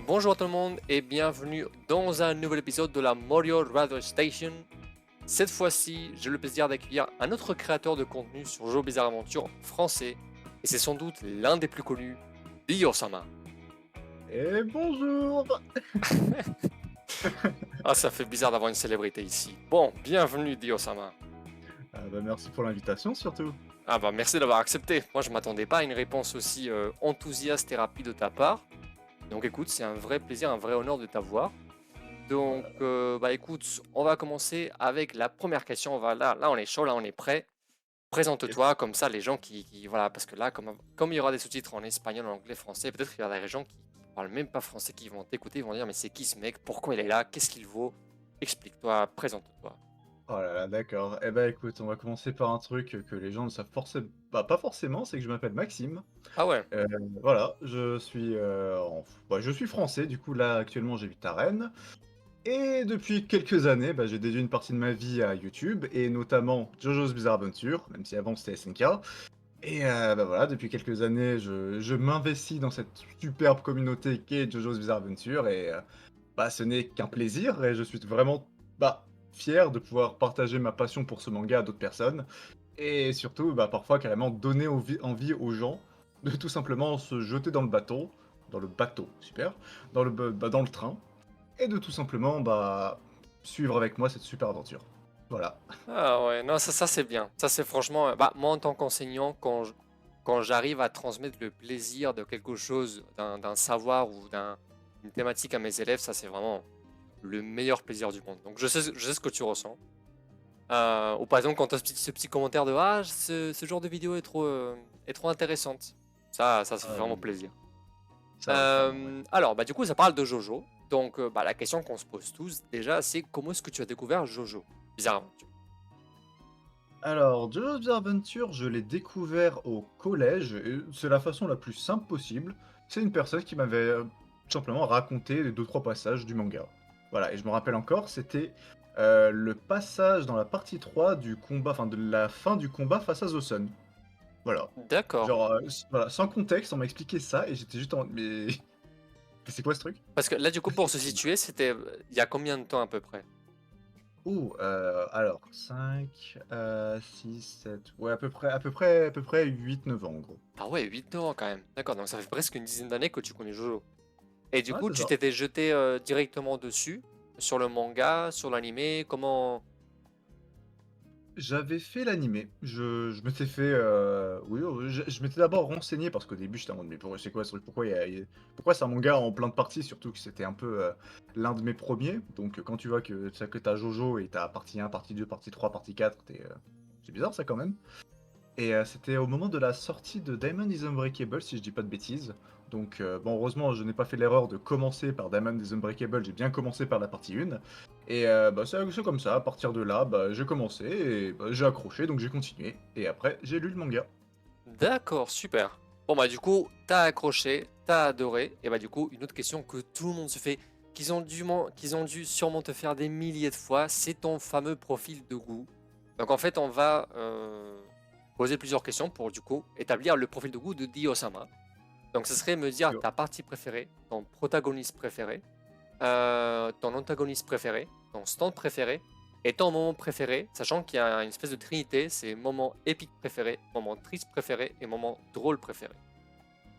Bonjour à tout le monde et bienvenue dans un nouvel épisode de la Morio Radio Station. Cette fois-ci, j'ai le plaisir d'accueillir un autre créateur de contenu sur Jojo Bizarre Aventure français et c'est sans doute l'un des plus connus, Dio-sama. Et bonjour. Ah, ça fait bizarre d'avoir une célébrité ici. Bon, bienvenue Dio-sama. Merci pour l'invitation surtout. Ah bah merci d'avoir accepté. Moi je m'attendais pas à une réponse aussi enthousiaste et rapide de ta part. Donc écoute, c'est un vrai plaisir, un vrai honneur de t'avoir. Donc bah écoute, on va commencer avec la première question. Là on est chaud, là on est prêt. Présente-toi comme ça les gens voilà, parce que là comme il y aura des sous-titres en espagnol, en anglais, français, peut-être qu'il y aura des gens qui parlent même pas français qui vont t'écouter, ils vont dire mais c'est qui ce mec? Pourquoi il est là? Qu'est-ce qu'il vaut? Explique-toi, présente-toi. Oh là là, d'accord. Eh ben écoute, on va commencer par un truc que les gens ne savent forcément, pas forcément, c'est que je m'appelle Maxime. Ah ouais, Euh, voilà, je suis français, du coup là actuellement j'habite à Rennes. Et depuis quelques années, j'ai dédié une partie de ma vie à YouTube, et notamment Jojo's Bizarre Adventure, même si avant c'était SNK. Et voilà, depuis quelques années, je m'investis dans cette superbe communauté qu'est Jojo's Bizarre Adventure, et ce n'est qu'un plaisir, et je suis vraiment fier de pouvoir partager ma passion pour ce manga à d'autres personnes, et surtout parfois carrément donner envie aux gens de tout simplement se jeter dans le bateau, super, dans le train, et de tout simplement suivre avec moi cette super aventure. Voilà. ah ouais, non, ça c'est bien. Ça c'est franchement, bah, moi en tant qu'enseignant, quand j'arrive à transmettre le plaisir de quelque chose, d'un savoir ou d'une thématique à mes élèves, ça c'est vraiment le meilleur plaisir du monde. Donc je sais ce que tu ressens. Ou par exemple quand tu as ce petit commentaire de ah ce genre de vidéo est trop intéressante. Ça fait vraiment plaisir. Ça, ouais. Alors bah du coup ça parle de Jojo. Donc la question qu'on se pose tous déjà c'est comment est-ce que tu as découvert Jojo? Bizarre Aventure. Alors, Jojo's Bizarre Adventure, je l'ai découvert au collège, et c'est la façon la plus simple possible. C'est une personne qui m'avait simplement raconté les 2-3 passages du manga. Voilà, et je me rappelle encore, c'était le passage dans la partie 3 du combat, enfin de la fin du combat face à Zosun. Voilà. D'accord. Genre, voilà, sans contexte, on m'a expliqué ça, et j'étais juste en... Mais c'est quoi ce truc? Parce que là, du coup, pour se situer, c'était il y a combien de temps à peu près? Alors 5, 6, 7, ouais, à peu près 8-9 ans, en gros. Ah ouais, 8 ans quand même. D'accord, donc ça fait presque une dizaine d'années que tu connais Jojo. Et du Ouais, coup, c'est tu ça. t'étais jeté directement dessus, sur le manga, sur l'animé, comment... J'avais fait l'animé. Je m'étais fait, oui, je m'étais d'abord renseigné parce qu'au début j'étais en mode: «Mais c'est quoi ce truc? Pourquoi c'est un manga en plein de parties?» Surtout que c'était un peu, l'un de mes premiers. Donc quand tu vois que tu Jojo et tu partie 1, partie 2, partie 3, partie 4, c'est bizarre ça quand même. Et c'était au moment de la sortie de Diamond is Unbreakable, si je dis pas de bêtises. Donc bon, heureusement, je n'ai pas fait l'erreur de commencer par Diamond is Unbreakable, j'ai bien commencé par la partie 1. Et c'est comme ça, à partir de là, j'ai commencé et j'ai accroché, donc j'ai continué. Et après, j'ai lu le manga. D'accord, super. Bon bah du coup, t'as accroché, t'as adoré, et bah du coup, une autre question que tout le monde se fait, qu'ils ont dû sûrement te faire des milliers de fois, c'est ton fameux profil de goût. Donc en fait, on va poser plusieurs questions pour du coup établir le profil de goût de Dio-sama. Donc ce serait me dire ta partie préférée, ton protagoniste préféré, ton antagoniste préféré, ton stand préféré et ton moment préféré, sachant qu'il y a une espèce de trinité, c'est moment épique préféré, moment triste préféré et moment drôle préféré.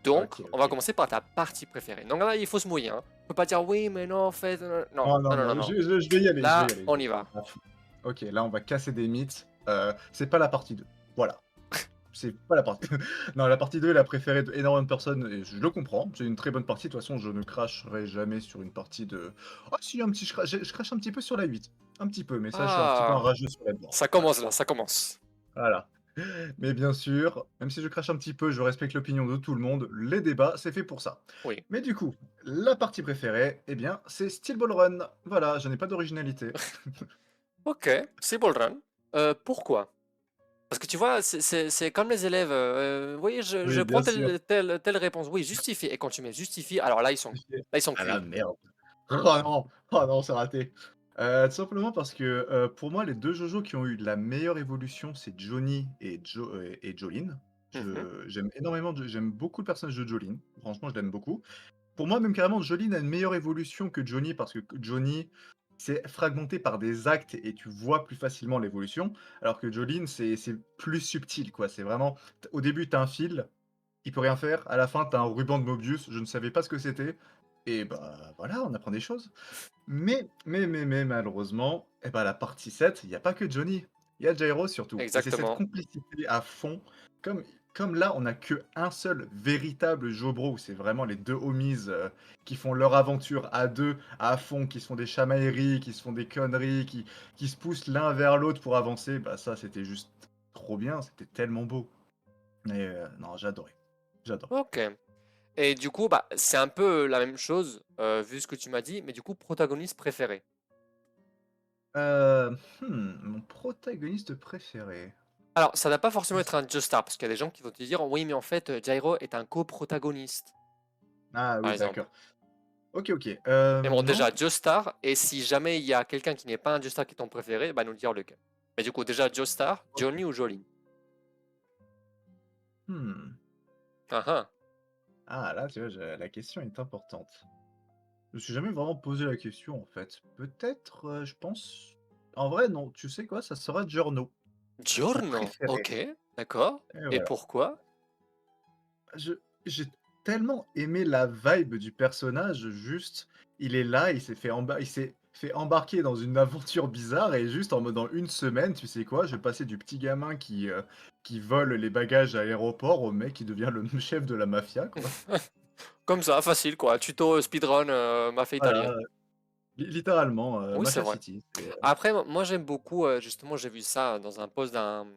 Donc, Ok, on va ok. commencer par ta partie préférée. Donc là, il faut se mouiller. Hein. On peut pas dire oui, mais non, en fait, non, Non, non, non, non, non, non, non. je vais y aller, je vais y Là, aller. on y va. Ok, là on va casser des mythes. C'est pas la partie 2. Voilà. C'est pas la partie. Non, la partie 2 est la préférée d'énormément de personnes, et je le comprends. C'est une très bonne partie. De toute façon, je ne cracherai jamais sur une partie de. Ah, si, un petit, je crache un petit peu sur la 8. Un petit peu, mais ça, je suis un petit peu un Ah, rageux sur la 9. ça Voilà. commence là, ça commence. Voilà. Mais bien sûr, même si je crache un petit peu, je respecte l'opinion de tout le monde. Les débats, c'est fait pour ça. Oui. Mais du coup, la partie préférée, eh bien, c'est Steel Ball Run. Voilà, je n'ai pas d'originalité. Ok, c'est Ball Run. Pourquoi? Parce que tu vois, c'est comme les élèves. Vous voyez, je Oui, bien prends sûr. telle réponse. Oui, justifie. Et quand tu mets justifie, alors là, ils sont À la cuits. merde. Oh non, c'est raté. Tout simplement parce que, pour moi, les 2 JoJo qui ont eu la meilleure évolution, c'est Johnny et Jolene. Mmh. J'aime beaucoup le personnage de Jolene. Franchement, je l'aime beaucoup. Pour moi, même carrément, Jolene a une meilleure évolution que Johnny parce que Johnny, c'est fragmenté par des actes et tu vois plus facilement l'évolution, alors que Jolene, c'est plus subtil, quoi. C'est vraiment au début, tu as un fil, il peut rien faire, à la fin, tu as un ruban de Mobius, je ne savais pas ce que c'était et bah, voilà, on apprend des choses. Mais malheureusement, et bah, la partie 7, il y a pas que Johnny, il y a Gyro surtout et c'est cette Exactement. complicité à fond, comme comme là, on a qu'un seul véritable Jobro où c'est vraiment les 2 homies, qui font leur aventure à 2 à fond, qui se font des chamailleries, qui se font des conneries, qui se poussent l'un vers l'autre pour avancer, bah, ça, c'était juste trop bien, c'était tellement beau et non, j'adore. OK. Et du coup, bah, c'est un peu la même chose, vu ce que tu m'as dit, mais du coup, protagoniste préféré? Mon protagoniste préféré? Alors, ça n'a pas forcément être un Joestar, parce qu'il y a des gens qui vont te dire: «Oui, mais en fait, Gyro est un coprotagoniste», Ah par oui, exemple. d'accord. OK, OK. Mais bon, Non, déjà, Joestar, et si jamais il y a quelqu'un qui n'est pas un Joestar qui est ton préféré, bah, nous le dire lequel. Mais du coup, déjà, Joestar, OK. Johnny ou Jolene? Mmh. Hein, hein. Ah là, tu vois, la question est importante. Je me suis jamais vraiment posé la question, en fait. Peut-être, je pense en vrai, non, tu sais quoi? Ça sera Giorno, mon Giorno, préféré OK, d'accord. et Et voilà. pourquoi? Je j'ai tellement aimé la vibe du personnage, juste, il est là, il s'est fait embarquer dans une aventure bizarre et juste en mode en une semaine, tu sais quoi? Je vais passer du petit gamin qui vole les bagages à l'aéroport au mec qui devient le chef de la mafia, quoi. Comme ça, facile quoi, tuto speedrun, mafia Voilà, italienne. littéralement, Oui, c'est Mafia vrai. City, Après, moi j'aime beaucoup, justement, j'ai vu ça dans un post d'un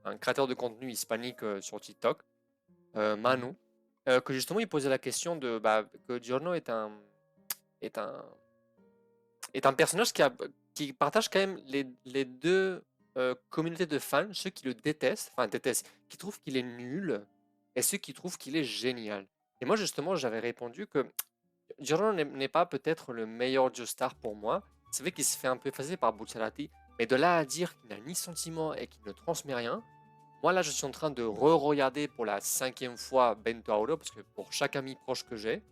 un créateur de contenu hispanique sur TikTok, mmh Manu, que justement il posait la question de bah, que Giorno est un, est un personnage qui partage quand même les deux communautés de fans, ceux qui le détestent, enfin détestent, qui trouvent qu'il est nul, et ceux qui trouvent qu'il est génial. Et moi justement j'avais répondu que Giorno n'est pas peut-être le meilleur Joestar pour moi. C'est vrai qu'il se fait un peu effacer par Bucciarati, mais de là à dire qu'il n'a ni sentiment et qu'il ne transmet rien, moi là je suis en train de re-regarder pour la 5e fois Bento, parce que pour chaque ami proche que j'ai,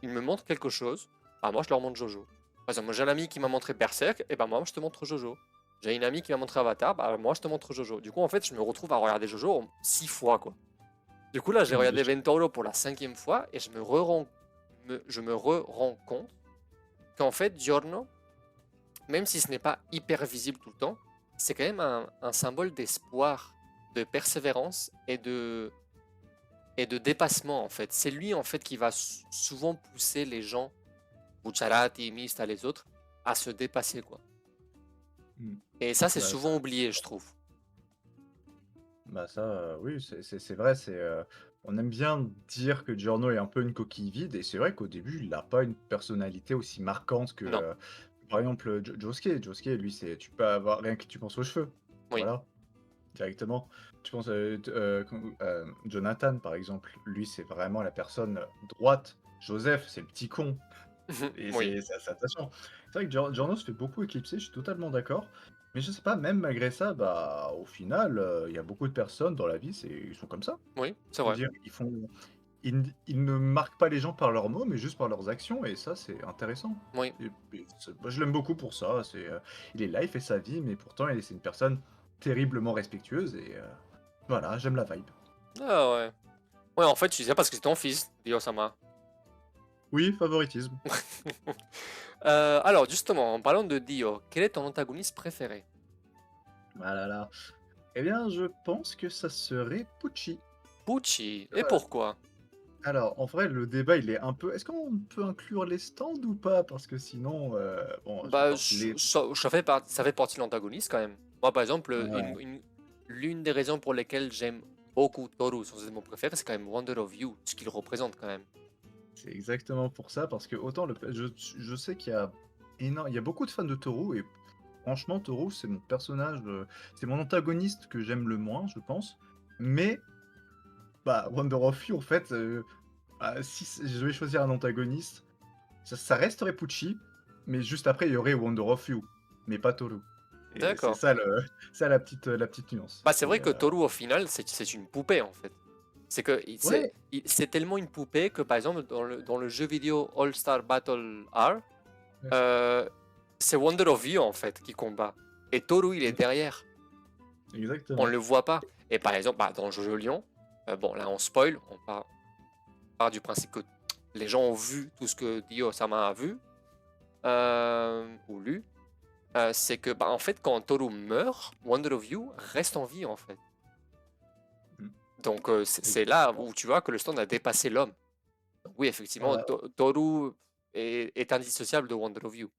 il me montre quelque chose, bah moi je leur montre Jojo. Par exemple, j'ai un ami qui m'a montré Berserk, et bah moi je te montre Jojo. J'ai une amie qui m'a montré Avatar, bah moi je te montre Jojo. Du coup en fait je me retrouve à regarder Jojo 6 fois quoi. Du coup là j'ai regardé Bento pour la 5e fois et je me rends compte qu'en fait, Giorno, même si ce n'est pas hyper visible tout le temps, c'est quand même un symbole d'espoir, de persévérance et de dépassement en fait. C'est lui en fait qui va souvent pousser les gens, Bucciarati, Mista, les autres, à se dépasser quoi. Mmh. Et ça, c'est Bah, ça souvent oublié, je trouve. bah, ça, oui, c'est vrai, on aime bien dire que Giorno est un peu une coquille vide et c'est vrai qu'au début, il a pas une personnalité aussi marquante que, Non, par exemple, Josuke. Josuke, lui, c'est tu peux avoir rien que tu penses aux cheveux, oui, voilà, directement. Tu penses, Jonathan, par exemple, lui, c'est vraiment la personne droite. Joseph, c'est le petit con. Et oui, c'est attachant. C'est vrai que Giorno se fait beaucoup éclipser, je suis totalement d'accord. Mais je sais pas, même malgré ça, bah, au final, il y a beaucoup de personnes dans la vie, ils sont comme ça. oui, c'est Je veux vrai, dire, ils ne marquent pas les gens par leurs mots, mais juste par leurs actions et ça, c'est intéressant. oui. Et moi, je l'aime beaucoup pour ça, il est là, il fait sa vie, mais pourtant, c'est une personne terriblement respectueuse et voilà, j'aime la vibe. Ah ouais. Ouais, en fait, tu disais parce que c'est ton fils, Dio-sama. Oui, favoritisme. Alors, justement, en parlant de Dio, quel est ton antagoniste préféré? Ah là là. Eh bien, je pense que ça serait Pucci. Pucci, et pourquoi? Alors, en vrai, le débat, il est un peu est-ce qu'on peut inclure les stands ou pas? Parce que sinon, bon, je vais Bah, pas les ça fait partie de l'antagoniste quand même. Moi, par exemple, ouais, l'une des raisons pour lesquelles j'aime beaucoup Toru, sans être mon préféré, c'est quand même Wonder of You, ce qu'il représente quand même. c'est exactement pour ça, parce que autant je sais il y a beaucoup de fans de Toru et franchement, Toru, c'est mon personnage, c'est mon antagoniste que j'aime le moins, je pense. Mais, bah, Wonder of You, en fait, bah, si je devais choisir un antagoniste, ça resterait Pucci, mais juste après, il y aurait Wonder of You. mais pas Toru. Et c'est D'accord. ça ça la petite nuance. Bah, c'est vrai que Toru, au final, c'est une poupée, en fait. C'est que Ouais, c'est tellement une poupée que, par exemple, dans le jeu vidéo All-Star Battle R, ouais, euh, c'est Wonder of You, en fait, qui combat. Et Toru, il est derrière. On exactement. le voit pas. Et par exemple, bah, dans Jojo Lion, bon, là, on spoil, part du principe que les gens ont vu tout ce que Dio Sama a vu, ou lu. C'est que, bah, en fait, quand Toru meurt, Wonder of You reste en vie, en fait. Mmh. Donc, c'est là Exactement. où tu vois que le stand a dépassé l'homme. Donc, oui, effectivement, Voilà, Toru est indissociable de Wonder of You.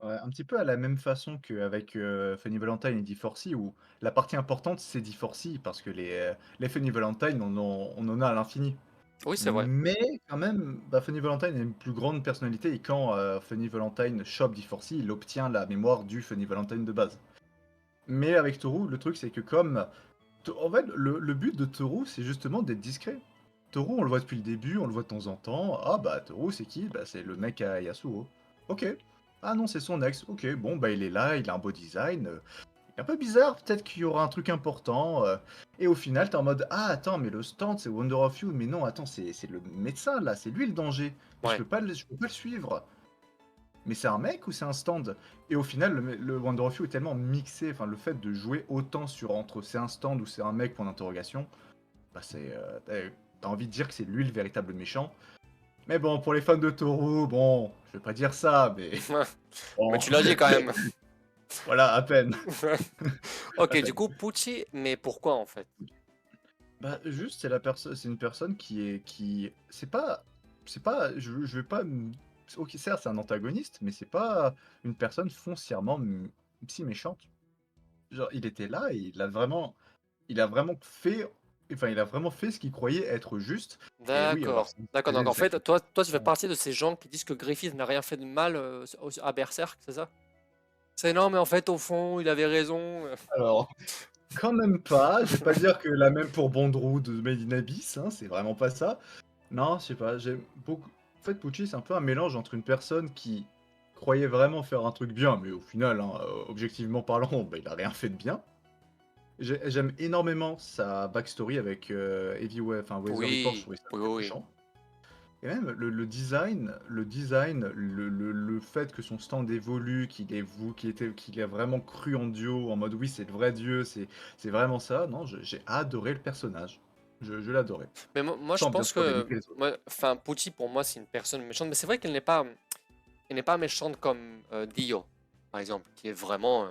ouais, un petit peu à la même façon qu'avec, Funny Valentine et D4C où la partie importante c'est D4C parce que les Funny Valentine on en a à l'infini. Oui, c'est vrai. Mais quand même, bah, Funny Valentine a une plus grande personnalité et quand, Funny Valentine chope D4C, il obtient la mémoire du Funny Valentine de base. Mais avec Toru, le truc c'est que comme en fait, le but de Toru, c'est justement d'être discret. Toru, on le voit depuis le début, on le voit de temps en temps. Ah bah Toru, c'est qui? Bah c'est le mec à Yasuo. Ok. Ah non, c'est son ex. Ok, bon bah il est là, il a un beau design. Il est un peu bizarre, peut-être qu'il y aura un truc important. Et au final, t'es en mode ah attends, mais le stand c'est Wonder of You, mais non attends, c'est le médecin là, c'est lui le danger. Mais Ouais. je peux pas le suivre. Mais c'est un mec ou c'est un stand? Et au final, le Wonder of You est tellement mixé, enfin le fait de jouer autant sur entre c'est un stand ou c'est un mec point d'interrogation, bah t'as envie de dire que c'est lui le véritable méchant. Mais bon, pour les fans de Toro, bon, je vais pas dire ça, mais Mais bon, tu l'as dit quand même. voilà, à peine, Ok, à du peine. coup, Pucci, mais pourquoi en fait? Bah juste, c'est une personne c'est pas, je vais pas, ok certes c'est un antagoniste, mais c'est pas une personne foncièrement si méchante. Genre, il était là et il a vraiment fait il a vraiment fait ce qu'il croyait être juste et oui, alors D'accord. ça me D'accord, faisait donc en des fait, actes toi, tu fais partie de ces gens qui disent que Griffith n'a rien fait de mal à Berserk, c'est ça? C'est non, mais en fait, au fond, il avait raison. alors, quand même pas, je vais pas dire que la même pour Bondrewd de Made in Abyss, hein, c'est vraiment pas ça. Non, je sais pas, j'aime beaucoup en fait, Pucci, c'est un peu un mélange entre une personne qui croyait vraiment faire un truc bien, mais au final, hein, objectivement parlant, bah, il a rien fait de bien. J'aime énormément sa backstory avec, enfin Weather Report, je Oui, trouvais ça oui, très oui. touchant. Et même le fait que son stand évolue, qu'il a vraiment cru en Dio, en mode oui, c'est le vrai Dieu, c'est vraiment ça. Non, j'ai adoré le personnage. Je l'adorais. Mais moi, je Sans bien pense sûr que, dénigrer les autres. enfin, Pucci, pour moi, c'est une personne méchante, mais c'est vrai qu'elle n'est pas méchante comme Dio, par exemple, qui est vraiment,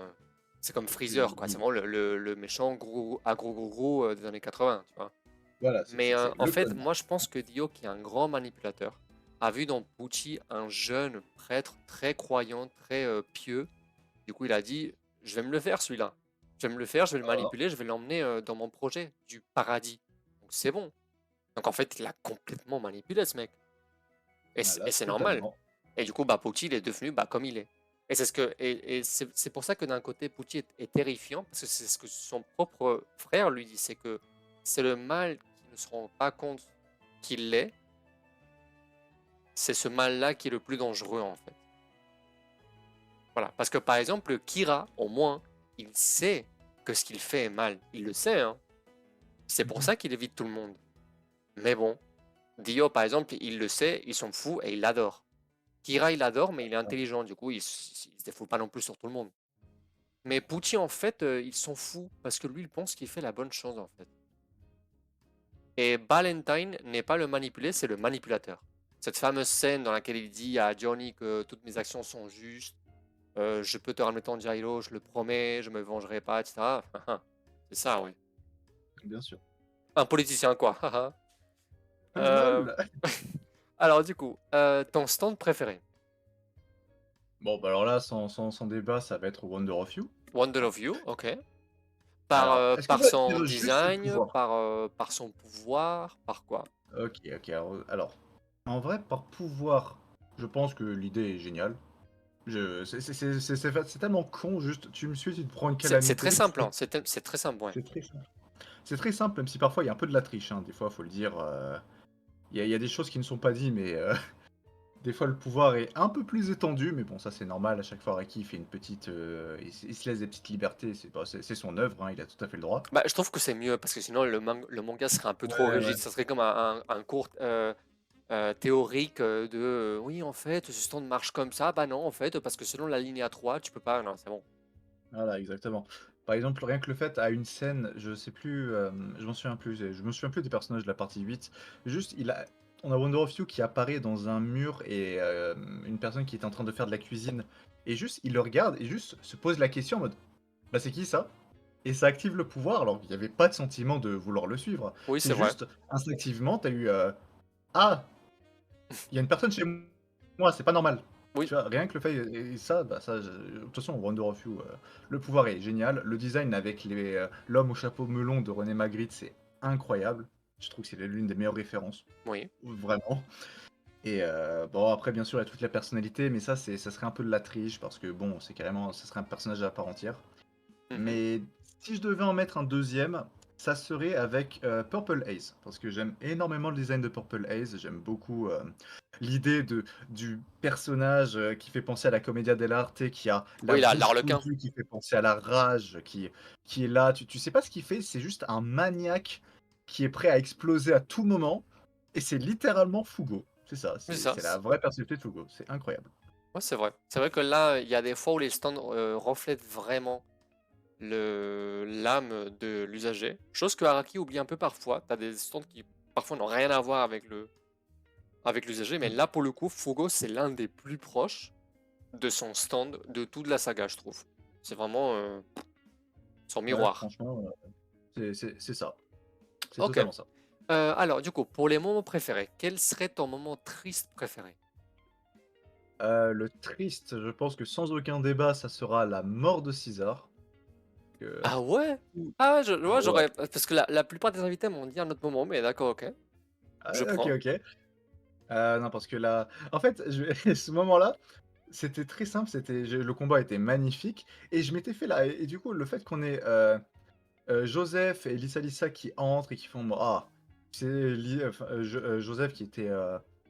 c'est comme Freezer, quoi. C'est Oui, vraiment le méchant gros, agro gros gros des années 80, tu vois. voilà, Mais c'est en le fait, connard. moi je pense que Dio, qui est un grand manipulateur, a vu dans Pucci un jeune prêtre très croyant, très pieux. Du coup, il a dit, je vais me le faire celui-là. Je vais me le faire, je vais le Voilà. manipuler, je vais l'emmener dans mon projet du paradis. Donc c'est bon. Donc en fait, il a complètement manipulé ce mec. Et Voilà, c'est normal. totalement. Et du coup, bah, Pucci, il est devenu bah, comme il est. Et c'est pour ça que d'un côté, Pucci est terrifiant, parce que c'est ce que son propre frère lui dit, c'est que c'est le mal qui ne se rend pas compte qu'il l'est, c'est ce mal-là qui est le plus dangereux en fait. Voilà. Parce que par exemple, Kira, au moins, il sait que ce qu'il fait est mal. Il le sait, hein. C'est pour Mhm. ça qu'il évite tout le monde. Mais bon, Dio, par exemple, il le sait, il s'en fout et il l'adore. Kira, il adore, mais il est intelligent, du coup, il se défoule pas non plus sur tout le monde. Mais Pucci, en fait, il s'en fout parce que lui, il pense qu'il fait la bonne chose, en fait. Et Valentine n'est pas le manipulé, c'est le manipulateur. Cette fameuse scène dans laquelle il dit à Johnny que toutes mes actions sont justes, je peux te ramener ton gyro, je le promets, je me vengerai pas, etc. C'est ça, oui. Bien sûr. Un politicien, quoi. Euh, Lol. Alors, du coup, ton stand préféré? Bon, bah alors là, sans débat, ça va être Wonder of You. Wonder of You, ok. Par, Alors, euh, est-ce qu'on par va son dire juste ses design, pouvoirs? par son pouvoir, par quoi? Ok, ok. En vrai, par pouvoir, je pense que l'idée est géniale. C'est tellement con, juste, tu me suis, tu te prends une C'est très calamité. simple, hein, c'est très simple, ouais. C'est très simple. C'est très simple, même si parfois il y a un peu de la triche, hein. Des fois, faut le dire. Il y a des choses qui ne sont pas dites, mais Des fois, le pouvoir est un peu plus étendu, mais bon, ça c'est normal. À chaque fois, Araki il fait une petite, il se laisse des petites libertés. C'est son œuvre, hein, il a tout à fait le droit. Bah, je trouve que c'est mieux parce que sinon le manga serait un peu trop Ouais, rigide. ouais. Ça serait comme un cours théorique de oui, en fait, ce stand marche comme ça. Bah non, en fait, parce que selon la ligne A3, tu peux pas. Non, c'est bon. Voilà, exactement. Par exemple, rien que le fait à une scène, je sais plus, je m'en souviens plus, je me souviens plus des personnages de la partie 8. Juste, on a Wonder of You qui apparaît dans un mur et une personne qui est en train de faire de la cuisine. Et juste, il le regarde et juste se pose la question en mode, bah c'est qui ça? Et ça active le pouvoir, alors qu'il n'y avait pas de sentiment de vouloir le suivre. Oui, C'est c'est vrai. juste, instinctivement, t'as eu, ah, il y a une personne chez moi, c'est pas normal. Oui, Tu vois? Rien que le fait et ça, bah, ça je de toute façon, Wonder of You, le pouvoir est génial. Le design avec l'homme au chapeau melon de René Magritte, c'est incroyable. Je trouve que c'est l'une des meilleures références, oui. vraiment. Et bon, après, bien sûr, il y a toute la personnalité, mais ça serait un peu de la triche parce que bon, c'est carrément ça serait un personnage à part entière. Mhm. Mais si je devais en mettre un deuxième, ça serait avec Purple Haze. Parce que j'aime énormément le design de Purple Haze. J'aime beaucoup l'idée du personnage qui fait penser à la Commedia dell'arte, qui a la Oui, bouche l'arlequin. foutue, qui fait penser à la rage, qui est là. Tu sais pas ce qu'il fait, c'est juste un maniaque qui est prêt à exploser à tout moment. Et c'est littéralement Fugo. C'est ça, C'est ça. c'est la vraie personnalité de Fugo. C'est incroyable. Ouais, c'est vrai. C'est vrai que là, il y a des fois où les stands reflètent vraiment l'âme de l'usager. Chose que Araki oublie un peu parfois. Tu as des stands qui parfois n'ont rien à voir avec l'usager, mais Mm. là pour le coup, Fugo c'est l'un des plus proches de son stand de toute la saga, je trouve. C'est vraiment son Ouais, miroir. franchement, c'est ça. C'est Ok. totalement ça. Alors du coup, pour les moments préférés, quel serait ton moment triste préféré? Le triste, je pense que sans aucun débat, ça sera la mort de César. Que Ah ouais? Ouh. Ah ouais, Ah ouais. j'aurais... Parce que la plupart des invités m'ont dit à un autre moment, mais d'accord, ok. Je Ah, OK, prends. OK. Non, parce que là en fait, ce moment-là, c'était très simple, le combat était magnifique et je m'étais fait là et du coup, le fait qu'on ait, Joseph et Lisa qui entrent et qui font: «Ah!» c'est enfin, Joseph qui était,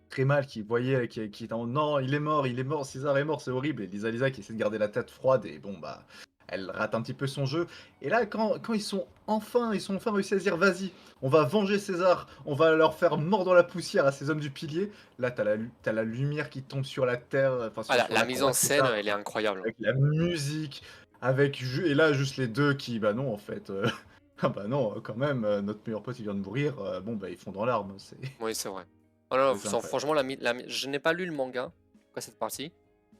très mal, qui voyait, qui était en mode: «Non, il est mort, César est mort, c'est horrible» et Lisa qui essaie de garder la tête froide et bon, bah, elle rate un petit peu son jeu et là, quand ils sont enfin réussi à se dire: «Vas-y, on va venger César, on va leur faire mort dans la poussière à ces hommes du pilier», là, t'as la lumière qui tombe sur la terre, enfin Ah, sur la la mise croix en de scène, César elle est incroyable. avec la musique, et là, juste les 2 qui, bah non, en fait, ah bah non, quand même, notre meilleur pote, il vient de mourir, bon, bah, ils font dans l'arme, c'est Oui, c'est vrai. Oh non, c'est incroyable. franchement, je n'ai pas lu le manga, quoi, cette partie,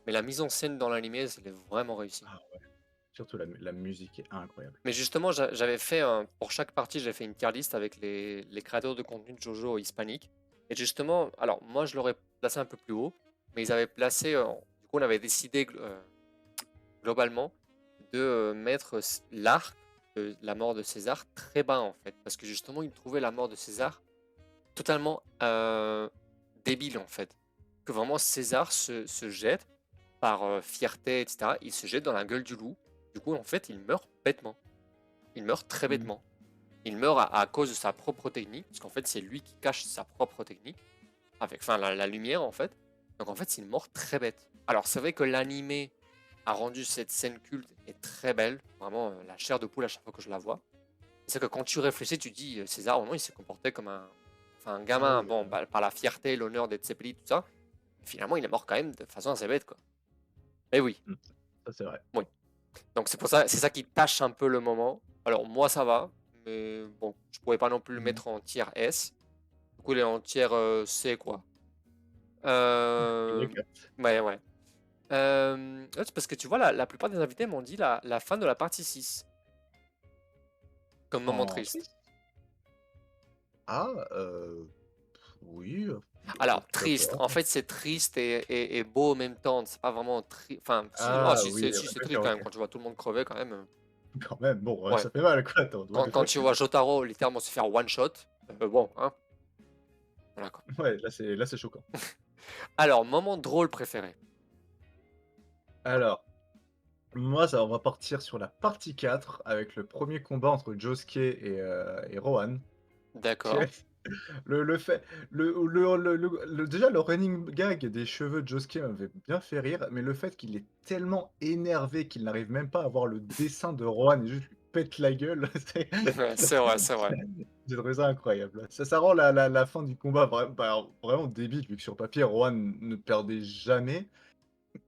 mais la mise en scène dans l'anime, elle est vraiment réussie. Ah ouais, surtout la musique est incroyable. Mais justement, j'avais fait, pour chaque partie, j'ai fait une tier list avec les créateurs de contenu de JoJo hispanique. Et justement, alors moi, je l'aurais placé un peu plus haut, mais ils avaient placé, du coup, on avait décidé globalement de mettre l'arc de la mort de César très bas, en fait, parce que justement, ils trouvaient la mort de César totalement débile, en fait. Que vraiment, César se jette par fierté, etc. Il se jette dans la gueule du loup. Du coup, en fait, il meurt bêtement. Il meurt très Mmh. bêtement. Il meurt à cause de sa propre technique, parce qu'en fait, c'est lui qui cache sa propre technique, avec enfin la lumière en fait. Donc en fait, c'est une mort très bête. Alors c'est vrai que l'animé a rendu cette scène culte et très belle, vraiment la chair de poule à chaque fois que je la vois. C'est que quand tu réfléchis, tu dis César, non, il s'est comporté comme un Ah gamin, oui, bon, par la fierté, l'honneur d'être Zeppeli, tout ça. Finalement, il est mort quand même de façon assez bête, quoi. Mais oui, mmh, ça c'est vrai. oui. Donc c'est pour ça, c'est ça qui tâche un peu le moment. Alors moi ça va, mais bon, je pourrais pas non plus le Mmh. mettre en tier S. Du coup il est en tier C quoi. Il est Euh... que Ouais ouais. Ouais, c'est parce que tu vois, la plupart des invités m'ont dit la fin de la partie 6 comme moment en triste. triste? Ah, oui, Alors triste, d'accord. en fait c'est triste et beau en même temps. C'est pas vraiment triste. Enfin si, Ah si oui, si, c'est triste d'accord, quand même OK. quand tu vois tout le monde crever quand même. Quand même, bon, Ouais. ça fait mal quoi, attends, what the Quand fuck? tu vois Jotaro littéralement se faire one shot, bon hein, voilà quoi. Ouais, là c'est choquant. Alors, moment drôle préféré. Alors, moi, ça on va partir sur la partie 4 avec le premier combat entre Josuke et Rohan. D'accord. Le fait déjà le running gag des cheveux de Josuke m'avait bien fait rire, mais le fait qu'il est tellement énervé qu'il n'arrive même pas à voir le dessin de Rohan et juste lui pète la gueule, c'est Ouais, c'est vrai, c'est vrai. j'ai trouvé ça incroyable. Ça rend la fin du combat vraiment débile vu que sur papier Rohan ne perdait jamais.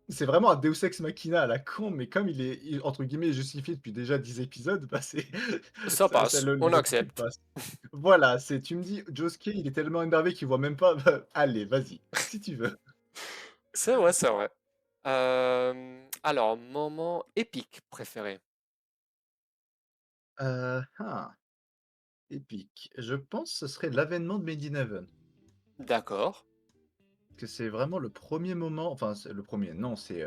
C'est vraiment un Deus ex machina à la con, mais comme il entre guillemets «justifié» depuis déjà 10 épisodes, bah, c'est Ça ça passe, on le truc accepte. passe. Voilà, c'est tu me dis: «Josuke, il est tellement énervé qu'il voit même pas», bah, allez, vas-y, si tu veux. C'est vrai, c'est vrai. Alors, moment épique préféré? Ah, épique. Je pense ce serait l'avènement de Made in Heaven. D'accord, Que c'est vraiment le premier moment enfin, c'est le premier non, c'est,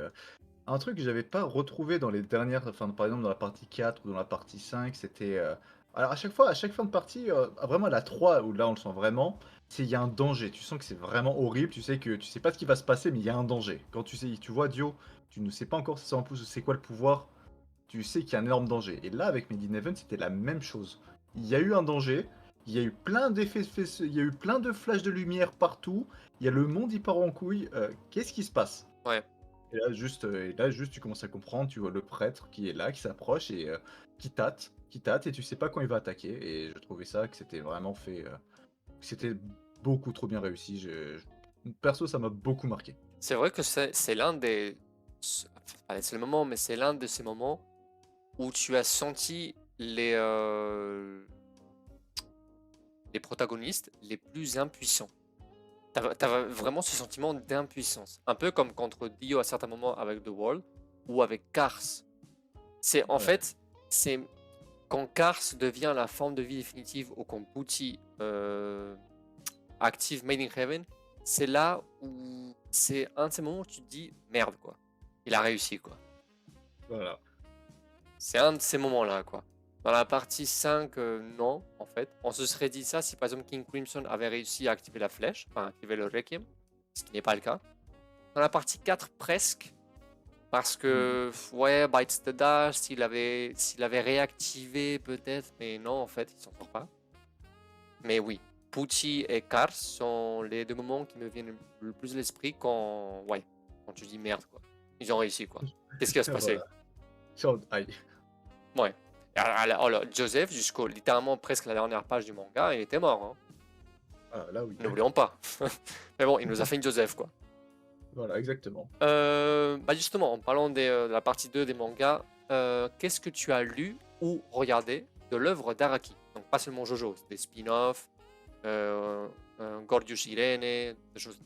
un truc que j'avais pas retrouvé dans les dernières enfin, par exemple, dans la partie 4 ou dans la partie 5, c'était, alors à chaque fin de partie, vraiment à la 3 où là, on le sent vraiment, c'est il y a un danger. Tu sens que c'est vraiment horrible, tu sais que tu sais pas ce qui va se passer, mais il y a un danger. Quand tu vois Dio, tu ne sais pas encore si c'est quoi le pouvoir, tu sais qu'il y a un énorme danger. Et là, avec Made in Heaven, c'était la même chose. Il y a eu un danger, il y a eu plein d'effets il y a eu plein de flashs de lumière partout, il y a le monde, il part en couille, qu'est-ce qui se passe? ouais. Et là juste tu commences à comprendre, tu vois le prêtre qui est là, qui s'approche et qui tâte et tu sais pas quand il va attaquer et je trouvais ça que c'était vraiment fait, que c'était beaucoup trop bien réussi. Perso, ça m'a beaucoup marqué. C'est vrai que c'est l'un des enfin, pas les seuls moments, mais c'est l'un de ces moments où tu as senti les protagonistes les plus impuissants. Tu vraiment ce sentiment d'impuissance. Un peu comme contre Dio à certains moments avec The Wall ou avec Cars. C'est en Ouais, fait, c'est quand Cars devient la forme de vie définitive ou quand Booty active Made in Heaven, c'est là où c'est un de ces moments où tu te dis merde quoi. Il a réussi quoi. voilà. C'est un de ces moments-là quoi. Dans la partie 5, non, en fait. On se serait dit ça si par exemple King Crimson avait réussi à activer la flèche, enfin activer le Requiem, ce qui n'est pas le cas. Dans la partie 4, presque, parce Mmh. que, ouais, Bites the Dash, s'il avait réactivé peut-être, mais non, en fait, il s'en sort pas. Mais oui, Pucci et Cars sont les deux moments qui me viennent le plus à l'esprit quand, ouais, quand tu dis merde, quoi. Ils ont réussi, quoi. Qu'est-ce qui va se passer? Voilà. Sur aïe. Ouais. Alors, Joseph, jusqu'au littéralement presque la dernière page du manga, il était mort, hein. Ah là oui. N'oublions pas. Mais bon, il nous a fait une Joseph, quoi. Voilà, exactement. Bah justement, en parlant de la partie 2 des mangas, qu'est-ce que tu as lu ou regardé de l'œuvre d'Araki? Donc pas seulement Jojo, des spin-offs, euh, Gorgeous Irene, des choses.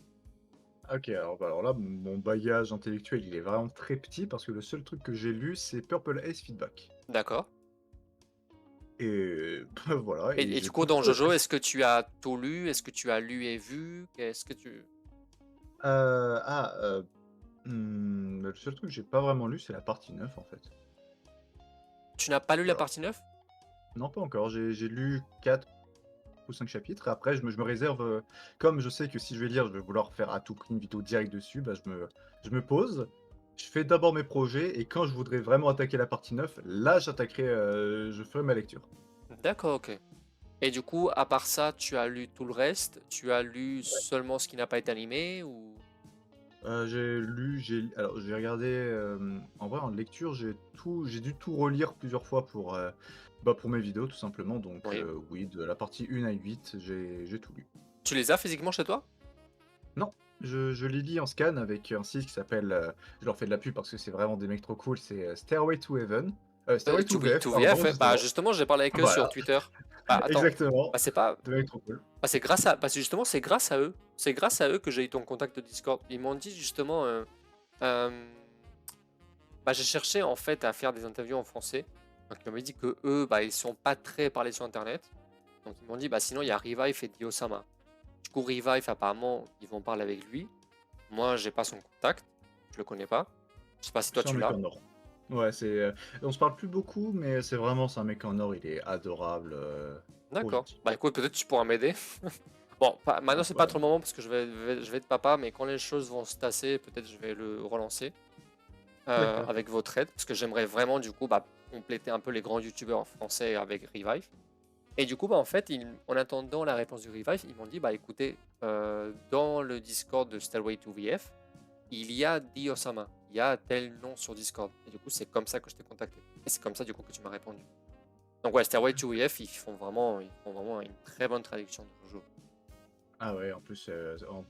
OK, alors là, mon bagage intellectuel, il est vraiment très petit parce que le seul truc que j'ai lu, c'est Purple Ace Feedback D'accord. et voilà et Et j'ai du coup, pas dans trop Jojo, est-ce que tu as tout lu? Est-ce que tu as lu et vu? Qu'est-ce que tu... ah, le seul truc que j'ai pas vraiment lu, c'est la partie 9 en fait. Tu n'as pas lu la Voilà. partie 9? Non, pas encore, j'ai lu 4 ou 5 chapitres et après je me réserve, comme je sais que si je vais lire, je vais vouloir faire à tout prix une vidéo directe dessus, bah, je me pose, je fais d'abord mes projets et quand je voudrais vraiment attaquer la partie 9, là j'attaquerai, je ferai ma lecture. D'accord, ok. Et du coup, à part ça, tu as lu tout le reste? Tu as lu seulement ce qui n'a pas été animé ou... J'ai lu, j'ai regardé, en vrai en lecture, j'ai dû tout relire plusieurs fois pour, bah, pour mes vidéos tout simplement donc Oui. oui, de la partie 1 à 8, j'ai tout lu. Tu les as physiquement chez toi? Non, je les lis en scan avec un site qui s'appelle, je leur fais de la pub parce que c'est vraiment des mecs trop cool, c'est, Stairway to Heaven, Stairway to VF To pardon VF, ouais. Bah justement. justement, j'ai parlé avec eux sur Voilà, Twitter. Bah attends, exactement, bah c'est pas, des mecs trop cool. bah c'est grâce à, parce que justement c'est grâce à eux, c'est grâce à eux que j'ai eu ton contact de Discord. Ils m'ont dit justement, euh, bah j'ai cherché en fait à faire des interviews en français. Donc ils m'avaient dit que eux, bah ils sont pas très parlés sur Internet. Donc ils m'ont dit, bah sinon il y a Revive et Dio-sama. Du coup Revive apparemment ils vont parler avec lui. Moi j'ai pas son contact, je le connais pas. Je sais pas si toi C'est un tu mec l'as. en or. Ouais, on se parle plus beaucoup mais c'est un mec en or, il est adorable, trop D'accord. gentil. Bah écoute, peut-être tu pourras m'aider. Bon, maintenant c'est pas Bah trop le moment parce que je vais être papa, mais quand les choses vont se tasser, peut-être je vais le relancer d'accord. avec votre aide parce que j'aimerais vraiment du coup bah, compléter un peu les grands youtubeurs français avec Revive. Et du coup, bah, en fait, en attendant la réponse du Revive, ils m'ont dit, bah écoutez, dans le Discord de Stairway to VF, il y a Di Osama, il y a tel nom sur Discord. Et du coup, c'est comme ça que je t'ai contacté. Et c'est comme ça, du coup, que tu m'as répondu. Donc ouais, Stairway to VF, ils font vraiment une très bonne traduction de Jojo. Ah ouais, en plus,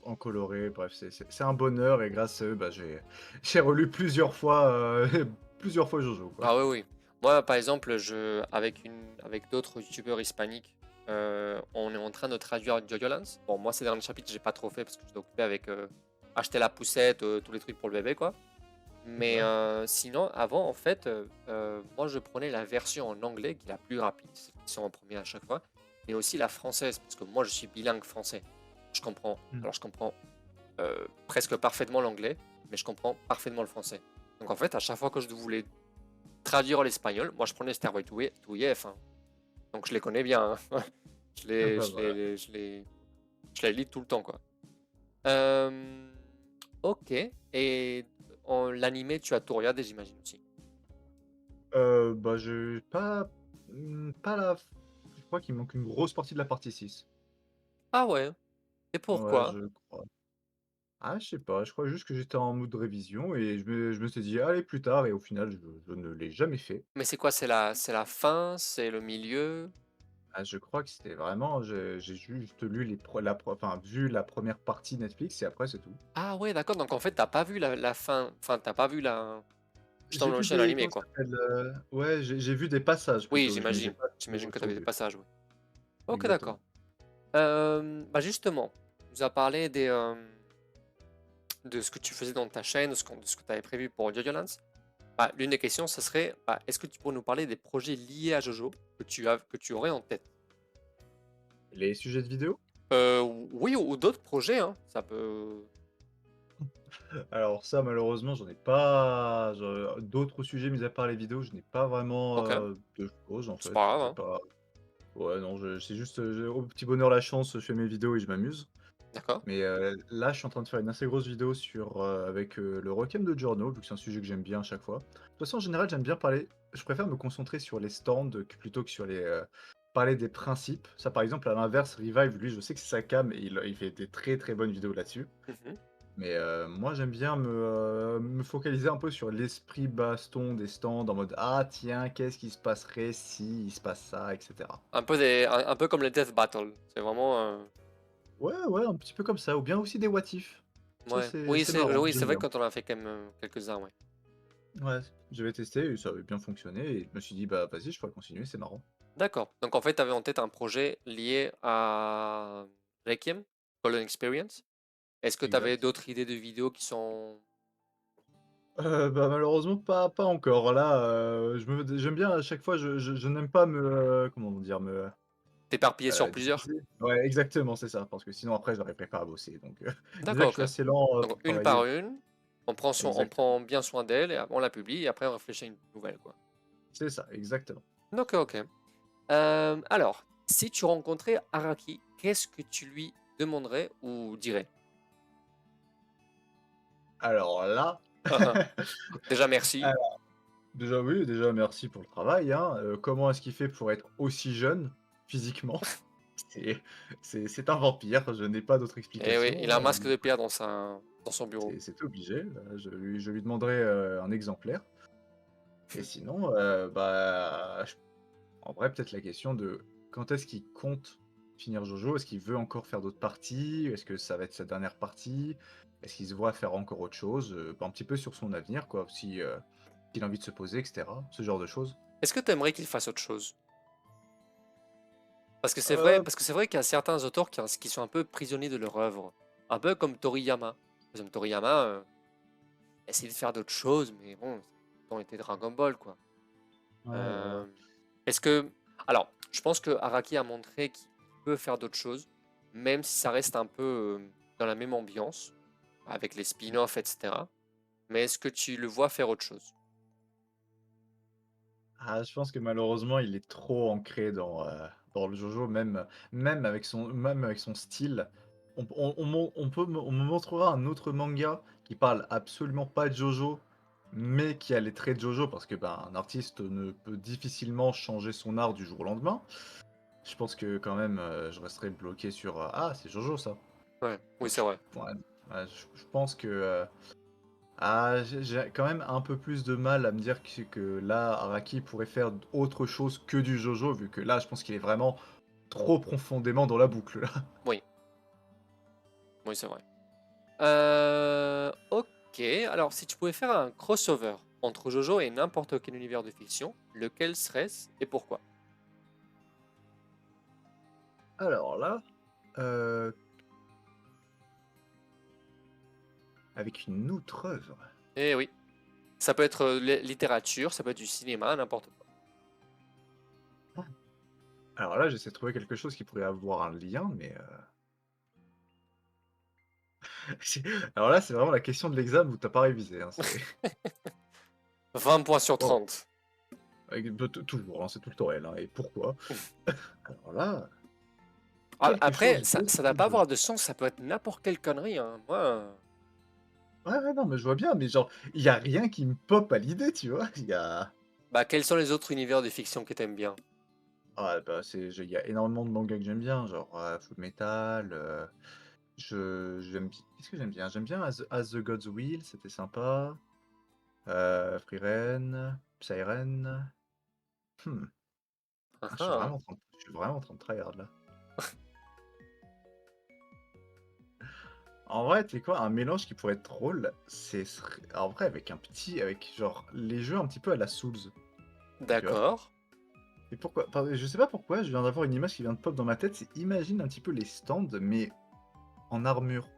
en coloré, bref, c'est un bonheur et grâce à eux, bah, j'ai relu plusieurs fois, plusieurs fois Jojo, quoi. Ah oui, oui. Moi, par exemple, avec d'autres youtubeurs hispaniques, on est en train de traduire Jojo-Lance. Bon, moi, ces derniers chapitres, j'ai pas trop fait parce que j'étais occupé avec acheter la poussette, tous les trucs pour le bébé, quoi. Mais Ouais. sinon, avant, en fait, moi, je prenais la version en anglais qui est la plus rapide, c'est la version en premier à chaque fois, mais aussi la française, parce que moi, je suis bilingue français. Je comprends, Mmh. alors je comprends presque parfaitement l'anglais, mais je comprends parfaitement le français. Donc en fait, à chaque fois que je voulais traduire l'espagnol, moi, je prenais Stairway to EF, hein. Donc je les connais bien, hein. Je Ah les, bah, je voilà. les, je les, je les lis tout le temps, quoi. Euh, ok. Et en l'animé, tu as tout regardé, j'imagine aussi. Bah, j'ai pas, pas la f je crois qu'il manque une grosse partie de la partie 6. Ah ouais. Et Ouais, pourquoi? je crois. Ah, je sais pas, je crois juste que j'étais en mode révision et je me suis dit: «Allez, plus tard» et au final, je ne l'ai jamais fait. Mais c'est quoi? C'est la fin? C'est le milieu? Ah, je crois que c'était vraiment j'ai juste lu les pre la pre enfin, vu la première partie Netflix et après c'est tout. Ah ouais, d'accord. Donc en fait, t'as pas vu la fin. Enfin, t'as pas vu la. Je J'ai t'en vu enchaîne des l'animé, comment ça quoi. s'appelle? Ouais, j'ai vu des passages Oui, plutôt, mais j'ai j'imagine. pas J'imagine tout que tu avais tout des vu. passages, oui. Ok, d'accord. Exactement. Bah justement, tu nous as parlé de ce que tu faisais dans ta chaîne, de ce que tu avais prévu pour Jojo-Lance. Bah, l'une des questions, ce serait, bah, est-ce que tu pourrais nous parler des projets liés à Jojo que tu aurais en tête? Les sujets de vidéo? Oui, ou d'autres projets, hein. Ça peut. Alors ça, malheureusement, j'en ai pas d'autres sujets mis à part les vidéos, je n'ai pas vraiment, Ok, de choses en c'est fait. pas grave, J'ai hein. pas ouais, non, je c'est juste, j'ai au petit bonheur la chance, je fais mes vidéos et je m'amuse. D'accord. Mais, là, je suis en train de faire une assez grosse vidéo sur, avec, le Rock'em de Giorno, vu que c'est un sujet que j'aime bien à chaque fois. De toute façon, en général, j'aime bien parler je préfère me concentrer sur les stands, plutôt que sur les, parler des principes. Ça, par exemple, à l'inverse, Revive, lui, je sais que c'est sa came et il fait des très, très bonnes vidéos là-dessus. Mhm. Mais, moi, j'aime bien me focaliser un peu sur l'esprit baston des stands en mode: «Ah tiens, qu'est-ce qui se passerait si il se passe ça?» et cetera. Un peu comme les Death Battle. C'est vraiment. Ouais, ouais, un petit peu comme ça, ou bien aussi des what if. Ça, Ouais. c'est marrant, Oui, c'est j'aime vrai bien. quand on a fait quand même quelques-uns, ouais. Ouais, j'avais testé et ça avait bien fonctionné et je me suis dit: «Bah, vas-y, je pourrais continuer, c'est marrant». D'accord. Donc en fait, tu avais en tête un projet lié à Requiem, Golden Experience. Est-ce que tu avais Exact. d'autres idées de vidéos qui sont. Bah, malheureusement pas encore. Là, j'aime bien à chaque fois, je n'aime pas comment dire? T'éparpiller sur plusieurs? Diviser. Ouais, exactement, c'est ça, parce que sinon après j'arriverai pas à bosser donc déjà D'accord, que je suis ok. assez lent, Donc pour une travailler. par une, on Exactement. prend bien soin d'elle et on la publie et après on réfléchit à une nouvelle, quoi. C'est ça, exactement. Ok, ok. Alors, si tu rencontrais Araki, qu'est-ce que tu lui demanderais ou dirais? Alors là, Déjà, merci. déjà oui, déjà merci pour le travail, hein, comment est-ce qu'il fait pour être aussi jeune, physiquement? C'est c'est un vampire, je n'ai pas d'autre Et oui, il a explication, un masque de pierre dans son bureau. c'est obligé, je lui demanderai, un exemplaire et sinon, bah, en vrai, peut-être la question de quand est-ce qu'il compte finir Jojo? Est-ce qu'il veut encore faire d'autres parties? Est-ce que ça va être sa dernière partie? Est-ce qu'il se voit faire encore autre chose? Bah, un petit peu sur son avenir quoi, si, s'il a envie de se poser et cetera, ce genre de choses. Est-ce que tu aimerais qu'il fasse autre chose? Heu, Parce que c'est vrai qu'il y a certains auteurs qui sont un peu prisonniers de leur œuvre. Un peu comme Toriyama. Par exemple, Toriyama essaie de faire d'autres choses, mais bon, ça a tout le temps été Dragon Ball, quoi. ouais, voilà. Euh, est-ce que. Alors, je pense que Araki a montré qu'il peut faire d'autres choses, même si ça reste un peu dans la même ambiance, avec les spin-offs, etc. Mais est-ce que tu le vois faire autre chose? Ah, je pense que malheureusement, il est trop ancré dans le Jojo, même avec son style. On me montrera un autre manga qui parle absolument pas de Jojo, mais qui a les traits de Jojo, parce que, ben, un artiste ne peut difficilement changer son art du jour au lendemain. je pense que quand même, je resterais bloqué sur, «Ah, c'est Jojo ça». Ouais, oui, Donc c'est vrai. ouais, ouais, je pense que, j'ai quand même un peu plus de mal à me dire que là, Araki pourrait faire autre chose que du Jojo, vu que là, je pense qu'il est vraiment trop profondément dans la boucle, là. Oui, oui, c'est vrai. Ok, alors si tu pouvais faire un crossover entre Jojo et n'importe quel univers de fiction, lequel serait-ce et pourquoi? Alors là, heu, avec une autre œuvre. Eh oui, ça peut être littérature, ça peut être du cinéma, n'importe quoi. Alors là, j'essaie de trouver quelque chose qui pourrait avoir un lien, mais, c'est alors là, c'est vraiment la question de l'examen où tu as pas révisé, hein, c'est 20 points sur bon, 30. avec toujours, hein, c'est tout le temps elle, hein, et pourquoi? Alors là, Ah, quelque après, chose ça doit d'autre pas que avoir de sens, ça peut être n'importe quelle connerie, hein. Moi, ouais, ouais, non, mais je vois bien, mais genre, il y a rien qui me pop à l'idée, tu vois? Il y a bah, quels sont les autres univers de fiction que t'aimes bien? ah bah, il y a énormément de mangas que j'aime bien, genre, Fullmetal, j'aime bi qu'est-ce que j'aime bien? J'aime bien As the Gods Will, c'était sympa, Frieren, Psyren, mmh, Ah ah, ah. je suis vraiment en train de tryhard là. En vrai, tu sais quoi? Un mélange qui pourrait être drôle, c'est serait en vrai avec genre les jeux un petit peu à la Souls, tu vois? D'accord. Et pourquoi? Je sais pas pourquoi, je viens d'avoir une image qui vient de pop dans ma tête, c'est imagine un petit peu les stands, mais en armure.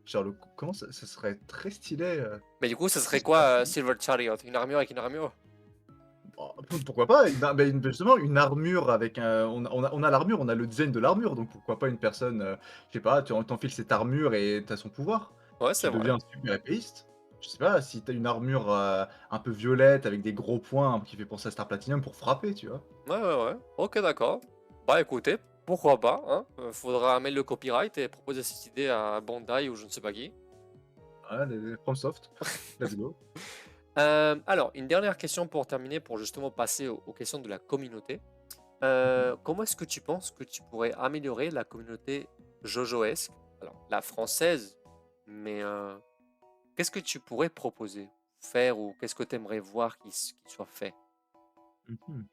Genre comment ça serait très stylé, Mais du coup, ça je serait pense que quoi Silver Chariot? Une armure avec une armure? pourquoi pas? Justement une armure avec un on a l'armure, on a le design de l'armure, donc pourquoi pas une personne, je sais pas, tu t'enfiles cette armure et tu as son pouvoir. Ouais, c'est Tu vrai. deviens super épéiste. Je sais pas, si tu as une armure, un peu violette avec des gros points qui fait penser à Star Platinum pour frapper, tu vois? Ouais, ouais, ouais. Ok, d'accord. Bah écoutez, pourquoi pas, hein? Faudra mettre le copyright et proposer cette idée à Bandai ou je ne sais pas qui. Ouais, les FromSoft, let's go. Alors, une dernière question pour terminer, pour justement passer aux questions de la communauté. Mmh. Comment est-ce que tu penses que tu pourrais améliorer la communauté jojoesque? Alors, la française, mais qu'est-ce que tu pourrais proposer, faire ou qu'est-ce que tu aimerais voir qui soit fait? Mmh.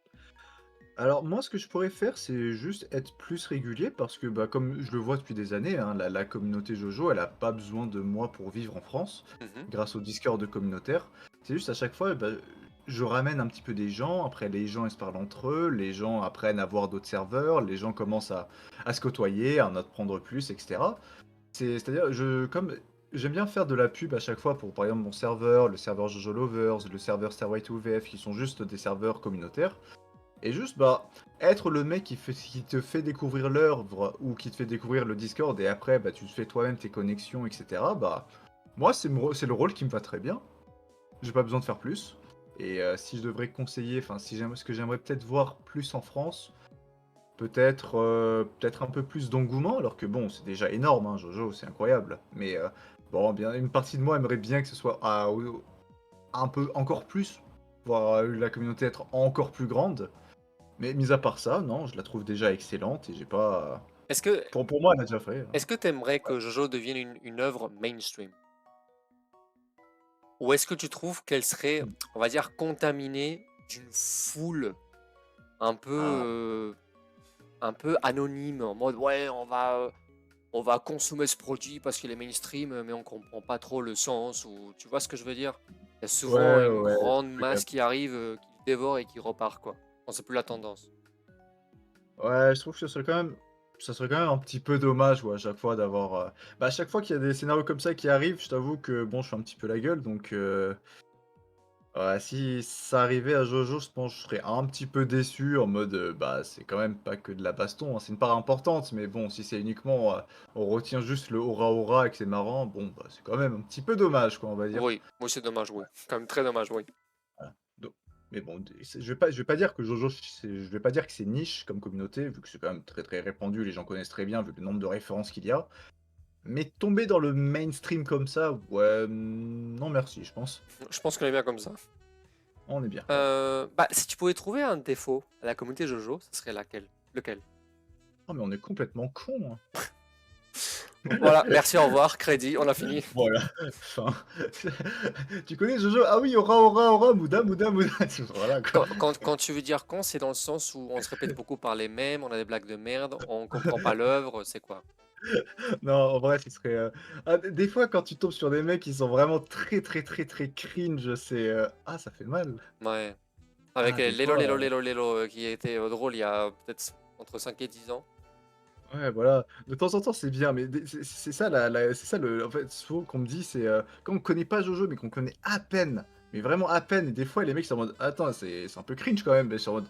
Alors moi, ce que je pourrais faire, c'est juste être plus régulier parce que, bah, comme je le vois depuis des années, hein, la communauté JoJo, elle a pas besoin de moi pour vivre en France, Mhm. grâce au Discord communautaire. C'est juste à chaque fois, bah, je ramène un petit peu des gens, après les gens ils se parlent entre eux, les gens apprennent à voir d'autres serveurs, les gens commencent à se côtoyer, à en apprendre plus, etc. C'est-à-dire, comme j'aime bien faire de la pub à chaque fois pour par exemple mon serveur, le serveur JoJo Lovers, le serveur Stairway to VF, qui sont juste des serveurs communautaires. Et juste, bah, être le mec qui te fait découvrir l'œuvre ou qui te fait découvrir le Discord et après, bah, tu te fais toi-même tes connexions, etc. Bah, moi, c'est le rôle qui me va très bien. J'ai pas besoin de faire plus. Et si je devrais conseiller, enfin, si j'aime, ce que j'aimerais peut-être voir plus en France, peut-être un peu plus d'engouement, alors que bon, c'est déjà énorme, hein, Jojo, c'est incroyable. Mais bon, bien, une partie de moi aimerait bien que ce soit un peu encore plus, voir la communauté être encore plus grande. Mais mis à part ça, non, je la trouve déjà excellente et j'ai pas Est-ce que pour moi, elle a déjà fait, hein. est-ce que tu aimerais que Jojo devienne une œuvre mainstream? Ou est-ce que tu trouves qu'elle serait, Mmh. on va dire, contaminée d'une foule un peu, Ah, un peu anonyme, en mode ouais, on va consommer ce produit parce qu'il est mainstream, mais on comprend pas trop le sens, ou tu vois ce que je veux dire? Il y a souvent ouais, une ouais, grande je masse qui arrive, qui le dévore et qui repart, quoi. Quand c'est plus la tendance. ouais, je trouve que ça serait quand même un petit peu dommage, ouais, à chaque fois d'avoir, bah, à chaque fois qu'il y a des scénarios comme ça qui arrivent, je t'avoue que bon, je fais un petit peu la gueule donc ouais, si ça arrivait à Jojo, je pense que je serais un petit peu déçu en mode, bah, c'est quand même pas que de la baston, hein, c'est une part importante, mais bon, si c'est uniquement, on retient juste le aura aura et que c'est marrant, bon, bah, c'est quand même un petit peu dommage, quoi, on va dire. Oui, oui, c'est dommage, oui. Quand même très dommage, oui. Voilà. Do mais bon, je vais pas dire que Jojo, je vais pas dire que c'est niche comme communauté, vu que c'est quand même très, très répandu, les gens connaissent très bien, vu le nombre de références qu'il y a. Mais tomber dans le mainstream comme ça, ouais, non merci, je pense. Je pense qu'on est bien comme ça. On est bien, voilà. Bah, si tu pouvais trouver un défaut à la communauté Jojo, ce serait laquelle? Lequel? Oh, mais on est complètement cons, hein. Voilà, merci, au revoir, crédit, on a fini. Voilà, enfin, tu connais Jojo? Ah oui, aura, aura, aura, Mouda, Mouda, Mouda. Voilà, quoi. Quand tu veux dire con, c'est dans le sens où on se répète beaucoup par les mêmes, on a des blagues de merde, on comprend pas l'œuvre, c'est quoi? Non, en vrai, ce serait, des fois, quand tu tombes sur des mecs qui sont vraiment très, très, très, très cringe, c'est, ah, ça fait mal. Ouais. Avec Ah, des Lelo fois, Lelo Lelo Lelo qui était drôle il y a peut-être entre 5 et 10 ans. ouais, voilà, de temps en temps, c'est bien, mais des c'est ça la c'est ça le en fait, souvent qu'on me dit, c'est, quand on connaît pas Jojo, mais qu'on connaît à peine, mais vraiment à peine et des fois, les mecs sont en mode: «Attends, c'est un peu cringe quand même», mais je suis en mode: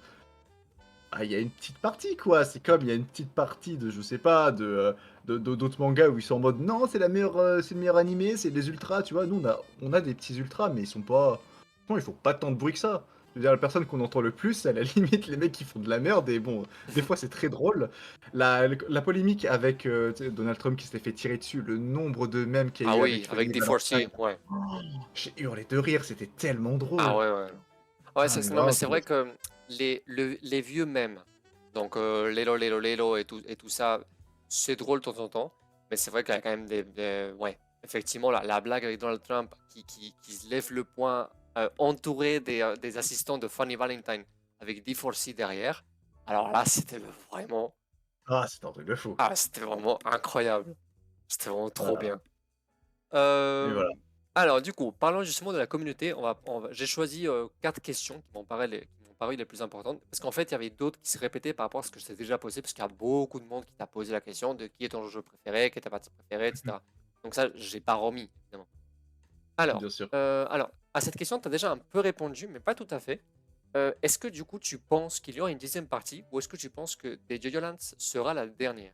«Ah, il y a une petite partie, quoi». C'est comme il y a une petite partie de, je sais pas, de d'autres mangas où ils sont en mode: «Non, c'est la meilleure, c'est le meilleur animé, c'est les ultras», tu vois? Nous, on a des petits ultras, mais ils sont pas franchement, ils font pas tant de bruit que ça. Je veux dire, la personne qu'on entend le plus, c'est à la limite les mecs qui font de la merde et bon, des fois, c'est très drôle. La polémique avec, tu sais, Donald Trump qui s'était fait tirer dessus, le nombre de mèmes qu'il y a Ah eu oui, avec avec Fanny Valentine. D4C, ouais. J'ai hurlé de rire, c'était tellement Ah drôle. ouais, ouais. Ouais, Ah mais non, mais vraiment, c'est vrai que les vieux mèmes, donc Lelo Lelo Lelo et tout ça, c'est drôle de temps en temps, mais c'est vrai qu'il y a quand même ouais, effectivement, la blague avec Donald Trump qui se lève le poing entouré des assistants de Funny Valentine avec D4C derrière. Alors là, c'était vraiment, ah, c'était un truc de fou. c'était vraiment incroyable. C'était vraiment trop Voilà bien. et voilà. Euh, alors, du coup, parlons justement de la communauté. J'ai choisi 4 questions qui m'ont paru les plus importantes. Parce qu'en fait, il y avait d'autres qui se répétaient par rapport à ce que je t'ai déjà posé. Parce qu'il y a beaucoup de monde qui t'a posé la question de qui est ton jeu préféré, quelle est ta partie préférée, etc. Donc, ça, j'ai pas remis, évidemment. Bien sûr. Alors, à cette question, tu as déjà un peu répondu, mais pas tout à fait. Est-ce que du coup, tu penses qu'il y aura une 10e partie ou est-ce que tu penses que The Jojo sera la dernière?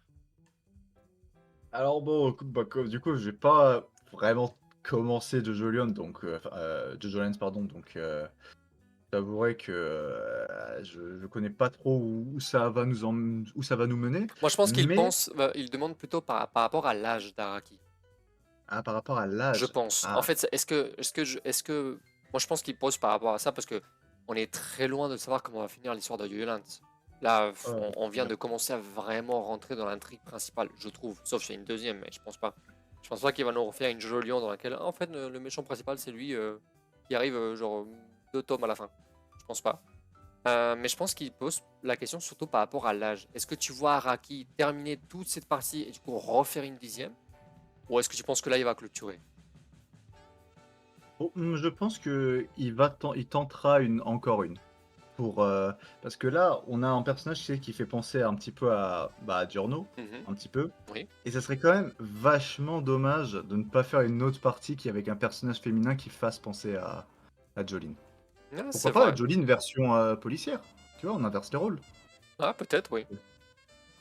Alors bon, bah, du coup, j'ai pas vraiment commencé Jojo Leon, donc enfin, Jojo Lens, pardon, donc j'avouerai que, je connais pas trop où ça va où ça va nous mener, Moi, je pense qu'il mais pense, il demande plutôt par rapport à l'âge d'Araki. ah, par rapport à Je l'âge, pense. En ah, fait, moi je pense qu'il pose par rapport à ça parce que on est très loin de savoir comment va finir l'histoire de Yoland. Là, on vient bien. de commencer à vraiment rentrer dans l'intrigue principale, je trouve. Sauf qu'il y a une deuxième, mais je pense pas. Je pense pas qu'il va nous refaire une Jojo Lion dans laquelle, en fait, le méchant principal, c'est lui qui arrive, genre, 2 tomes à la fin. Je pense pas. Mais je pense qu'il pose la question surtout par rapport à l'âge. Est-ce que tu vois Araki terminer toute cette partie et du coup refaire une 10e? Ou est-ce que tu penses que là, il va clôturer? Bon, je pense qu'il tentera encore une. Pour, parce que là, on a un personnage, tu sais, qui fait penser un petit peu à, bah, à Giorno, Mhm. un petit peu. Oui. Et ça serait quand même vachement dommage de ne pas faire une autre partie qui avec un personnage féminin qui fasse penser à Jolene. Ah, c'est Pourquoi pas vrai. la Jolene version policière? Tu vois, on inverse les rôles. Ah, peut-être, oui.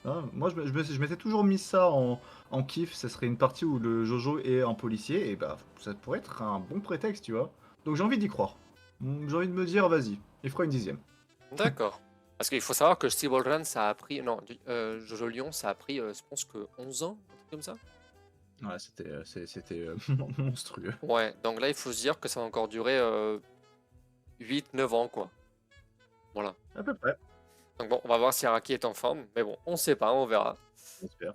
Hein, moi, je m'étais toujours mis ça en kiff. Ce serait une partie où le Jojo est un policier. Et bah, ça pourrait être un bon prétexte, tu vois. Donc j'ai envie d'y croire. J'ai envie de me dire, vas-y, il fera une 10e. D'accord. Parce qu'il faut savoir que Steel Ball Run, ça a pris. Non, Jojo Lion, ça a pris, je pense que 11 ans, un truc comme ça. Ouais, c'était monstrueux. Ouais, donc là, il faut se dire que ça va encore durer 8-9 ans, quoi. Voilà. À peu près, Donc bon, on va voir si Araki est en forme. Mais bon, on sait pas, on verra. j'espère.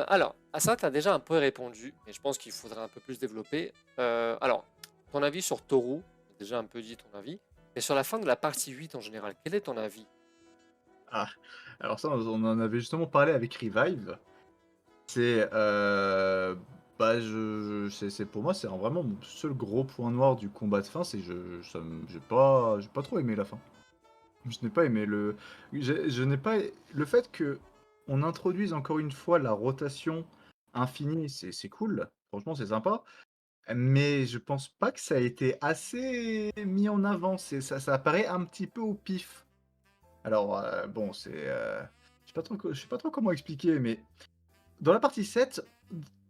Alors, à ça, tu as déjà un peu répondu, mais je pense qu'il faudrait un peu plus développer. Alors, ton avis sur Toru, j'ai déjà un peu dit ton avis. Et sur la fin de la partie 8 en général, quel est ton avis? Ah, alors ça, on en avait justement parlé avec Revive. C'est, bah, c'est pour moi, c'est vraiment mon seul gros point noir du combat de fin, c'est j'ai pas trop aimé la fin. Je n'ai pas aimé je n'ai pas le fait que on introduise encore une fois la rotation infinie, c'est cool, franchement, c'est sympa, mais je pense pas que ça a été assez mis en avant, ça apparaît un petit peu au pif. Alors, bon, je sais pas trop comment expliquer, mais dans la partie 7,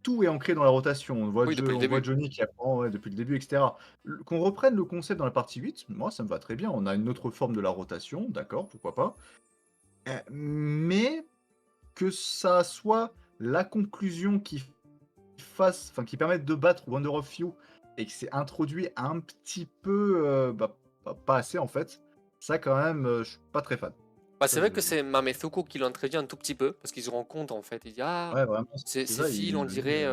tout est ancré dans la rotation. Oui, depuis le On voit début. Johnny qui apprend, ouais, depuis le début et cetera. Qu'on reprenne le concept dans la partie 8, moi ça me va très bien. On a une autre forme de la rotation, d'accord, pourquoi pas. Mais que ça soit la conclusion qui permette de battre Wonder of You et que c'est introduit un petit peu, bah, pas assez en fait, ça quand même, je suis pas très fan. Bah, c'est Ça, vrai que c'est Mamezuko qui l'introduit un tout petit peu, parce qu'il se rend compte en fait. Il dit: «Ah, ouais, vraiment, ces c'est ces ça, fils, il on me dit, dirait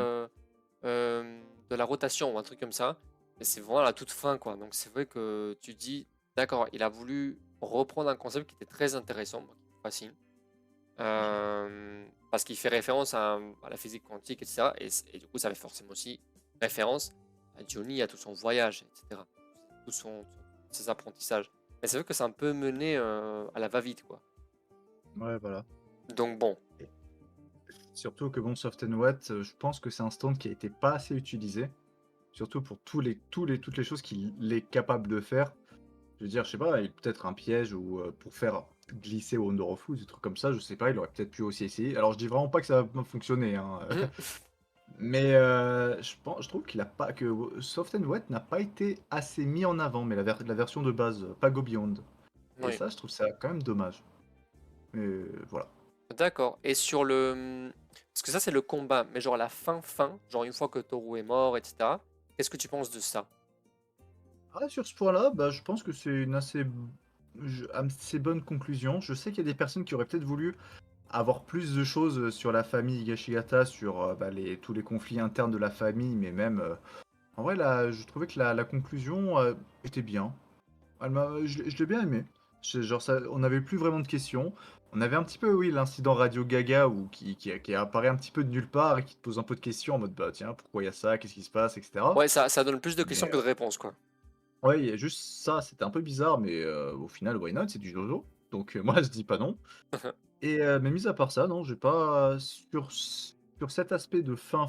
de la rotation ou un truc comme ça». Et c'est vraiment à la toute fin, quoi. Donc c'est vrai que tu dis: «D'accord, il a voulu reprendre un concept qui était très intéressant», moi, qui me fascine. Parce qu'il fait référence à la physique quantique, etc. Et du coup, ça fait forcément aussi référence à Johnny, à tout son voyage, etc. Tous ses apprentissages. Mais c'est vrai que c'est un peu mené à la va-vite, quoi. ouais, voilà. Donc bon, Et surtout que bon, Soft and Wet, je pense que c'est un stand qui a été pas assez utilisé, surtout pour toutes les choses qu'il est capable de faire. Je veux dire, je sais pas, il peut-être un piège ou pour faire glisser Wonder of Foods, des trucs comme ça, je sais pas, il aurait peut-être pu aussi essayer. Alors je dis vraiment pas que ça va pas fonctionner, hein, mhm, mais je trouve qu'il a pas que Soft and Wet n'a pas été assez mis en avant, mais la version de base, pas Go Beyond. Et oui, ça, je trouve ça quand même dommage. Mais voilà. d'accord. Et sur parce que ça, c'est le combat, mais genre à la fin, genre une fois que Toru est mort, etc. Qu'est-ce que tu penses de ça? Ah, sur ce point-là, bah, je pense que c'est une assez bonne conclusion. Je sais qu'il y a des personnes qui auraient peut-être voulu avoir plus de choses sur la famille Higashigata, sur bah, tous les conflits internes de la famille, mais même. En vrai, là, je trouvais que la conclusion était bien. Je l'ai bien aimé. Genre, ça, on n'avait plus vraiment de questions. On avait un petit peu, oui, l'incident Radio Gaga qui apparaît un petit peu de nulle part et qui te pose un peu de questions en mode, bah tiens, pourquoi il y a ça, qu'est-ce qui se passe, etc. Ouais, ça donne plus de questions Mais que de réponses, quoi. ouais, il y a juste ça, c'était un peu bizarre, mais au final, why not? C'est du JoJo. Donc moi, je dis pas non. Et mais mis à part ça, non, j'ai pas sur cet aspect de fin,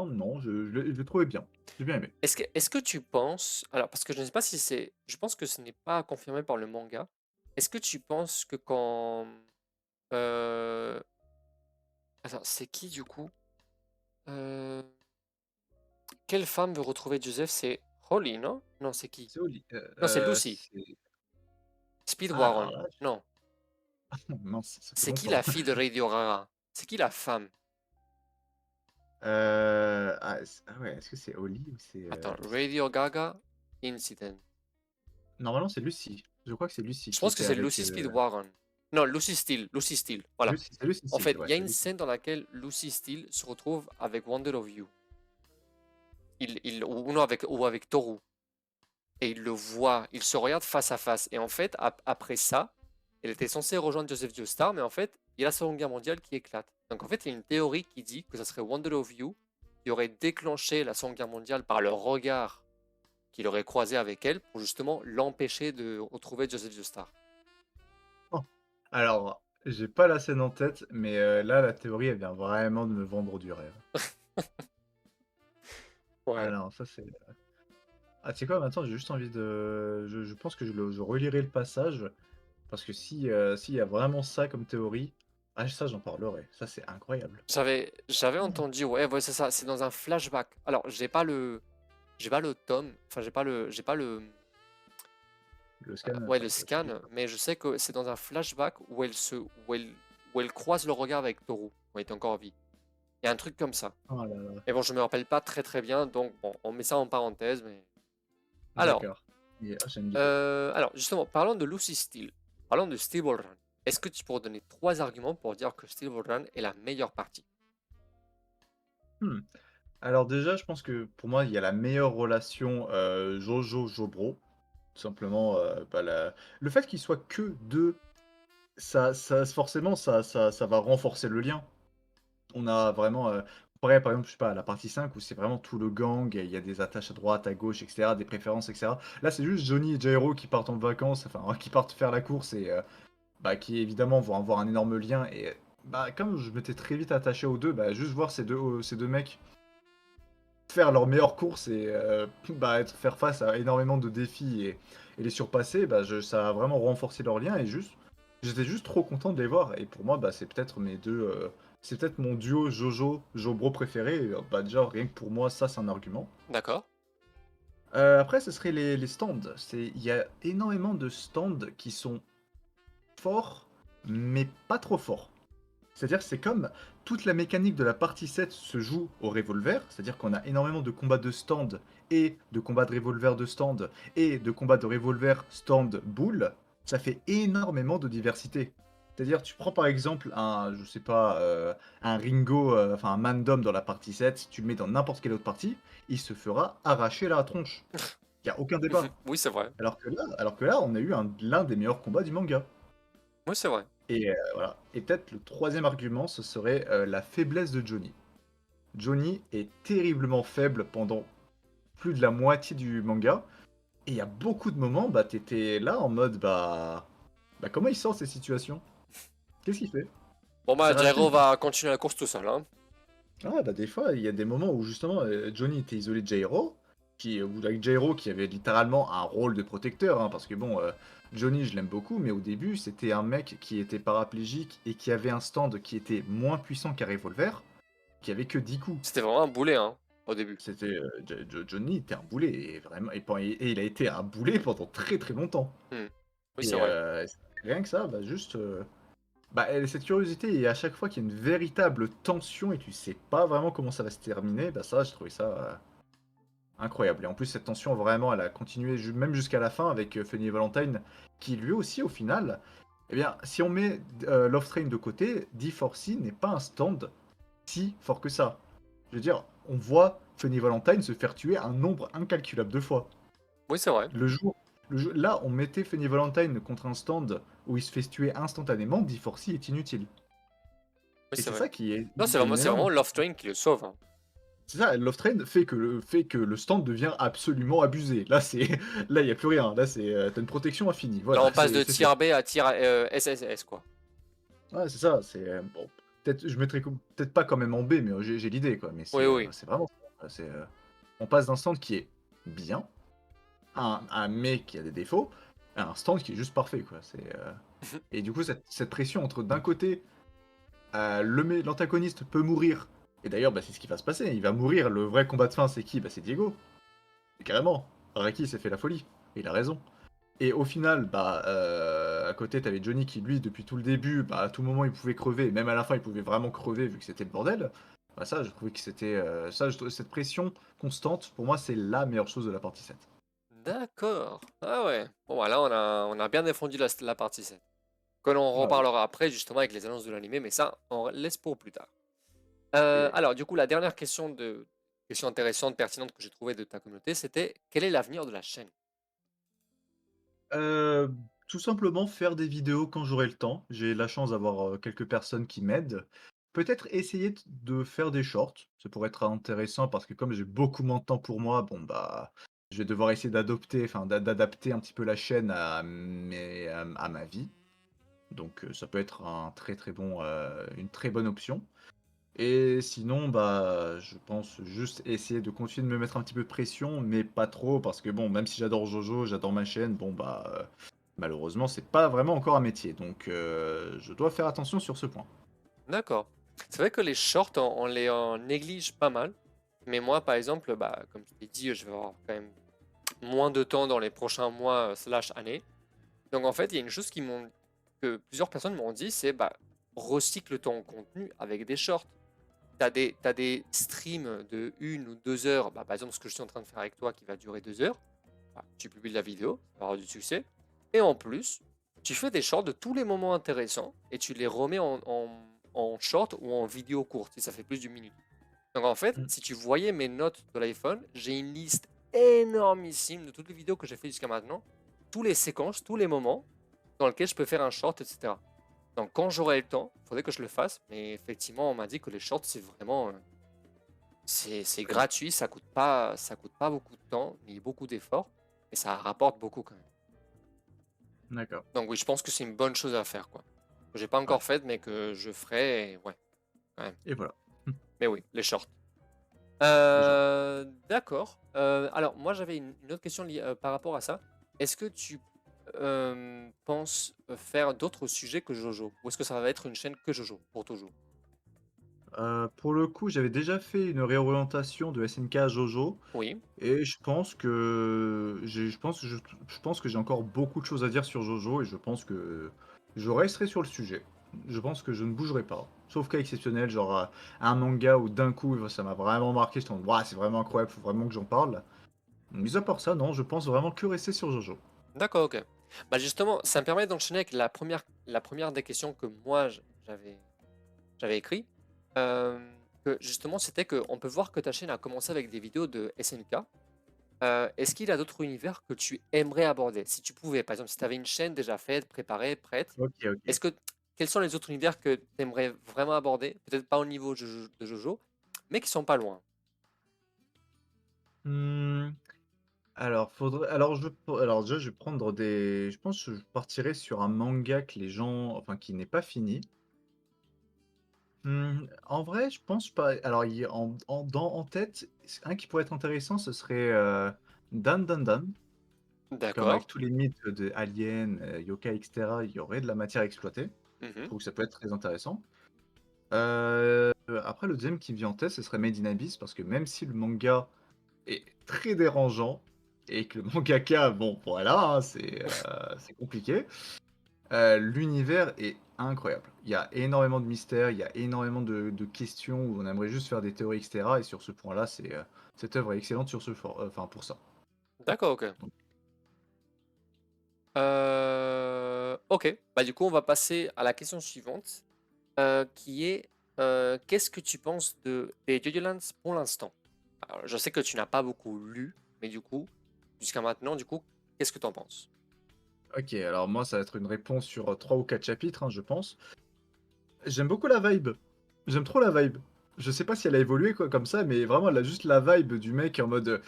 non, je l'ai trouvé bien. J'ai bien aimé. Est-ce que tu penses, alors parce que je ne sais pas si c'est, je pense que ce n'est pas confirmé par le manga. Est-ce que tu penses que quand, euh, attends, c'est qui du coup? Euh, Quelle femme veut retrouver Joseph? C'est Holly, non? Non, c'est qui? C'est Oli Non, c'est Lucy. c'est ah alors Speedwagon. là, Non. mince, ça fait C'est qui longtemps. la fille de Radio Gaga? C'est qui la femme? Ah ouais, est-ce que c'est Oli ou c'est, Attends, Lucy? Radio Gaga Incident. Normalement, c'est Lucy. Je crois que c'est Lucy Je qui pense que était c'est avec, Lucy Speedwagon. Non, Lucy Steele. Lucy Steele. Voilà. Lucy, c'est Lucy En Steele, fait, c'est il vrai, y a c'est une Lucy. scène dans laquelle Lucy Steele se retrouve avec Wonder of You. Ou non, avec Toru. Et il le voit, il se regarde face à face. Et en fait, après ça, elle était censée rejoindre Joseph Joestar, mais en fait, il y a la Seconde Guerre mondiale qui éclate. Donc en fait, il y a une théorie qui dit que ça serait Wonder of You qui aurait déclenché la Seconde Guerre mondiale par le regard qu'il aurait croisé avec elle pour justement l'empêcher de retrouver Joseph Joestar. Oh. Alors, j'ai pas la scène en tête, mais là, la théorie, elle vient vraiment de me vendre du rêve. Ah Ouais. non, ça c'est ah, tu sais quoi? Maintenant, j'ai juste envie de je pense que je relirai le passage parce que si, s'il y a vraiment ça comme théorie, ah ça, j'en parlerai. Ça, c'est incroyable. J'avais entendu, ouais, c'est ça, c'est dans un flashback. Alors, j'ai pas le tome, enfin, Le scan, ouais, enfin, le le scan, mais je sais que c'est dans un flashback où elle croise le regard avec Toru, quand il est encore en vie. Il y a un truc comme ça. oh là là, Mais bon, je me rappelle pas très très bien, donc bon, on met ça en parenthèse, mais. Alors, d'accord. Et ah, j'aime l'idée. alors justement, parlons de Lucy Steele, parlons de Steel Ball Run. Est-ce que tu pourrais donner trois arguments pour dire que Steel Ball Run est la meilleure partie? Mmh. Alors déjà, je pense que pour moi, il y a la meilleure relation, Jojo-Jobro. Tout simplement, bah, le fait qu'ils soient que 2, ça forcément, ça va renforcer le lien. On a vraiment, comparé par exemple, je sais pas, à la partie 5 où c'est vraiment tout le gang, et il y a des attaches à droite, à gauche et cetera, des préférences et cetera. Là, c'est juste Johnny et Jairo qui partent en vacances, enfin, qui partent faire la course et bah, qui évidemment vont avoir un énorme lien et bah, comme je m'étais très vite attaché aux 2, bah, juste voir ces 2 mecs faire leur meilleure course et bah, faire face à énormément de défis et les surpasser, bah, ça a vraiment renforcé leur lien et juste, j'étais juste trop content de les voir. Et pour moi, bah, c'est peut-être mon duo Jojo-Jobro préféré. Et, bah, déjà, rien que pour moi, ça, c'est un argument. D'accord. Après, ce serait les stands. Il y a énormément de stands qui sont forts, mais pas trop forts. C'est-à-dire que c'est comme toute la mécanique de la partie 7 se joue au revolver, c'est-à-dire qu'on a énormément de combats de stand et de combats de revolver de stand et de combats de revolver stand boule, ça fait énormément de diversité. C'est-à-dire, tu prends par exemple je sais pas, un Ringo, enfin un Mandom dans la partie 7, tu le mets dans n'importe quelle autre partie, il se fera arracher la tronche. Il y a aucun débat. Oui, c'est vrai. Alors que là, on a eu l'un des meilleurs combats du manga. Oui, c'est vrai. Et voilà. Et peut-être le troisième argument, ce serait la faiblesse de Johnny. Johnny est terriblement faible pendant plus de la moitié du manga. Et il y a beaucoup de moments, bah t'étais là en mode bah comment il sort ces situations? Qu'est-ce qu'il fait? Bon, Il s'est bah, racheté Jairo une va continuer la course tout seul, hein. Ah bah des fois, il y a des moments où justement Johnny était isolé de Jairo, ou avec Jairo qui avait littéralement un rôle de protecteur, hein, parce que bon, Johnny je l'aime beaucoup, mais au début c'était un mec qui était paraplégique et qui avait un stand qui était moins puissant qu'un revolver, qui avait que 10 coups. C'était vraiment un boulet, hein, au début. C'était Johnny était un boulet et vraiment et il a été un boulet pendant très très longtemps. Hmm. Oui, c'est Et vrai. rien que ça, bah juste cette curiosité et à chaque fois qu'il y a une véritable tension et tu sais pas vraiment comment ça va se terminer, bah ça, j'ai trouvé ça incroyable. Et en plus, cette tension, vraiment, elle a continué même jusqu'à la fin avec Funny Valentine, qui lui aussi, au final, eh bien, si on met Love Train de côté, D4C n'est pas un stand si fort que ça. Je veux dire, on voit Funny Valentine se faire tuer un nombre incalculable de fois. Oui, c'est vrai. Le jour, là, on mettait Funny Valentine contre un stand où il se fait tuer instantanément, D4C est inutile. Oui, Et c'est c'est vrai. ça qui est Non, une c'est énorme. vraiment Love Train qui le sauve, hein. C'est ça, Love Train fait que le stand devient absolument abusé. Là, là, il y a plus rien. Là, t'as une protection infinie. Là, Voilà, on passe de c'est fait. tier B à tier SSS, quoi. Ouais, c'est ça. Bon. Peut-être, je mettrais peut-être pas quand même en B, mais j'ai l'idée, quoi. Mais Oui, oui. c'est vraiment ça. On passe d'un stand qui est bien à un mec qui a des défauts à un stand qui est juste parfait, quoi. Et du coup, cette pression entre d'un côté, l'antagoniste peut mourir. Et d'ailleurs, bah, c'est ce qui va se passer. Il va mourir. Le vrai combat de fin, c'est qui? Bah, c'est Diego. Carrément, Araki s'est fait la folie. Et il a raison. Et au final, à côté, t'avais Johnny qui, lui, depuis tout le début, à tout moment, il pouvait crever. Même à la fin, il pouvait vraiment crever vu que c'était le bordel. Bah ça, je trouvais que c'était... cette pression constante, pour moi, c'est la meilleure chose de la partie 7. D'accord. Ah ouais. Bon, bah là, on a bien défendu la partie 7. Que l'on Ah oui. reparlera après, justement, avec les annonces de l'animé, mais ça, on laisse pour plus tard. Et, Alors, du coup, la dernière question intéressante, pertinente que j'ai trouvée de ta communauté, c'était quel est l'avenir de la chaîne? euh, tout simplement faire des vidéos quand j'aurai le temps. J'ai la chance d'avoir quelques personnes qui m'aident. Peut-être essayer de faire des shorts. Ça pourrait être intéressant parce que comme j'ai beaucoup moins de temps pour moi, bon bah je vais devoir essayer d'adapter un petit peu la chaîne à ma vie. Donc ça peut être une très bonne option. Et sinon, bah, je pense juste essayer de continuer de me mettre un petit peu de pression, mais pas trop, parce que bon, même si j'adore Jojo, j'adore ma chaîne, bon bah, malheureusement, c'est pas vraiment encore un métier, donc je dois faire attention sur ce point. D'accord. C'est vrai que les shorts, on les en néglige pas mal. Mais moi, par exemple, bah, comme je t'ai dit, je vais avoir quand même moins de temps dans les prochains mois slash années. Donc en fait, il y a une chose que plusieurs personnes m'ont dit, c'est bah, recycle ton contenu avec des shorts. T'as des streams de 1 ou 2 heures, bah, par exemple ce que je suis en train de faire avec toi qui va durer 2 heures. Bah, tu publies la vidéo, ça va avoir du succès. Et en plus, tu fais des shorts de tous les moments intéressants et tu les remets en short ou en vidéo courte, si ça fait plus d'une minute. Donc en fait, Mm. si tu voyais mes notes de l'iPhone, j'ai une liste énormissime de toutes les vidéos que j'ai fait jusqu'à maintenant, tous les séquences, tous les moments dans lesquels je peux faire un short, etc. Donc quand j'aurai le temps, il faudrait que je le fasse, mais effectivement, on m'a dit que les shorts, c'est vraiment... c'est gratuit, ça coûte pas beaucoup de temps, ni beaucoup d'efforts, et ça rapporte beaucoup quand même. D'accord. Donc oui, je pense que c'est une bonne chose à faire, quoi. Que j'ai pas Ouais. encore faite, mais que je ferai, et ouais, quand même. Et voilà. Mais oui, les shorts. Les gens. D'accord. Alors, moi, j'avais une autre question par rapport à ça. Est-ce que tu penses faire d'autres sujets que Jojo? Ou est-ce que ça va être une chaîne que Jojo, pour toujours? Pour le coup, j'avais déjà fait une réorientation de SNK à Jojo, Oui, et je pense que j'ai encore beaucoup de choses à dire sur Jojo, et je pense que je resterai sur le sujet. Je pense que je ne bougerai pas. Sauf cas exceptionnel, genre un manga où d'un coup ça m'a vraiment marqué, je me dis, c'est vraiment incroyable, faut vraiment que j'en parle. Mis à part ça, non, je pense vraiment que rester sur Jojo. d'accord, ok. Bah justement, ça me permet d'enchaîner avec la première la première des questions que moi j'avais écrit, euh, que justement c'était qu'on peut voir que ta chaîne a commencé avec des vidéos de SNK. Est-ce qu'il y a d'autres univers que tu aimerais aborder? Si tu pouvais, par exemple, si tu avais une chaîne déjà faite, préparée, prête, Ok, ok. est-ce que quels sont les autres univers que tu aimerais vraiment aborder? Peut-être pas au niveau de Jojo, mais qui sont pas loin. Hmm, alors, alors déjà, je vais prendre des. Je pense que je partirais sur un manga que les gens, enfin, qui n'est pas fini. En vrai, je pense pas. Alors, en tête, un qui pourrait être intéressant, ce serait Dan Dan Dan. Comme D'accord. avec tous les mythes de aliens, yokai, et cetera, il y aurait de la matière à exploiter. Je Mhm. trouve que ça peut être très intéressant. Après, le deuxième qui me vient en tête, ce serait Made in Abyss, parce que même si le manga est très dérangeant et que le mangaka, bon, voilà, hein, c'est compliqué, l'univers est incroyable. Il y a énormément de mystères, il y a énormément de questions où on aimerait juste faire des théories, et cetera. Et sur ce point-là, cette œuvre est excellente sur enfin, pour ça. D'accord, ok. Donc, Ok, bah du coup on va passer à la question suivante, qui est qu'est-ce que tu penses des Jojolands pour l'instant? Alors, je sais que tu n'as pas beaucoup lu, mais du coup, jusqu'à maintenant, du coup, qu'est-ce que tu en penses? ok, alors moi, ça va être une réponse sur 3 ou 4 chapitres, hein, je pense. J'aime beaucoup la vibe. J'aime trop la vibe. Je sais pas si elle a évolué quoi, comme ça, mais vraiment, elle a juste la vibe du mec en mode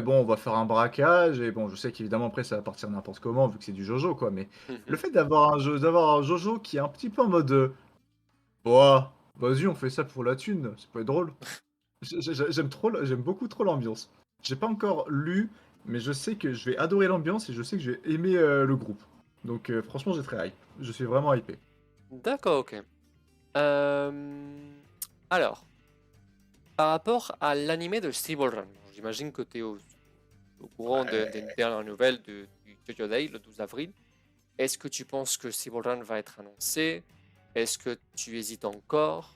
bon, on va faire un braquage. Et bon, je sais qu'évidemment, après, ça va partir n'importe comment, vu que c'est du Jojo, quoi. Mais le Mhm. fait d'avoir un Jojo qui est un petit peu en mode ouah, vas-y, on fait ça pour la thune, ça peut être drôle. J'aime beaucoup trop l'ambiance. J'ai pas encore lu, mais je sais que je vais adorer l'ambiance et je sais que je vais aimer le groupe. Donc, franchement, j'ai très hype. Je suis vraiment hypé. D'accord, ok. Euh, Alors, par rapport à l'animé de Stable Run, j'imagine que tu es au courant des Ouais. dernières nouvelles du Jojo Day, le 12 avril. Est-ce que tu penses que Stable Run va être annoncé? Est-ce que tu hésites encore?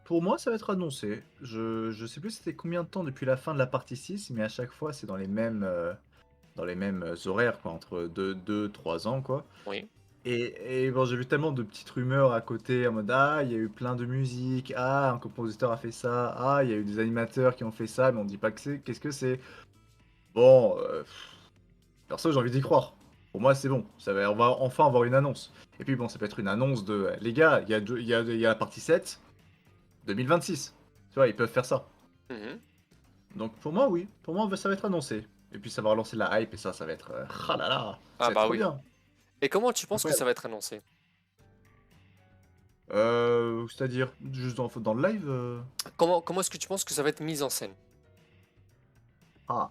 Pour moi, ça va être annoncé. Je sais plus c'était combien de temps depuis la fin de la partie 6, mais à chaque fois, c'est dans les mêmes horaires, quoi, entre deux 3 ans, quoi. Oui. Et bon, j'ai vu tellement de petites rumeurs à côté en mode ah, il y a eu plein de musique, ah, un compositeur a fait ça, ah, il y a eu des animateurs qui ont fait ça, mais on dit pas que c'est. Qu'est-ce que c'est? Bon, perso, j'ai envie d'y croire. Pour moi, c'est bon. On va enfin avoir une annonce. Et puis bon, ça peut être une annonce de les gars, il y a la partie 7, 2026. Tu vois, ils peuvent faire ça. Mhm. Donc pour moi, oui. Pour moi, ça va être annoncé. Et puis ça va relancer la hype et ça va être. Ah là là, Ah ça va être bah trop oui. bien. Et comment tu penses que Incroyable. ça va être annoncé? C'est-à-dire, juste dans le live Comment est-ce que tu penses que ça va être mis en scène? Ah.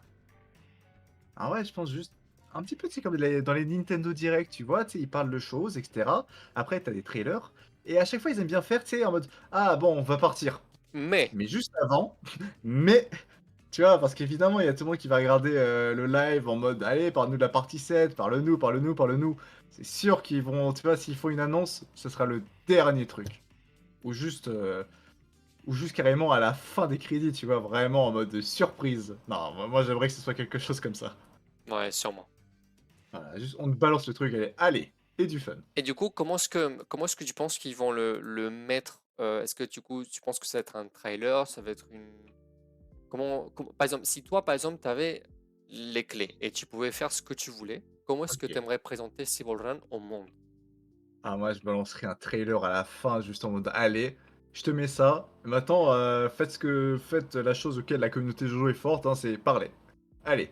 Ah ouais, je pense juste. Un petit peu, tu sais, comme dans les Nintendo Direct, tu vois, tu sais, ils parlent de choses, etc. Après, t'as des trailers. Et à chaque fois, ils aiment bien faire, tu sais, en mode ah bon, on va partir. Mais, Mais juste avant, mais tu vois, parce qu'évidemment, il y a tout le monde qui va regarder le live en mode allez, parle-nous de la partie 7, parle-nous, parle-nous, parle-nous. C'est sûr qu'ils vont, tu vois, s'il faut une annonce, ce sera le dernier truc. Ou juste, euh, ou juste carrément à la fin des crédits, tu vois, vraiment en mode surprise. Non, moi j'aimerais que ce soit quelque chose comme ça. ouais, sûrement. Voilà, juste on te balance le truc, allez, et du fun. Et du coup, comment est-ce que tu penses qu'ils vont le mettre? Est-ce que du coup, tu penses que ça va être un trailer? Ça va être une... Par exemple, si toi, par exemple, tu avais les clés et tu pouvais faire ce que tu voulais, comment est-ce que tu Ok. aimerais présenter Civil Run au monde? Ah, moi je balancerai un trailer à la fin, juste en mode allez, je te mets ça. Maintenant, faites la chose auquel la communauté Jojo est forte, hein, c'est parler. Allez,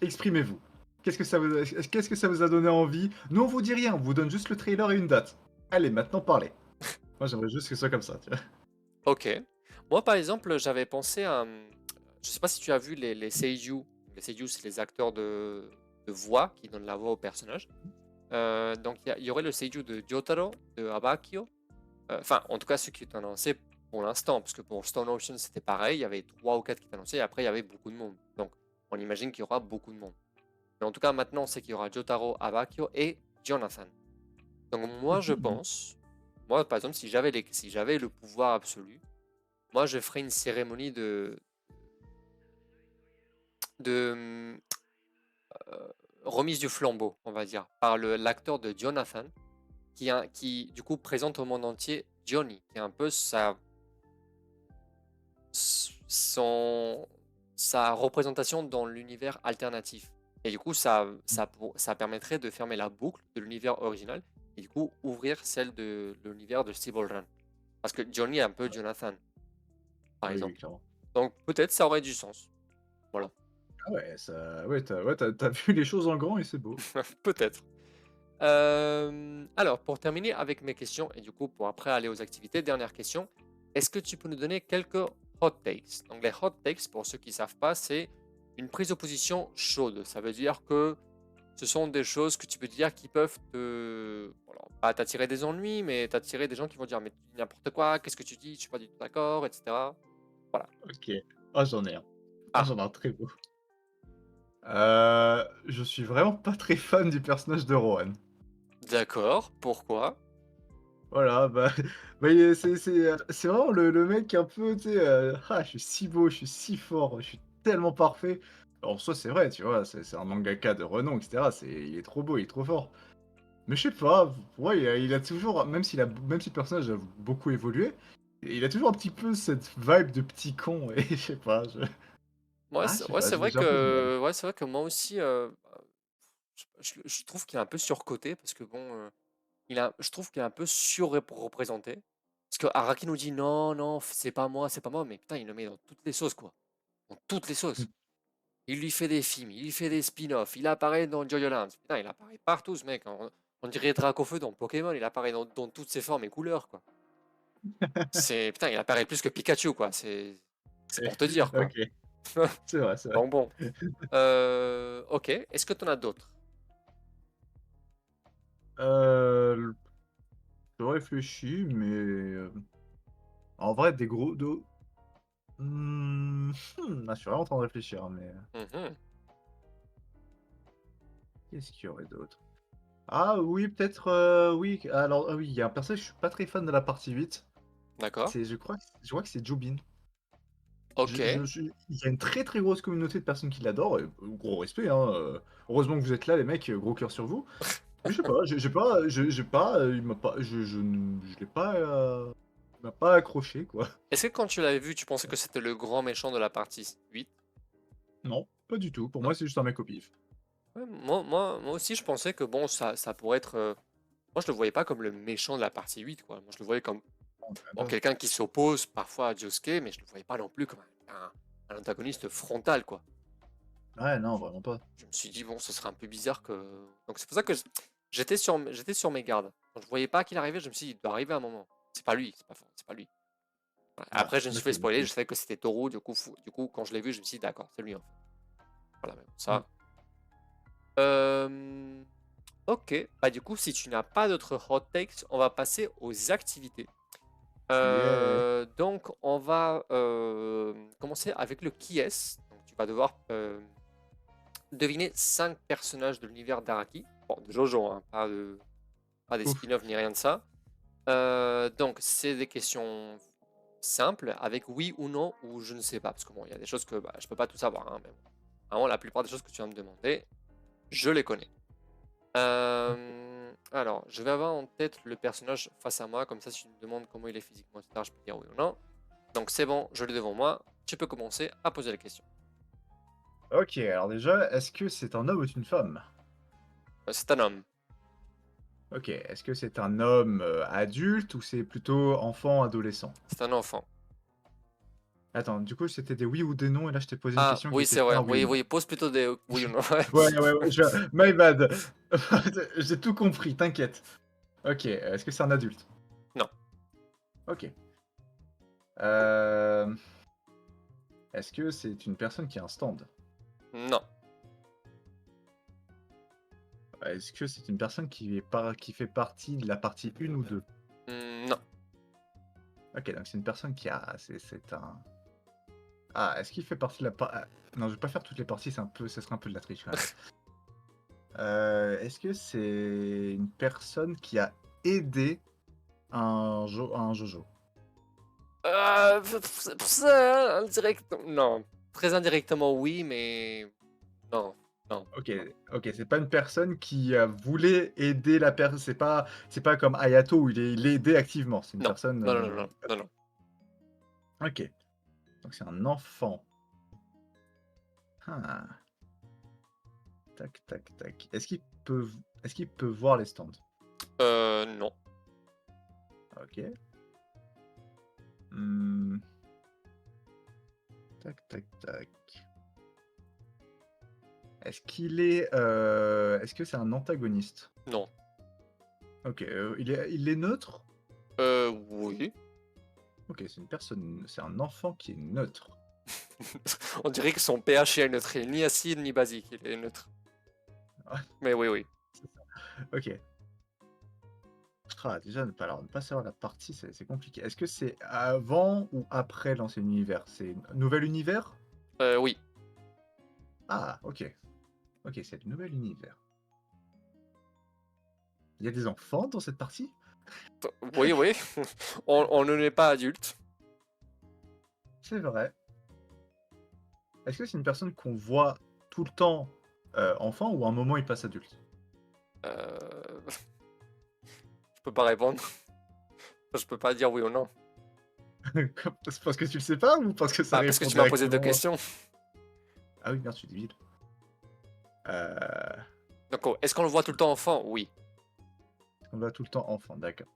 exprimez-vous. Qu'est-ce que ça vous a donné envie? Nous on vous dit rien, on vous donne juste le trailer et une date. Allez, maintenant parlez. Moi j'aimerais juste que ce soit comme ça, tu vois. Ok. Moi, par exemple, j'avais pensé à... Je sais pas si tu as vu les seiyuu. Les seiyuu, c'est les acteurs de voix qui donnent la voix au personnage. Donc, il y aurait le seiyuu de Jotaro, de Abakio. Enfin, en tout cas, ceux qui étaient annoncés pour l'instant, parce que pour Stone Ocean, c'était pareil. Il y avait trois ou quatre qui étaient annoncés, et après, il y avait beaucoup de monde. Donc, on imagine qu'il y aura beaucoup de monde. Mais en tout cas, maintenant, on sait qu'il y aura Jotaro, Abakio et Jonathan. Donc, moi, je Mhm. pense... Moi, par exemple, si j'avais le pouvoir absolu, moi, je ferais une cérémonie de remise du flambeau, on va dire, par l'acteur de Jonathan, qui du coup présente au monde entier Johnny, qui est un peu son, sa représentation dans l'univers alternatif. Et du coup, ça permettrait de fermer la boucle de l'univers original et du coup ouvrir celle de l'univers de Steve Run. Parce que Johnny est un peu Jonathan, par Oui, oui, exemple. clairement. Donc peut-être ça aurait du sens. Voilà, Ah ouais, ça ouais, tu vu les choses en grand et c'est beau. peut-être. Alors, pour terminer avec mes questions, et du coup, pour après aller aux activités, dernière question. Est-ce que tu peux nous donner quelques hot takes? Donc, les hot takes, pour ceux qui ne savent pas, c'est une prise de position chaude. Ça veut dire que ce sont des choses que tu peux dire qui peuvent voilà, pas t'attirer des ennuis, mais t'attirer des gens qui vont dire mais tu dis n'importe quoi, qu'est-ce que tu dis, je suis pas du tout d'accord, etc. Voilà. OK. Ah, j'en ai un. Ah, Ah, j'en ai un très beau. Je suis vraiment pas très fan du personnage de Rohan. d'accord, pourquoi? Voilà, bah bah, c'est vraiment le mec un peu, tu sais, «Ah, je suis si beau, je suis si fort, je suis tellement parfait». Alors en soi, c'est vrai, tu vois? C'est un mangaka de renom et cetera, il est trop beau, il est trop fort. Mais je sais pas, ouais, il a toujours même si le personnage a beaucoup évolué, il a toujours un petit peu cette vibe de petit con et je sais pas, je sais Ouais, pas, c'est vrai j'ai un peu du mal. que, ouais, c'est vrai que moi aussi, je trouve qu'il est un peu surcoté parce que bon, je trouve qu'il est un peu surreprésenté. Parce que Araki nous dit non, non, c'est pas moi, mais putain, il le met dans toutes les sauces, quoi. Dans toutes les Mmh. sauces. Il lui fait des films, il lui fait des spin-offs, il apparaît dans Jojo Land. Putain, il apparaît partout, ce mec. On dirait Dracofeu dans Pokémon, il apparaît dans toutes ses formes et couleurs, quoi. Putain, il apparaît plus que Pikachu, quoi. C'est pour te dire, quoi. OK, c'est vrai, c'est vrai. Donc bon. Ok, est-ce que tu en as d'autres? L Je réfléchis, mais en vrai des gros de je suis vraiment en train de réfléchir, mais Mhm, qu'est-ce qu'il y aurait d'autre? Ah oui, peut-être, oui, alors, ah oui, il y a un personnage, je suis pas très fan de la partie 8. d'accord. Je crois que c'est Jobin. Ok. Il y a une très, très grosse communauté de personnes qui l'adorent et gros respect, hein, heureusement que vous êtes là les mecs, gros cœur sur vous. Mais je sais pas, j'ai pas, il m'a pas je l'ai pas, il m'a pas accroché, quoi. Est-ce que quand tu l'avais vu, tu pensais que c'était le grand méchant de la partie 8? Non, pas du tout. Pour Non. moi, c'est juste un mec au pif. Ouais, moi aussi, je pensais que bon, ça pourrait être. Moi, je le voyais pas comme le méchant de la partie 8, quoi. Moi, je le voyais comme Non, même bon, pas. quelqu'un qui s'oppose parfois à Josuke, mais je le voyais pas non plus comme un antagoniste frontal, quoi. Ouais, non, vraiment pas. Je me suis dit, bon, ce serait un peu bizarre que. Donc, c'est pour ça que j'étais sur mes gardes. Quand je voyais pas qu'il arrivait, je me suis dit, il doit arriver un moment. C'est pas lui, c'est pas lui. Voilà. Ouais, Après, je me suis fait OK, spoiler, OK. je savais que c'était Toru, du coup, quand je l'ai vu, je me suis dit, d'accord, c'est lui, en fait. Voilà, mais bon, Mmh. ça. Euh, Ok, bah du coup, si tu n'as pas d'autres hot takes, on va passer aux activités. Yeah. Donc, on va commencer avec le qui est. Donc, tu vas devoir deviner 5 personnages de l'univers d'Araki. Bon, de Jojo, hein, pas des Ouf. spin-offs ni rien de ça. Donc, c'est des questions simples avec oui ou non ou je ne sais pas. Parce que bon, il y a des choses que bah, je peux pas tout savoir, hein, mais bon. Vraiment, la plupart des choses que tu vas me demander, je les connais. Alors, je vais avoir en tête le personnage face à moi, comme ça si tu me demandes comment il est physiquement, etc., je peux dire oui ou non. Donc c'est bon, je l'ai devant moi, tu peux commencer à poser la question. OK, alors déjà, est-ce que c'est un homme ou une femme? C'est un homme, OK, est-ce que c'est un homme, adulte ou c'est plutôt enfant, adolescent? c'est un enfant. Attends, du coup, c'était des oui ou des non et là, je t'ai posé une Ah question qui oui, était c'est pas vrai, un oui ou oui, non. oui, pose plutôt des oui ou non. Ouais, ouais, ouais, my bad. J'ai tout compris, t'inquiète. OK, est-ce que c'est un adulte? Non, OK. Hem, est-ce que c'est une personne qui a un stand? non, Est-ce que c'est une personne qui fait partie de la partie 1 ou 2? non. OK, donc c'est une personne qui a c'est un est-ce qu'il fait partie de la non, je vais pas faire toutes les parties, ça serait un peu de la triche quand même. Est-ce que c'est une personne qui a aidé un Jojo? Indirect, non. Très indirectement oui, mais non, Non, Ok, non, ok, c'est pas une personne qui voulait aider la personne. C'est pas comme Hayato où il est aidé activement. C'est une non, personne. non, non, non, non, non, non. Ok, donc c'est un enfant. Ah, tac, tac, tac. Est-ce qu'il peut voir les stands? Non. Ok. Hmm, tac, tac, tac. Est-ce que c'est un antagoniste? Non. Ok, il est neutre? Oui. Ok, c'est un enfant qui est neutre. On dirait que son pH est neutre. Il est ni acide ni basique. Il est neutre. Mais oui, oui. C'est ça. Ok. Ah, déjà, ne pas savoir la partie, c'est compliqué. Est-ce que c'est avant ou après l'ancien univers? C'est nouvel univers? Oui. Ah, ok. Ok, c'est le nouvel univers. Il y a des enfants dans cette partie? Oui, oui. On ne n'est pas adulte. C'est vrai. Est-ce que c'est une personne qu'on voit tout le temps enfant ou à un moment il passe adulte? Euh, Je peux pas répondre. Je peux pas dire oui ou non. C'est parce que tu le sais pas ou parce que ça Bah, parce que répond tu m'as posé deux directement? questions. Ah oui, merde, je suis débile. Euh, Donc, oh, est-ce qu'on le voit tout le temps enfant? Oui. on voit tout le temps enfant, d'accord.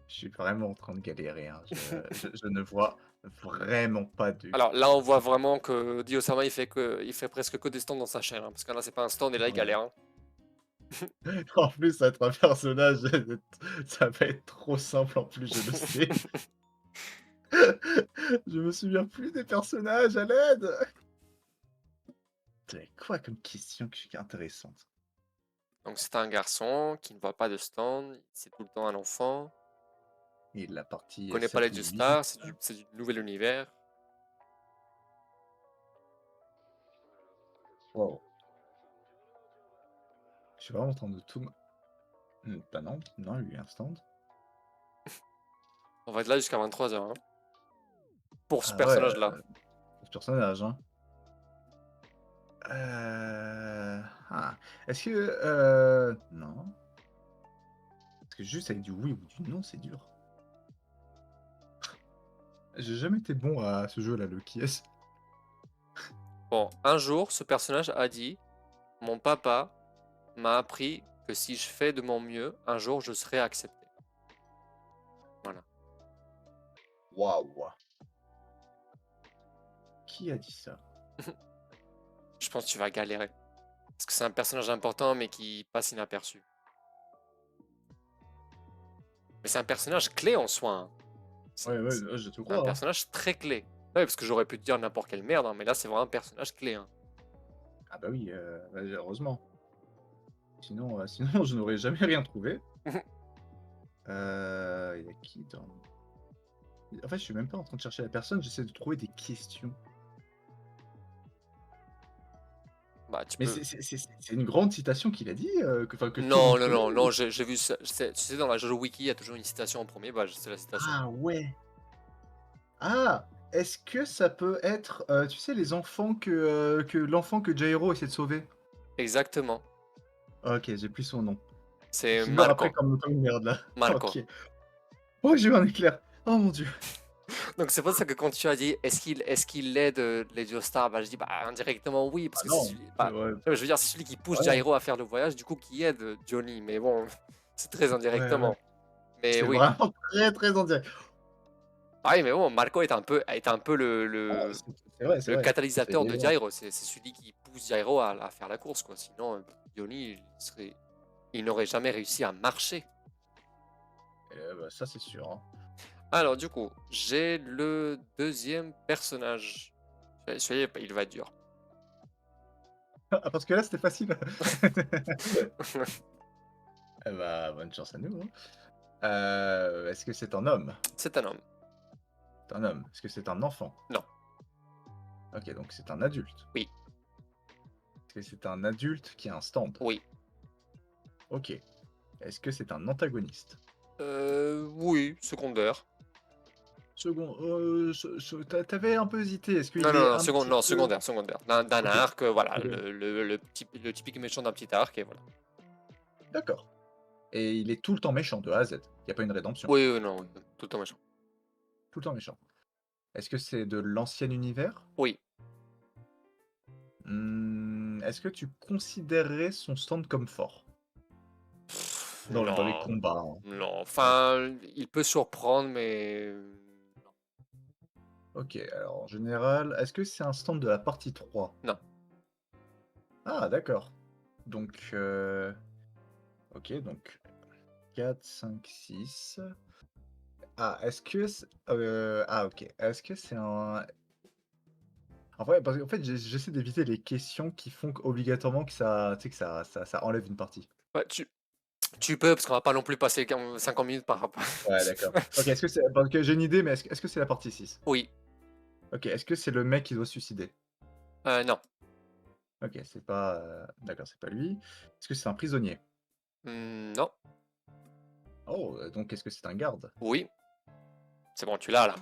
Je suis vraiment en train de galérer, hein. Je ne vois vraiment pas du Alors là, on voit tout. vraiment que Dio-sama, il fait presque que des stands dans sa chaîne, hein, parce que là, c'est pas un stand et là, il Ouais. galère, hein. En plus, ça va être un personnage, ça va être trop simple en plus, je le sais. Je me souviens plus des personnages, à l'aide! C'est quoi comme question qui est intéressante? Donc, c'est un garçon qui ne voit pas de stand, c'est tout le temps un enfant, Et la il partie connaît pas les 7 ou 8. Joestar, c'est du nouvel univers. Wow. Je suis vraiment en train de tout. Bah non, non, lui, un stand. On va être là jusqu'à 23h, hein, pour ce Ah ouais, personnage-là. ce personnage, hein. Ah. Est-ce que. Non. Parce que juste avec du oui ou du non, c'est dur. J'ai jamais été bon à ce jeu-là, le qui est. Bon, un jour, ce personnage a dit, mon papa m'a appris que si je fais de mon mieux, un jour, je serai accepté. Voilà. Waouh. Qui a dit ça? Je pense que tu vas galérer. Parce que c'est un personnage important, mais qui passe inaperçu. Mais c'est un personnage clé en soi, hein. Ouais, ouais, C'est je te un crois, hein. personnage très clé. Ouais, parce que j'aurais pu te dire n'importe quelle merde, hein, mais là, c'est vraiment un personnage clé, hein. Ah bah oui, bah, heureusement. Sinon, sinon je n'aurais jamais rien trouvé. Il y a qui dans. En fait, je suis même pas en train de chercher la personne, j'essaie de trouver des questions. Bah, tu Mais peux. c'est une grande citation qu'il a dit, que tout le Non, monde non, connaît non, ou? non, j'ai vu ça. Tu sais, dans la JoJo Wiki, il y a toujours une citation en premier, bah, c'est la citation. Ah ouais! Ah! Est-ce que ça peut être, tu sais les enfants que l'enfant que Jairo essaie de sauver? Exactement. OK, j'ai plus son nom. C'est Qui meurt après Marco. comme une merde là. Marco. OK. Oh, j'ai eu un éclair! Oh mon Dieu! Donc c'est pour ça que quand tu as dit est-ce qu'il aide les Joestar, bah je dis bah indirectement oui parce Ah que c'est non! celui C'est bah ouais, je veux dire c'est celui qui pousse ouais, Jairo à faire le voyage du coup qui aide Johnny mais bon c'est très ouais, ouais. indirectement. Mais C'est oui. vraiment très, très en direct. Ah oui mais bon Marco est un peu Ah, c'est vrai, c'est le vrai. C'est catalyseur de évident. Jairo, c'est celui qui pousse Jairo à faire la course quoi. Sinon Johnny il n'aurait jamais réussi à marcher. Bah, ça, c'est sûr, hein. Alors du coup, j'ai le deuxième personnage. Soyez, il va être dur. Ah, parce que là, c'était facile. Eh bah, bonne chance à nous, hein. Est-ce que c'est un homme? C'est un homme. C'est un homme. Est-ce que c'est un enfant? Non. OK, donc c'est un adulte. Oui. Est-ce que c'est un adulte qui a un stand? Oui. OK. Est-ce que c'est un antagoniste? Oui, secondaire. Second, t'avais un peu hésité. Est-ce Non, qu'il non, est non, un petit peu. secondaire, secondaire. D'un Ok, arc, voilà, ok, le typique méchant d'un petit arc, et voilà. d'accord. Et il est tout le temps méchant de A à Z. Il y a pas une rédemption. Oui, oui, non, oui, tout le temps méchant. Tout le temps méchant. Est-ce que c'est de l'ancien univers? Oui. Est-ce que tu considérerais son stand comme fort? Dans les Non, combats, hein? non, Ouais. enfin, il peut surprendre, mais OK, alors en général, est-ce que c'est un stand de la partie 3? non. Ah d'accord. Donc, OK, donc 4, 5, 6. Ah, est-ce que ah OK. Est-ce que c'est un en vrai, parce qu'en fait, j'essaie d'éviter les questions qui font qu'obligatoirement que ça tu sais, que ça enlève une partie. Ouais, tu peux, parce qu'on va pas non plus passer 50 minutes par rapport. Ouais, d'accord. OK, est-ce que c'est parce que j'ai une idée, mais est-ce que c'est la partie 6? Oui, OK, est-ce que c'est le mec qui doit se suicider? non. OK, c'est pas, d'accord, c'est pas lui. Est-ce que c'est un prisonnier? Non, Oh, donc est-ce que c'est un garde? oui, c'est bon, tu l'as là.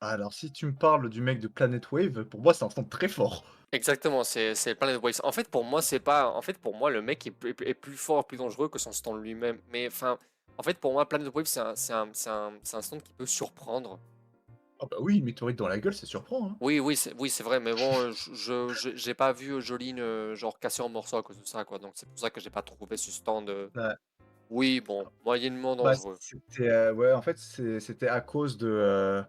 Ah, alors si tu me parles du mec de Planet Wave, pour moi, c'est un stand très fort. Exactement, c'est Planet Boys. En fait, pour moi, c'est pas. En fait, pour moi, le mec est plus fort, plus dangereux que son stand lui-même. Mais enfin, en fait, pour moi, Planet Wave, c'est un stand qui peut surprendre. Ah bah oui, une météorite dans la gueule, ça surprend, hein. Oui, c'est vrai, mais bon, j'ai pas vu Jolene genre cassé en morceaux à cause de ça, quoi. Donc c'est pour ça que j'ai pas trouvé ce stand. Ouais. Oui, bon, moyennement Bah, dangereux. c'était, ouais, en fait, c'était à cause de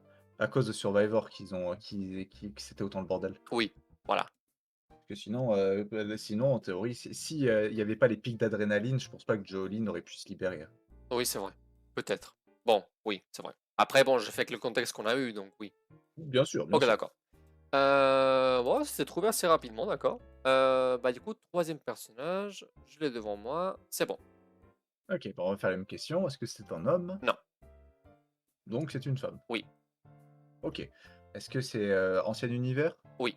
Survivor qu'ils ont, que c'était autant le bordel. Oui, voilà. Parce que sinon, sinon en théorie, si, il y avait pas les pics d'adrénaline, je pense pas que Jolene aurait pu se libérer, hein. Oui, c'est vrai. Peut-être. Bon, oui, c'est vrai. Après, bon, j'ai fait avec le contexte qu'on a eu, donc oui. Bien sûr, bien Ok, sûr. d'accord. Bon, c'est trouvé assez rapidement, d'accord. Bah du coup, troisième personnage, je l'ai devant moi, c'est bon. OK, bah, on va faire la même question. Est-ce que c'est un homme? Non, Donc c'est une femme. oui, OK. Est-ce que c'est, ancien univers? oui.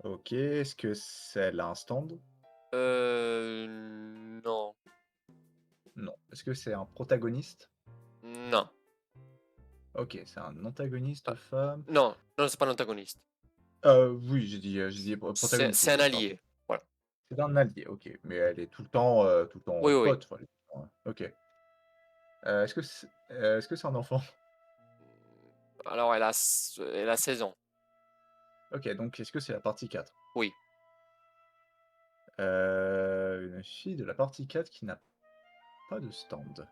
OK. Est-ce que elle a un stand? Non, Non. Est-ce que c'est un protagoniste? non. OK, c'est un antagoniste Euh, femme. non, non, c'est pas l'antagoniste. Oui, j'ai dit protagoniste, C'est oui, un d'accord. allié. Voilà. C'est un allié, OK. Mais elle est tout le Oui, temps oui, oui. pote, enfin, elle est tout le temps, OK. Est-ce que c'est un enfant? Alors, elle a 16 ans. OK, donc est-ce que c'est la partie 4? Oui. Une fille de la partie 4 qui n'a pas de stand.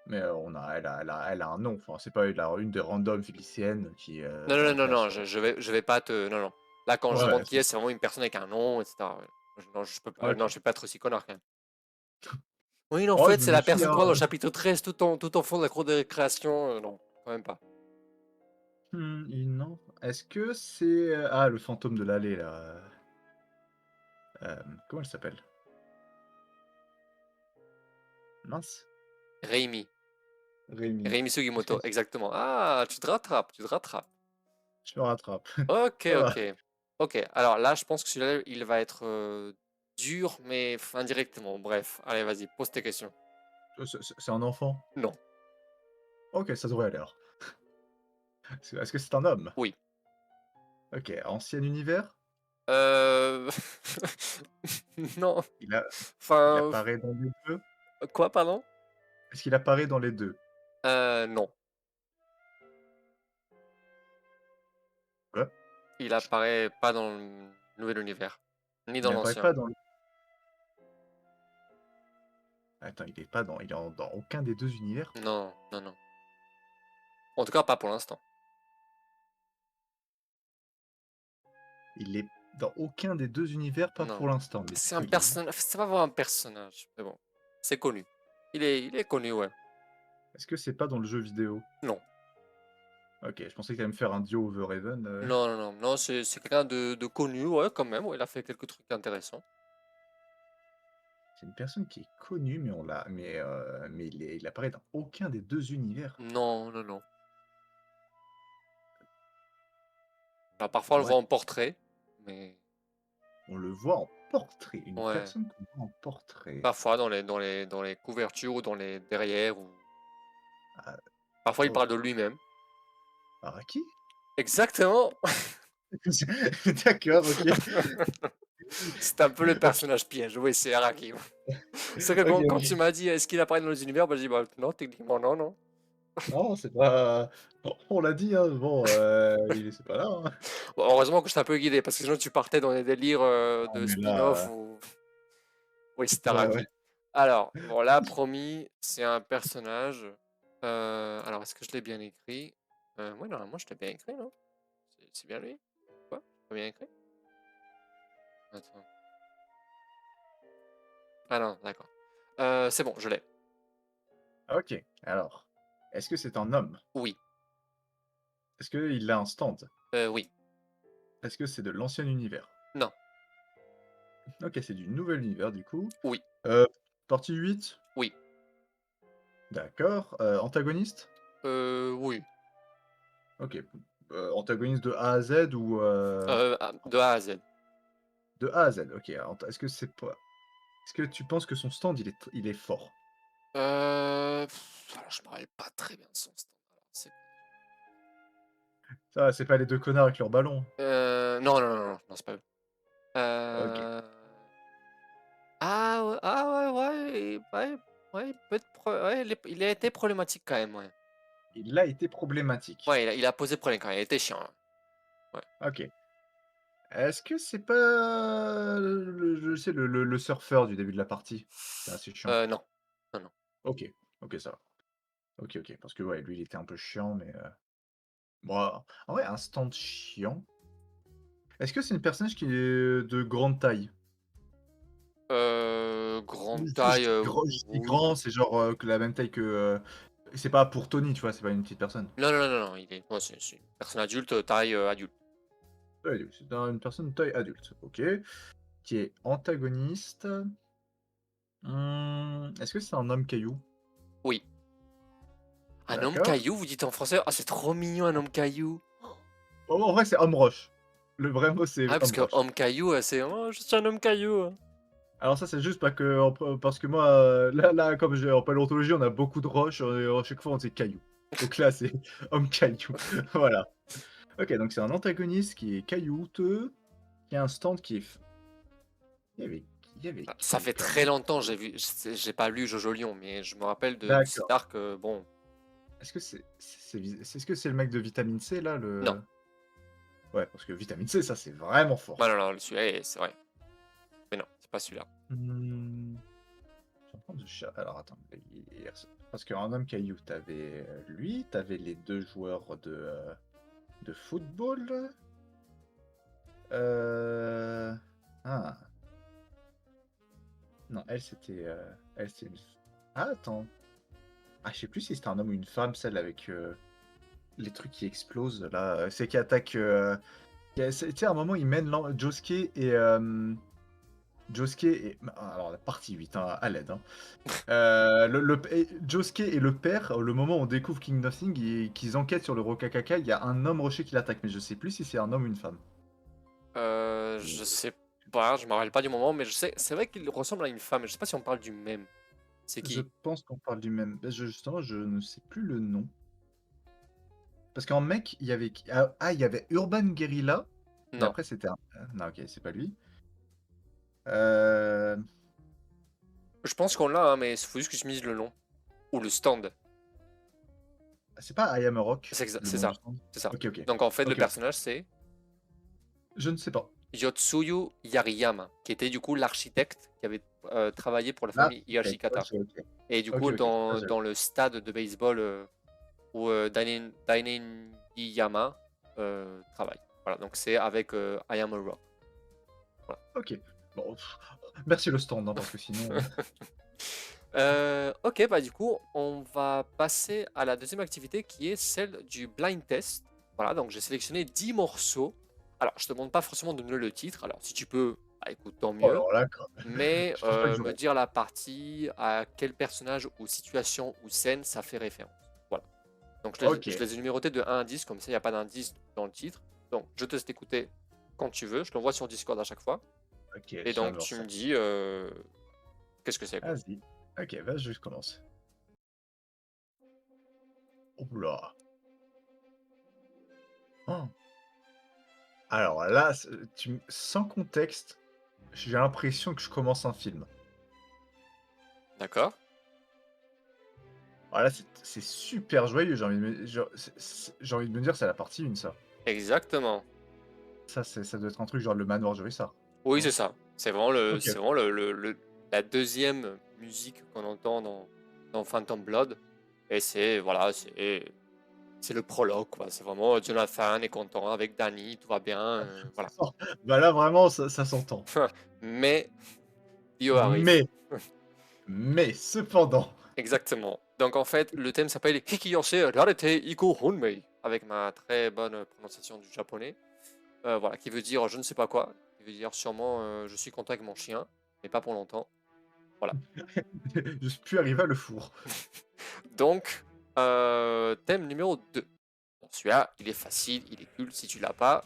Mais, elle a un nom, enfin, c'est pas une des randoms lycéennes qui, Non, dans non, la non, non, classe. je vais pas te. Non, non. Là, quand je Ouais, demande qui est, c'est vraiment une personne avec un nom, etc. Ouais. Non, je peux pas, non, OK. je vais pas être aussi connard quand même. Oui, en Oh, fait, je me c'est la méfie, personne hein. qu'on voit dans le chapitre 13, tout en fond de la cour de récréation. Non, quand même pas. Une enf est-ce que c'est, ah, le fantôme de l'allée là, comment elle s'appelle? Mince, Rémi. Rémi. Rémi Est-ce que Sugimoto, exactement. Ah, tu te rattrapes, tu te rattrapes. je me rattrape. Ok, Ça va. ok. Ok, alors là, je pense que celui-là, il va être dur, mais indirectement. Bref, allez, vas-y, pose tes questions. C'est un enfant? Non. OK, ça devrait aller alors. Est-ce que c'est un homme? Oui. OK, ancien univers? Euh... non. Il a il Enfin, apparaît dans les 2. quoi, pardon? Est-ce qu'il apparaît dans les 2? Non. Quoi? Il apparaît pas dans le nouvel univers, ni Il dans apparaît l'ancien. pas dans le attends, il est dans aucun des 2 univers? Non, non, non. En tout cas, pas pour l'instant. Il est dans aucun des 2 univers, pas Non. pour l'instant, mais C'est est-ce un qu'il est personnage. C'est pas vraiment un personnage, mais bon, c'est connu. Il est connu, ouais. est-ce que c'est pas dans le jeu vidéo? Non. OK, je pensais que tu allais me faire un Dio Over Heaven, Non, non, non, non, c'est quelqu'un de connu, ouais, quand même. Ouais, il a fait quelques trucs intéressants. c'est une personne qui est connue, mais il apparaît dans aucun des 2 univers. Non, non, non. Alors, parfois, on le voit What? en portrait, mais On le voit en portrait, une ouais. personne qu'on voit en portrait. Parfois, dans les couvertures ou dans les derrière ou. Ah, Parfois, il Oh, parle de lui-même. Araki? Exactement! D'accord, OK. C'est un peu le OK, personnage piège, oui, c'est Araki. C'est que OK, quand tu OK. m'as dit: «Est-ce qu'il apparaît dans les univers?» bah, j'ai dit: «Bah, non, techniquement, non, non». Non, c'est pas on l'a dit, hein, bon, c'est pas là, hein. Bon, heureusement que je t'ai un peu guidé, parce que sinon tu partais dans des délires, Non, de mais spin-off là, ou oui, c'était ouais, ouais. Araki. Alors, bon là, promis, c'est un personnage, alors est-ce que je l'ai bien écrit? Ouais, normalement je l'ai bien écrit, non? C'est bien lui? Quoi? Pas bien écrit? Attends. Ah non, d'accord. C'est bon, je l'ai. OK, alors, est-ce que c'est un homme? Oui, Est-ce qu'il a un stand? oui. Est-ce que c'est de l'ancien univers? Non, OK, c'est du nouvel univers, du coup. oui, Heu, Partie 8. oui, D'accord, antagoniste? oui, OK, antagoniste de A à Z ou de A à Z. de A à Z? OK, alors est-ce que c'est pas est-ce que tu penses que son stand, il est fort? Alors je me rappelle pas très bien de son stand. Alors c'est Ça va, c'est pas les 2 connards avec leur ballon? non, non, non, non, non, c'est pas eux. OK. Heu, ah ouais, ouais, il peut être ouais, il a été problématique quand même, ouais. Il a été problématique. Ouais, il a posé problème quand même, il était chiant, hein. Ouais. OK. Est-ce que c'est pas le je sais le surfeur du début de la partie? C'est assez chiant. Non. Non, non. OK, OK, ça va. OK, OK, parce que ouais, lui, il était un peu chiant, mais bon, en vrai, un stand chiant. Est-ce que c'est une personnage qui est de grande taille? Grande Je taille, dis je dis oui. grand, c'est genre, que la même taille que, c'est pas pour Tony, tu vois? C'est pas une petite personne. Non, non, non, non, non, il est ouais, c'est une personne adulte, taille, adulte. Ouais, c'est une personne de taille adulte, OK. Qui est antagoniste. Est-ce que c'est un homme caillou? Oui. Un homme D'accord. caillou, vous dites en français? Ah, c'est trop mignon un homme caillou. Oh, en vrai, c'est homme roche. Le vrai mot, c'est Ah, parce homme que roche. homme caillou, c'est: «Oh, je suis un homme caillou». Alors ça, c'est juste parce que moi, là, comme j'ai en paléontologie, on a beaucoup de roches, à chaque fois, on dit caillou. Donc là, c'est homme caillou. Voilà. OK, donc c'est un antagoniste qui est caillouteux, qui a un stand qui est f il y avait Ah, ça qui fait comme très longtemps, j'ai pas lu Jojo Lion, mais je me rappelle de cet d'accord. arc, bon, Est-ce que est-ce que c'est le mec de Vitamine C là, non. le ouais, parce que Vitamine C, ça, c'est vraiment fort Non, ça. non, non, celui-là, c'est vrai. Mais non, c'est pas celui-là. Mmh, je suis en train de cher alors attends, parce qu'un homme caillou, t'avais lui, t'avais les 2 joueurs de football, heu, ah, non, elle, c'est une f ah, attends, ah, je sais plus si c'était un homme ou une femme, celle avec, les trucs qui explosent là, c'est qui attaque, qui a c'est tu sais, à un moment, ils mènent Josuke et alors la partie 8 hein, à l'aide, hein. Josuke et le père, le moment où on découvre King Nothing et qu'ils enquêtent sur le Rokakaka, il y a un homme rocher qui l'attaque, mais je sais plus si c'est un homme ou une femme. Je sais pas, je me rappelle pas du moment, mais je sais c'est vrai qu'il ressemble à une femme, je sais pas si on parle du même. C'est Je qui? pense qu'on parle du même. Bah, justement, je ne sais plus le nom. Parce qu'en mec, il y avait il y avait Urban Guerrilla, mais Non. après c'était un non, OK, c'est pas lui. Heu, Je pense qu'on l'a, hein, mais il faut juste que je me dise le nom. Ou le stand. c'est pas I Am a Rock, le C'est nom du ça, stand? c'est ça. OK, OK. Donc en fait, le OK, OK. personnage, c'est Je ne sais pas. Yotsuyu Yariyama, qui était du coup l'architecte qui avait, travaillé pour la Ah, famille OK, Higashikata. OK, OK. Et du OK, coup, OK. Ah, dans le stade de baseball, où, Dainenjiyama, travaille. Voilà, donc c'est avec, I Am a Rock. Voilà. OK. Bon, merci le stand, hein, parce que sinon, OK, bah, du coup, on va passer à la deuxième activité qui est celle du blind test. Voilà, donc j'ai sélectionné 10 morceaux. Alors, je te demande pas forcément de me donner le titre. Alors, si tu peux, bah, écoute, tant oh mieux. alors là, quoi, Mais je pense pas que me j'aurais. dire la partie, à quel personnage ou situation ou scène ça fait référence. Voilà. Donc, je OK, les ai numérotés de 1 à 10, comme ça, il n'y a pas d'indice dans le titre. Donc, je te laisse t'écouter quand tu veux. Je l'envoie sur Discord à chaque fois. OK, Et je viens donc, de voir tu ça. me dis qu'est-ce que c'est, quoi. Vas-y. OK, vas-y, je commence. Oula. Oh. Alors là, sans contexte, j'ai l'impression que je commence un film. D'accord? Ah là, c'est super joyeux, j'ai envie de me dire, c'est la partie 1 ça. Exactement. Ça doit être un truc genre le manoir du Rissard, Oui, c'est non? ça. OK. C'est vraiment la deuxième musique qu'on entend dans Phantom Blood. Et c'est, voilà, c'est le prologue, quoi. C'est vraiment Jonathan est content avec Danny, tout va bien, Ça voilà. sent bah là, vraiment, ça s'entend. Mais Dio arrive. Mais cependant, Exactement. Donc en fait, le thème s'appelle Hikiyose Rarete Iko Honmei, avec ma très bonne prononciation du japonais. Voilà, qui veut dire je ne sais pas quoi, qui veut dire sûrement je suis content avec mon chien, mais pas pour longtemps. Voilà. je suis plus arrivé à le four. Donc, thème numéro 2. Bon, celui-là, il est facile, il est cool. Si tu l'as pas,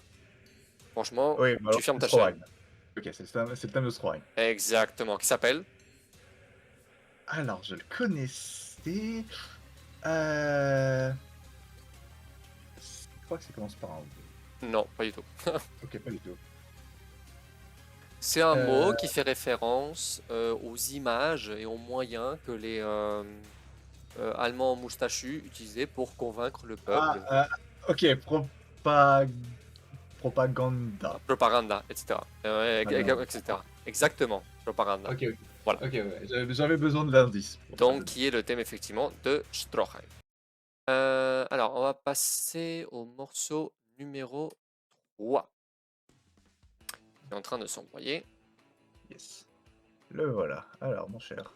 franchement, Oui, bah tu alors fermes c'est ta chaîne. Stroheim. OK, c'est le thème de Stroheim. Exactement. Qui s'appelle? Alors, je le connaissais, heu, je crois que ça commence par un V. Non, pas du tout. OK, pas du tout. C'est un mot Heu, qui fait référence aux images et aux moyens que les Allemands moustachus utilisaient pour convaincre le ah, peuple. OK, propaganda. Propaganda, etc. Ah non, Etc. Exactement, propaganda. OK, OK. Voilà. OK, ouais, j'avais besoin de l'indice pour ça. Donc, qui est le thème effectivement de Stroheim. Alors, on va passer au morceau numéro 3, qui est en train de s'envoyer. Yes. Le voilà. Alors, mon cher.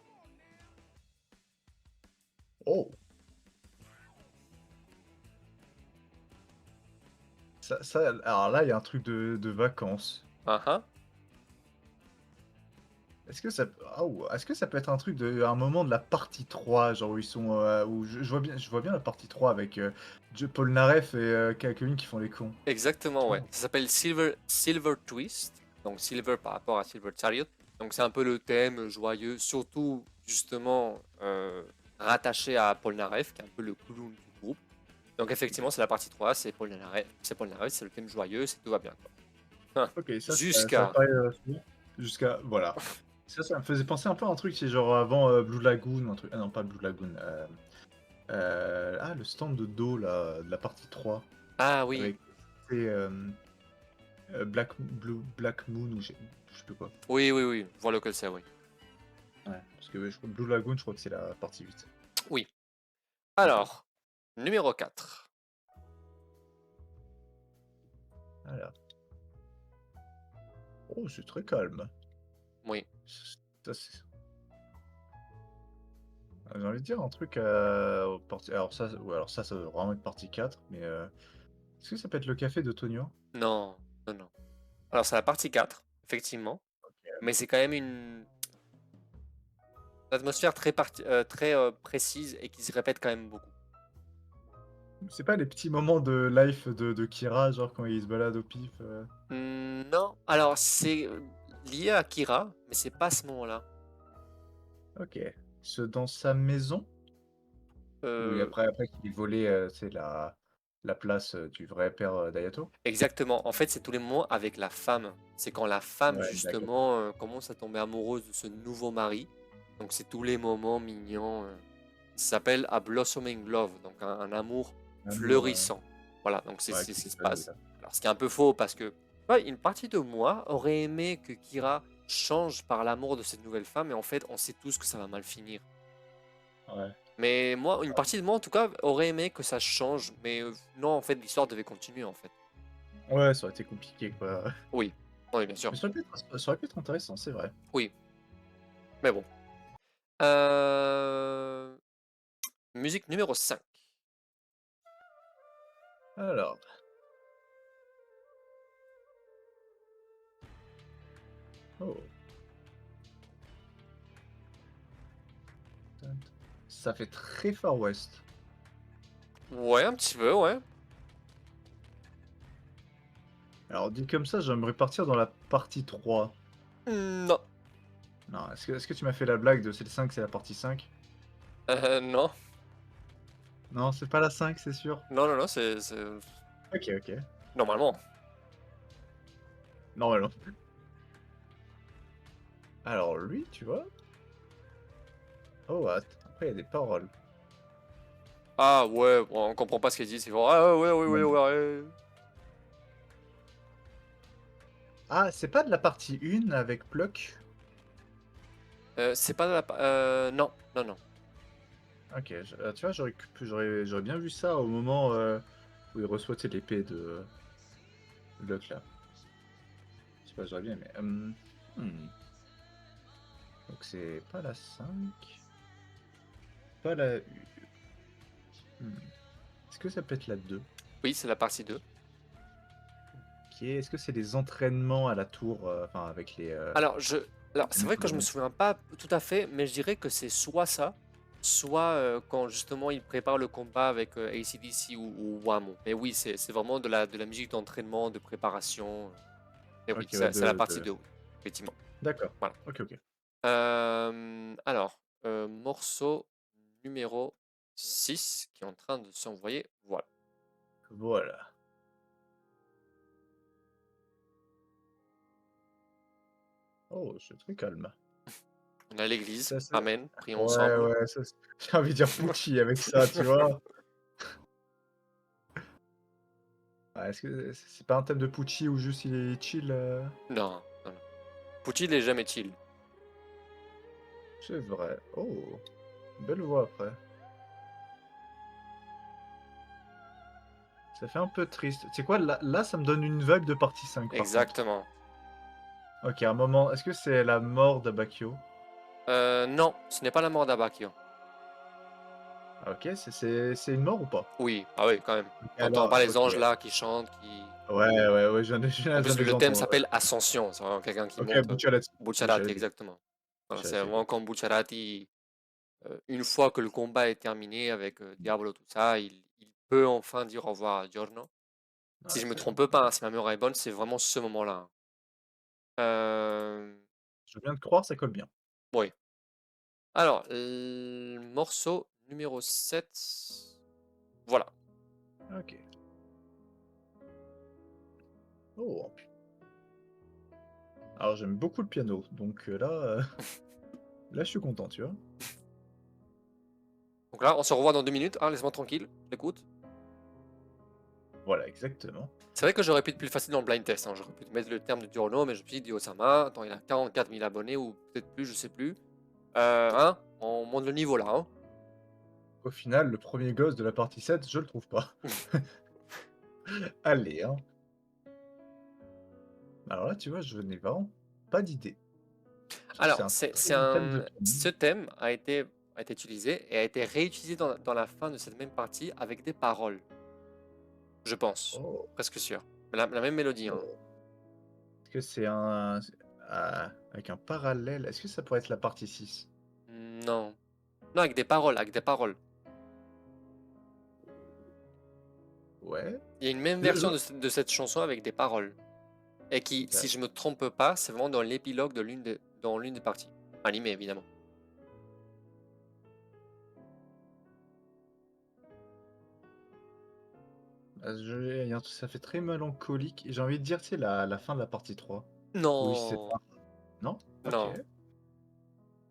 Oh! Alors là, il y a un truc de vacances. Ah ah. Est-ce que ça peut être un truc de un moment de la partie 3, genre où ils sont, où je vois bien la partie 3 avec, Paul Naref et Kevin qui font les cons. Exactement, ouais. Ça s'appelle Silver Twist. Donc, Silver par rapport à Silver Chariot. Donc, c'est un peu le thème joyeux, surtout justement rattaché à Paul Naref, qui est un peu le clown du groupe. Donc, effectivement, c'est la partie 3, c'est Paul Naref, c'est le thème joyeux, c'est tout va bien, quoi. Hein. OK, ça Jusqu'à. paraît, souvent jusqu'à voilà. Ça me faisait penser un peu à un truc, c'est genre avant, Blue Lagoon ou un truc, ah non, pas Blue Lagoon, le stand de dos là, de la partie 3 Ah oui, avec, tu sais, Black Moon ou je sais plus quoi. oui, oui, oui, je vois lequel c'est, oui. Ouais, parce que je crois Blue Lagoon, je crois que c'est la partie 8. Oui. OK. Alors, numéro 4. Alors, oh, c'est très calme. Oui. Ça, c'est j'ai envie de dire un truc, partie alors ça, ouais, alors ça doit vraiment être partie 4, mais, est-ce que ça peut être le café de Tonio? Non, non, non. Alors, c'est la partie 4, effectivement. Mais c'est quand même une atmosphère très précise et qui se répète quand même beaucoup. C'est pas les petits moments de life de Kira, genre quand il se balade au pif, Non, alors c'est lié à Kira, mais c'est pas à ce moment-là. OK. Dans sa maison? Ou Euh, après qu'il ait volé, tu la place, du vrai père, d'Ayato? Exactement. En fait, c'est tous les moments avec la femme. C'est quand la femme, Ouais, d'accord. justement, commence à tomber amoureuse de ce nouveau mari. Donc, c'est tous les moments mignons. Ça s'appelle A Blossoming Love, donc un amour L'amour, fleurissant. Voilà, donc ouais, c'est qui ce qui se s'épanouit passe. là. Alors, ce qui est un peu faux parce que ouais, une partie de moi aurait aimé que Kira change par l'amour de cette nouvelle femme, et en fait, on sait tous que ça va mal finir. Ouais. Mais moi, une partie de moi, en tout cas, aurait aimé que ça change. Mais non, en fait, l'histoire devait continuer, en fait. Ouais, ça aurait été compliqué, quoi. Oui, oui, bien sûr. Mais ça aurait pu être intéressant, c'est vrai. Oui, mais bon. Euh, Musique numéro 5. Alors, oh, ça fait très Far West. Ouais, un petit peu, ouais. Alors dit comme ça, j'aimerais partir dans la partie 3. Non. Non, est-ce que tu m'as fait la blague de c'est le 5, c'est la partie 5? Non. Non, c'est pas la 5, c'est sûr? Non, non, non, OK, OK. normalement. Normalement. Alors lui, tu vois? Oh, après il y a des paroles. Ah ouais, bon, on comprend pas ce qu'il dit, c'est genre, ah ouais, ouais, ouais, Mmh. ouais, ouais. Ah, c'est pas de la partie 1 avec Pluck? C'est pas de la... non, non, non. OK, tu vois, j'aurais bien vu ça au moment, où il reçoit, tu sais, l'épée de Pluck là. Je sais pas, j'aurais bien aimé. Donc c'est pas la 5, pas la mmh. Est-ce que ça peut être la 2? Oui, c'est la partie 2. OK. Est-ce que c'est les entraînements à la tour, enfin avec Alors, alors les c'est vrai mecs que je me ballons? souviens pas tout à fait, mais je dirais que c'est soit ça, soit quand justement il prépare le combat avec AC/DC ou Wham. Mais oui, c'est vraiment de la musique d'entraînement, de préparation. Et oui, OK, ouais, c'est la partie de 2, oui, effectivement. d'accord. Voilà. OK, OK. Alors, morceau numéro 6 qui est en train de s'envoyer. Voilà. Voilà. Oh, c'est très calme. On est à l'église. Ça c'est Amen. Prions Ouais, ensemble. ouais, ça c'est j'ai envie de dire Pucci avec ça, tu vois? Ah, est-ce que c'est pas un thème de Pucci où juste il est chill, Non, non, non. Pucci, il est jamais chill. C'est vrai. Oh, belle voix après. Ça fait un peu triste. Tu sais quoi? Là, ça me donne une vibe de partie 5 par contre. Exactement. OK, un moment, est-ce que c'est la mort d'Abakio? Non, ce n'est pas la mort d'Abakio. Ah, OK, c'est une mort ou pas? Oui, ah oui, quand même. OK, Quand on parle alors les OK. anges là qui chantent, qui... Ouais, ouais, ouais, En je viens plus, de les le thème entendre, ouais. s'appelle Ascension. C'est vraiment quelqu'un qui OK, monte. Bucciarati. Bucciarati, Bucciarati. exactement. Voilà, c'est Bucciarati, vraiment OK. quand Bucciarati, une fois que le combat est terminé avec Diablo, tout ça, il peut enfin dire au revoir à Giorno. Si Ouais, je me c'est trompe pas, OK. hein, si ma mémoire est bonne, c'est vraiment ce moment-là, hein. Euh, Je viens de croire, ça colle bien. oui. Alors, morceau numéro 7. Voilà. OK. Oh, alors j'aime beaucoup le piano, donc là, là je suis content, tu vois? Donc là, on se revoit dans 2 minutes, hein, laisse-moi tranquille, j'écoute. Voilà, exactement. C'est vrai que j'aurais pu être plus facile dans le blind test, hein. J'aurais pu te mettre le terme de Giorno, mais je me suis dit, Osama, attends, il a 44 000 abonnés, ou peut-être plus, je sais plus. Hein, on monte le niveau là, hein. Au final, le premier gosse de la partie 7, je le trouve pas. Allez, hein. Alors là, tu vois, je n'ai vraiment pas d'idée. Je trouve que c'est Alors, un très bon thème de piano. ce thème a été utilisé et a été réutilisé dans la fin de cette même partie avec des paroles, je pense. Oh, Presque sûr. La même mélodie, hein. oh. Est-ce que c'est un avec un parallèle? Est-ce que ça pourrait être la partie 6? Non. Non, avec des paroles, avec des paroles. Ouais. Il y a une même Je version de cette chanson avec des paroles. Et qui, si D'ac je me trompe pas, c'est vraiment dans l'épilogue dans l'une des parties. Animé, évidemment. je il y a un truc ça fait très mélancolique et j'ai envie de dire, tu sais, la fin de la partie 3 où ils se Non, séparent. Non? OK. non.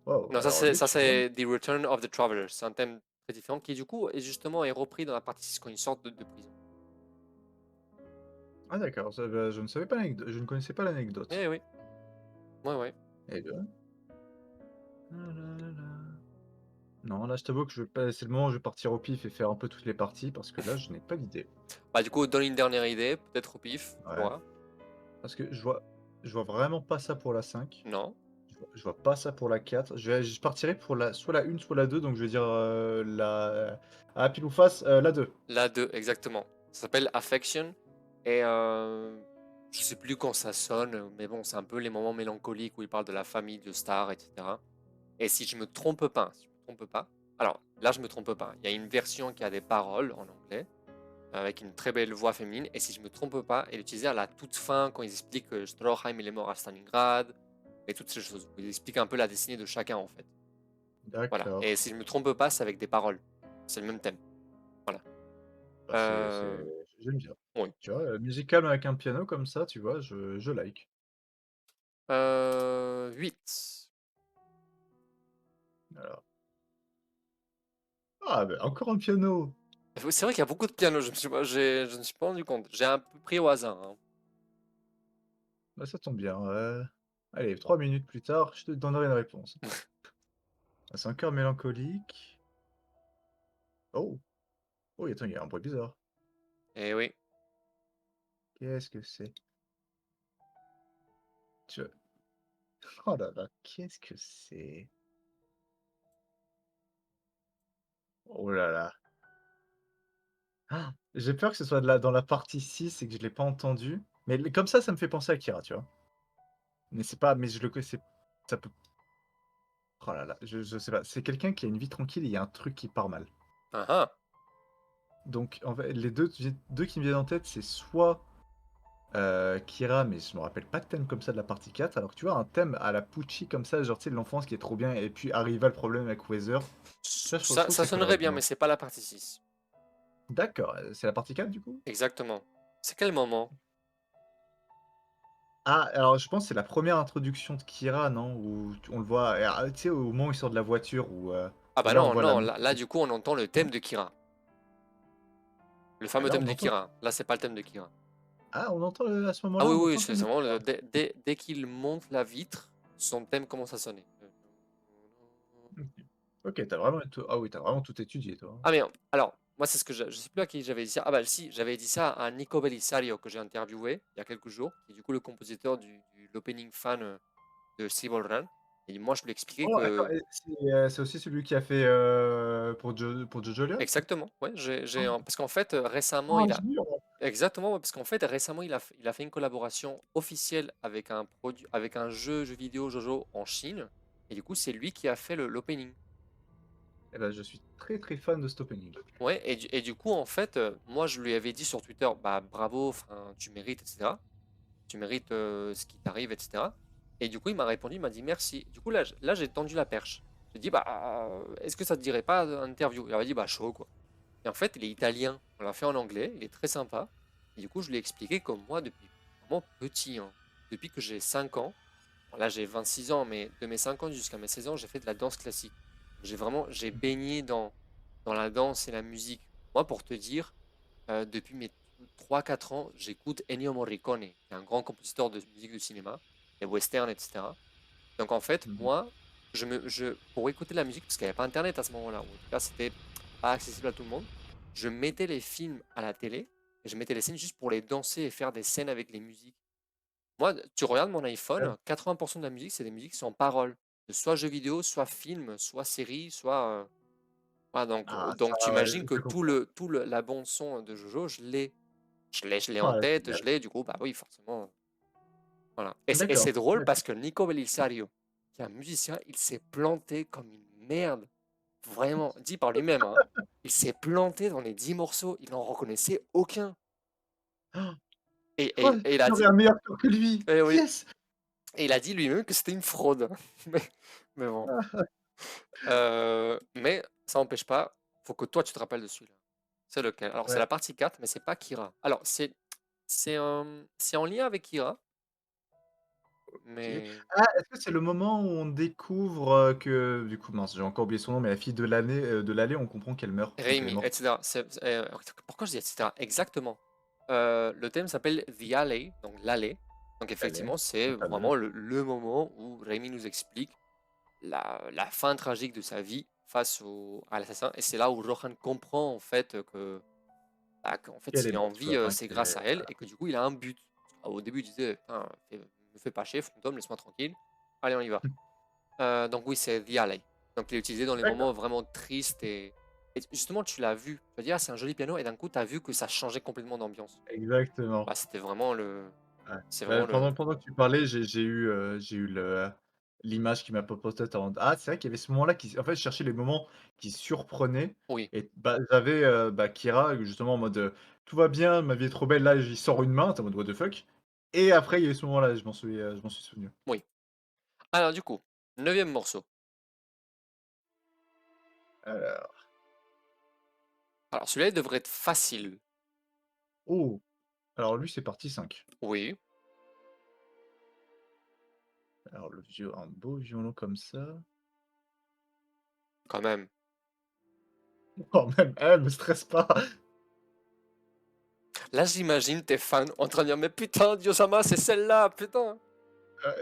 Waouh, Non, alors lui, ça tu vois? c'est The Return of the Traveler. C'est un thème très différent qui, du coup, est justement est repris dans la partie 6 quand ils sortent de prison. Ah d'accord, ça bah, je ne savais pas je ne connaissais pas l'anecdote. Eh oui, ouais, ouais. Eh ben. Non, là, je t'avoue que je vais pas c'est le moment où je vais partir au pif et faire un peu toutes les parties parce que là, je n'ai pas d'idée. Bah, du coup, donne une dernière idée, peut-être au pif, tu Ouais, vois. parce que je vois vraiment pas ça pour la 5. Non. Je vois pas ça pour la 4. Je partirais pour la soit la 1 soit la 2, donc je vais dire, la à pile ou face, la 2. La 2 exactement. Ça s'appelle Affection. Et je sais plus quand ça sonne, mais bon, c'est un peu les moments mélancoliques où il parle de la famille de Star, etc. Et si je me trompe pas, si je me trompe pas, alors là je me trompe pas, il y a une version qui a des paroles en anglais, avec une très belle voix féminine, et si je me trompe pas, elle est utilisée à la toute fin quand ils expliquent que Stroheim il est mort à Stalingrad, et toutes ces choses. Ils expliquent un peu la destinée de chacun en fait. Voilà. D'accord. Et si je me trompe pas, c'est avec des paroles. C'est le même thème. Bah, Euh, j'aime bien. oui. Tu vois, musique calme avec un piano comme ça, tu vois, je like. 8. Alors ah, bah, encore un piano! C'est vrai qu'il y a beaucoup de pianos, je ne me suis pas rendu compte. J'ai un peu pris au hasard, hein. Bah, ça tombe bien, allez, 3 minutes plus tard, je te donnerai une réponse. Ah, c'est encore mélancolique. Oh! Oh, attends, il y a un bruit bizarre. Eh oui. Qu'est-ce que c'est? Je oh là là, qu'est-ce que c'est? Oh là là. Ah, j'ai peur que ce soit de la dans la partie 6 et que je l'ai pas entendu, mais l comme ça me fait penser à Akira, tu vois? Mais c'est pas mais je le c'est ça peut oh là là, je sais pas, c'est quelqu'un qui a une vie tranquille et il y a un truc qui part mal. Ah ah. Donc en fait, les 2 qui me viennent en tête, c'est soit, Kira, mais je me rappelle pas de thème comme ça de la partie 4, alors que tu vois, un thème à la Pucci comme ça, genre, tu sais, l'enfance qui est trop bien et puis arriva le problème avec Weather. Ça, je trouve que Ça ça collerait sonnerait bien, bien. mais c'est pas la partie 6. D'accord, c'est la partie 4 du coup? Exactement. C'est quel moment? Ah, alors je pense que c'est la première introduction de Kira, non? Où on le voit, tu sais, au moment où il sort de la voiture Ah où bah là, on non, voit la non, musique là, du coup on entend le thème non? de Kira. Le Ah fameux là, thème on de entend Kira. Là, c'est pas le thème de Kira. on entend, à ce Ah moment-là, oui, on oui, entend le c'est thème de vraiment Kira? dès qu'il monte la vitre, son thème commence à sonner. OK. OK, tu vraiment tout ah oui, tu vraiment tout étudié toi, hein? Ah mais alors, moi c'est ce que je sais plus à qui j'avais dit ça. Ah bah si, j'avais dit ça à Nico Belisario que j'ai interviewé il y a quelques jours, qui est du coup le compositeur du l'opening fan de Civil Run. Et moi je lui ai expliqué Oh attends que et c'est aussi celui qui a fait, pour Jojo Lion? exactement, ouais, Oh, parce qu'en fait récemment oh il a jure! exactement ouais, parce qu'en fait récemment il a fait une collaboration officielle avec un produit avec un jeu vidéo Jojo en Chine. Et du coup c'est lui qui a fait l'opening. Eh bah, je suis très, très fan de cet opening. Ouais, et du coup, en fait, moi, je lui avais dit sur Twitter, bah bravo, enfin, tu mérites, etc. Tu mérites ce qui t'arrive, etc. Et du coup, il m'a répondu, il m'a dit merci. Du coup, là j'ai tendu la perche. J'ai dit, bah, est-ce que ça te dirait pas un interview? Il m'a dit, bah, chaud, quoi. Et en fait, il est italien. On l'a fait en anglais. Il est très sympa. Et du coup, je lui ai expliqué comme moi, depuis vraiment petit, hein, depuis que j'ai 5 ans, bon, là j'ai 26 ans, mais de mes 5 ans jusqu'à mes 16 ans, j'ai fait de la danse classique. J'ai baigné dans la danse et la musique. Moi, pour te dire, depuis mes 3 4 ans, j'écoute Ennio Morricone, qui est un grand compositeur de musique de cinéma, des westerns, etc. Donc en fait, Mmh. moi, pour écouter de la musique, parce qu'il n'y avait pas Internet à ce moment-là, ou en tout cas, c'était pas accessible à tout le monde, je mettais les films à la télé, et je mettais les scènes juste pour les danser et faire des scènes avec les musiques. Moi, tu regardes mon Ouais. iPhone, 80% de la musique, c'est des musiques sans parole. Soit jeux vidéo, soit film, soit série, soit. Voilà, Ah donc tu ça, ouais, imagines que je comprends. la bande son de Jojo, je l'ai. Je l'ai en Ah tête, génial. je l'ai, du coup, bah oui, forcément. Voilà. Et D'accord, c'est drôle d'accord. parce que Nico Bellisario, qui est un musicien, il s'est planté comme une merde. Vraiment, dit par lui-même, hein. Il s'est planté dans les 10 morceaux, il n'en reconnaissait aucun. Oh, Et il a j'aurais dit, un meilleur tour que lui! eh oui, Yes! et il a dit lui-même que c'était une fraude. Mais, mais bon. Mais ça n'empêche pas, faut que toi tu te rappelles de celui-là. C'est lequel? Alors c'est Ouais, la partie 4, mais c'est pas Kira. Alors c'est en lien avec Kira, OK. mais Ah, est-ce que c'est le moment où on découvre, que du coup, mince, j'ai encore oublié son nom, mais la fille de l'allée, on comprend qu'elle meurt, enfin qu'elle est Rémi, morte? etc. Pourquoi je dis etc. Exactement. Le thème s'appelle The Alley, donc l'allée. Donc Elle est effectivement, c'est le fameux. vraiment le moment où Rémi nous explique la fin tragique de sa vie face à l'assassin. Et c'est là où Rohan comprend en fait qu'en fait Qu'elle est s'il est en morte, vie, quoi, enfin c'est qu'elle grâce est à elle et que du coup il a un but. Au début il disait, putain, me fais pas chier, fantôme, laisse-moi tranquille. Allez, on y va. Donc oui, c'est The Alley. Donc il est utilisé dans les d'accord, moments vraiment tristes et justement tu l'as vu. Tu vas dire, ah, c'est un joli piano et d'un coup tu as vu que ça changeait complètement d'ambiance. exactement. Bah, c'était vraiment le. Ouais. C'est Bah, vraiment le. pendant que tu parlais, j'ai eu le l'image qui m'a popé en tête en mode: «Ah, c'est vrai qu'il y avait ce moment-là qui» en fait, je cherchais les moments qui surprenaient Oui, et bah, j'avais, bah, Kira justement en mode, «Tout va bien, ma vie est trop belle», là, il sort une main, tu en mode: «What the fuck?» et après il y a eu ce moment-là, je m'en suis souvenu. oui. Alors du coup, neuvième morceau. Heu Alors celui-là, il devrait être facile. Oh! Alors lui, c'est partie 5. Oui, Alors un beau violon comme ça. quand même. Quand même, me stresse pas! Là, j'imagine tes fans en train de dire: «Mais putain, Diosama, c'est celle-là, putain!»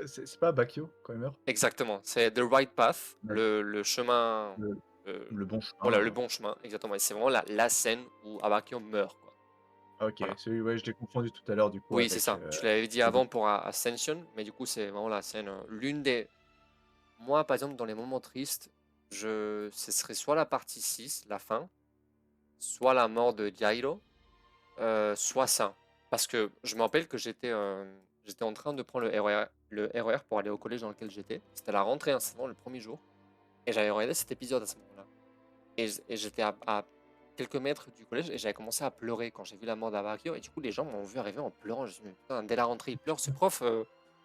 C'est pas Bacchio quand il meurt? Exactement, c'est The Right Path, Ouais, le chemin, le heu, le bon voilà, le chemin, bon chemin, exactement et c'est vraiment la scène où Abakion meurt, quoi. OK, Voilà. celui ouais, je l'ai confondu tout à l'heure du coup Oui, c'est avec, ça. Tu l'avais dit The Good. avant pour A Ascension, mais du coup, c'est vraiment la scène, l'une des moi, par exemple, dans les moments tristes, ce serait soit la partie 6, la fin, soit la mort de Jairo, soit ça. Parce que je me rappelle que j'étais en train de prendre le RER pour aller au collège dans lequel j'étais. C'était la rentrée, hein, c'est vraiment le premier jour et j'avais regardé cet épisode à ce moment-là et j'étais à quelques mètres du collège et j'avais commencé à pleurer quand j'ai vu la mort d'Abakio et du coup, les gens m'ont vu arriver en pleurant. Je me suis dit: «Mais putain, dès la rentrée, il pleure ce prof,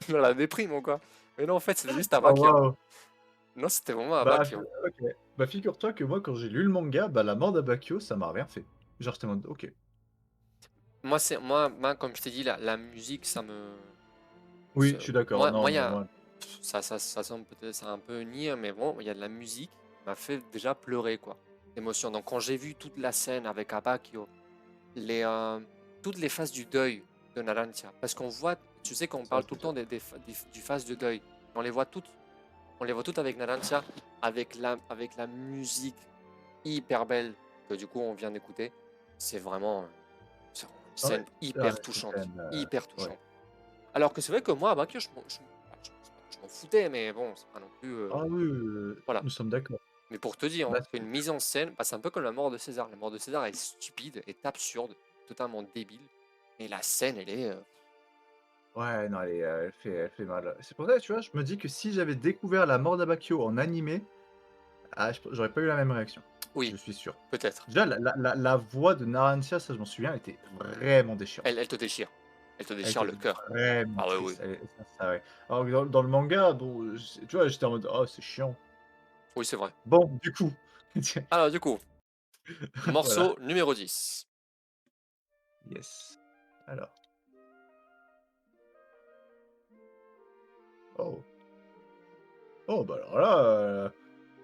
il a la déprime ou quoi?» Mais non, en fait, c'était juste Oh Abakio. waouh! Non, c'était vraiment Bah, Abakio. OK. Bah, figure-toi que moi quand j'ai lu le manga, bah, la mort d'Abakio, ça m'a rien fait. Genre j'étais en mode: «OK». Moi, comme je t'ai dit, la musique, ça me Oui, je suis d'accord. Non, il y mais a moi ça semble peut-être c'est un peu niais, mais bon, il y a de la musique qui m'a fait déjà pleurer, quoi, d'émotion. Donc quand j'ai vu toute la scène avec Abbacchio, les, toutes les phases du deuil de Narancia, parce qu'on voit, tu sais qu'on ça parle tout c'est le sûr. temps du phase de deuil, on les voit toutes avec Narancia, avec la musique hyper belle que du coup on vient d'écouter. C'est vraiment une Ouais. scène Ah, hyper mais c'est touchante, quand même, hyper ouais. touchante. Alors que c'est vrai que moi, à Bakkio, je m'en foutais, mais bon, c'est pas non plus. Ah oui, Voilà. nous sommes d'accord. Mais pour te dire, Bah, hein, qu'une mise en scène, bah, c'est un peu comme la mort de César. La mort de César est stupide, est absurde, totalement débile. Et la scène, elle est. ouais, non, elle fait mal. C'est pour ça, tu vois, je me dis que si j'avais découvert la mort d'Abakio en animé, ah, j'aurais pas eu la même réaction. Je Oui, suis sûr. peut-être. Déjà, la voix de Narancia, ça je m'en souviens, elle était vraiment déchirante. Elle te déchire. Elle te Elle déchire était le cœur. vraiment Ah ouais, oui. triste, ça ouais. Alors que dans le manga, bon, tu vois, j'étais en mode: «Oh, c'est chiant». Oui, c'est vrai. Bon, du coup, Alors, du coup, voilà. morceau numéro 10. Yes. Alors, oh, oh, bah, alors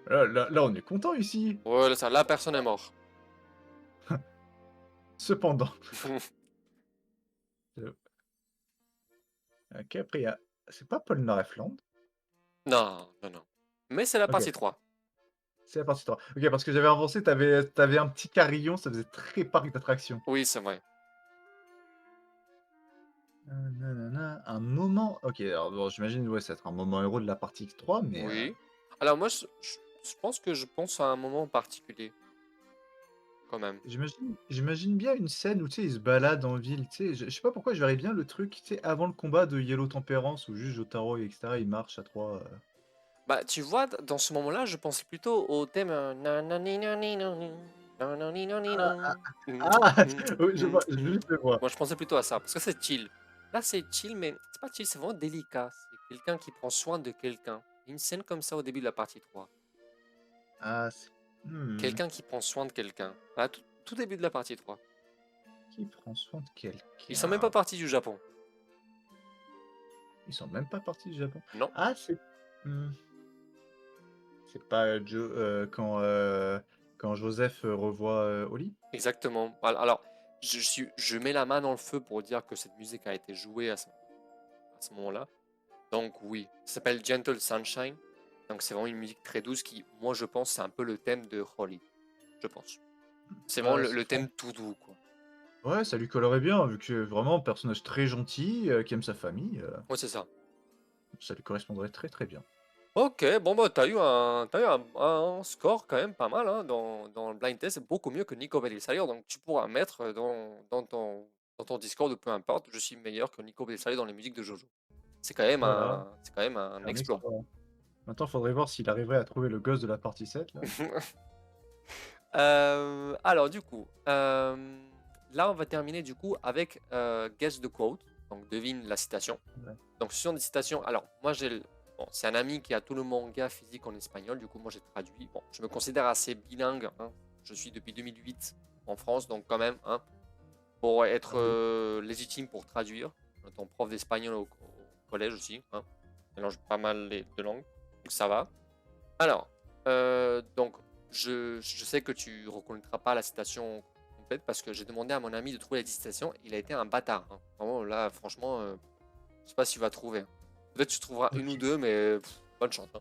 là, là, on est content ici. Ouais, là, ça, la personne est morte. Cependant, heu, OK, après il y a c'est pas Polnareff Land? Non, non, non. Mais c'est la OK, partie 3. c'est la partie 3. OK, parce que j'avais avancé, t'avais un petit carillon, ça faisait très parc d'attractions. Oui, c'est vrai. Nanana, un moment OK, alors bon, j'imagine, ouais, ça va être un moment héros de la partie 3, mais Oui. Alors, moi, je pense que je pense à un moment particulier, quand même. j'imagine bien une scène où, tu sais, il se balade en ville, tu sais, je sais pas pourquoi je verrais bien le truc, tu sais, avant le combat de Yellow Temperance où juste Jotaro et cetera, ils marchent à 3. Bah, tu vois, dans ce moment-là, je pense plutôt au thème nanani nani nani, nanani nani Ah, nan. ah! Oui, je vois, je le vois. Moi, je pensais plutôt à ça, parce que c'est chill. Là, c'est chill, mais c'est pas chill, c'est vraiment délicat. C'est quelqu'un qui prend soin de quelqu'un. Une scène comme ça au début de la partie 3. Ah, Quelqu'un qui prend soin de quelqu'un. À tout début de la partie 3. qui prend soin de Ils sont même pas quelqu'un? partis du Japon. Ils sont même pas partis du Japon. Non, Ah, mmh, c'est pas, quand Joseph, revoit, Oli? exactement. Alors, je mets la main dans le feu pour dire que cette musique a été jouée à ce moment-là. Donc oui, ça s'appelle Gentle Sunshine. Donc c'est vraiment une musique très douce qui, moi je pense, c'est un peu le thème de Holly. Je pense. C'est vraiment Bah, le fran thème tout doux, quoi. ouais, ça lui collerait bien vu que vraiment personnage très gentil, qui aime sa famille, Ouais, c'est ça. ça lui correspondrait très, très bien. Ok, bon bah t'as eu un score quand même pas mal hein, dans le blind test, c'est beaucoup mieux que Nico Bellisario, donc tu pourras mettre dans ton Discord ou peu importe, je suis meilleur que Nico Bellisario dans les musiques de Jojo. Voilà, C'est quand même un c'est un exploit. exploit. Maintenant, faudrait voir s'il arriverait à trouver le gosse de la partie 7 là. Alors du coup, là on va terminer du coup avec Guess the Quote, donc devine la citation. Ouais. Donc ce sont des citations. Alors moi bon, c'est un ami qui a tout le manga physique en espagnol, du coup moi j'ai traduit. Bon, je me considère assez bilingue, hein. Je suis depuis 2008 en France, donc quand même, hein, pour être Ah oui. légitime pour traduire. Ton prof d'espagnol au collège aussi, hein, mélange pas mal les deux langues, donc ça va. Alors, donc, je sais que tu reconnaîtras pas la citation complète parce que j'ai demandé à mon ami de trouver la citation. Il a été un bâtard, hein. Vraiment, là, franchement, je sais pas si tu vas trouver, hein. Peut-être tu trouveras une ou Ok. deux, mais bonne chance, hein.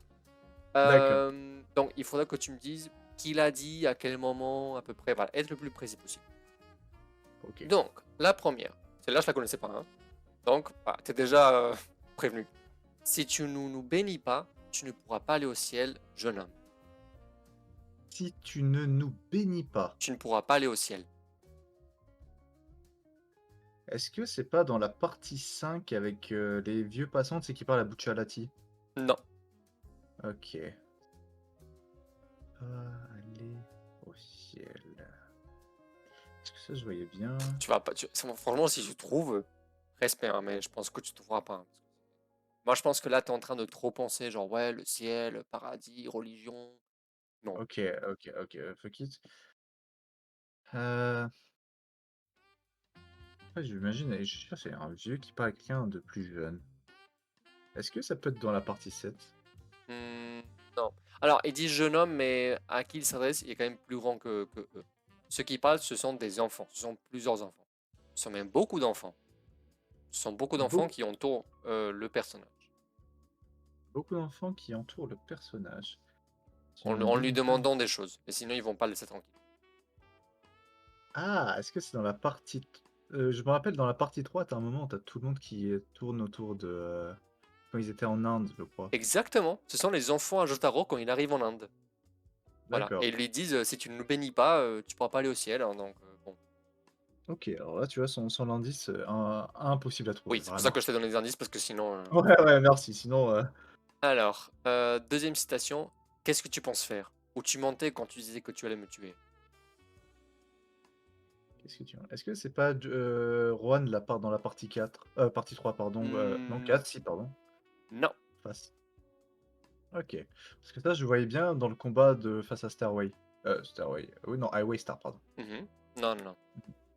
D'accord. Donc, il faudra que tu me dises qui l'a dit, à quel moment, à peu près. Voilà, être le plus précis possible. Ok. Donc, la première, celle-là, je la connaissais pas, hein. Donc, bah, tu es déjà prévenu. Si tu ne nous bénis pas, tu ne pourras pas aller au ciel, jeune homme. Si tu ne nous bénis pas, Tu ne pourras pas aller au ciel. est-ce que c'est pas dans la partie 5 avec les vieux passants, c'est qui parlent à Bucciolati? Non, Ok. Pas aller au ciel. Est-ce que ça je voyais bien? tu vas pas. Franchement, si je trouve, respect, hein, mais je pense que tu trouveras pas, hein. Moi, je pense que là, tu es en train de trop penser, genre, ouais, le ciel, le paradis, religion. Non. Ok, ok, ok, fuck it. Euh... Ouais, j'imagine, et je cherche un vieux qui parle à quelqu'un de plus jeune. Est-ce que ça peut être dans la partie 7? Hmm, non. Alors, il dit jeune homme, mais à qui il s'adresse, il est quand même plus grand que eux. Ceux qui parlent, ce sont des enfants. Ce sont plusieurs enfants. Ce sont même beaucoup d'enfants. Ce sont beaucoup d'enfants Beaucoup, qui entourent le personnage. beaucoup d'enfants qui entourent le personnage. Tu ne En, nous en lui bénis pas. demandant des choses. Et sinon, ils vont pas le laisser tranquille. Ah, est-ce que c'est dans la partie... je me rappelle, dans la partie 3, t'as un moment où t'as tout le monde qui tourne autour de... quand ils étaient en Inde, je crois. Exactement. Ce sont les enfants à Jotaro quand il arrive en Inde. Voilà. Et D'accord. ils lui disent si tu ne nous bénis pas, tu pourras pas aller au ciel, hein, donc, bon. Ok, alors là, tu vois, son indice, impossible à trouver, Oui, c'est pour ça vraiment. que je t'ai donné des indices parce que sinon. Ouais, ouais, merci, sinon... Alors, deuxième citation. Qu'est-ce que tu penses faire? Ou tu mentais quand tu disais que tu allais me tuer? qu'est-ce que tu... Est-ce que c'est pas Juan la part dans la partie 4 partie 3, pardon. Non, Hmm, 4 si, pardon. non. Face. Ok. Parce que ça, je voyais bien dans le combat de face à Starway. Starway. Oui, non, Highway Star, pardon. Mhm. Non, non, non.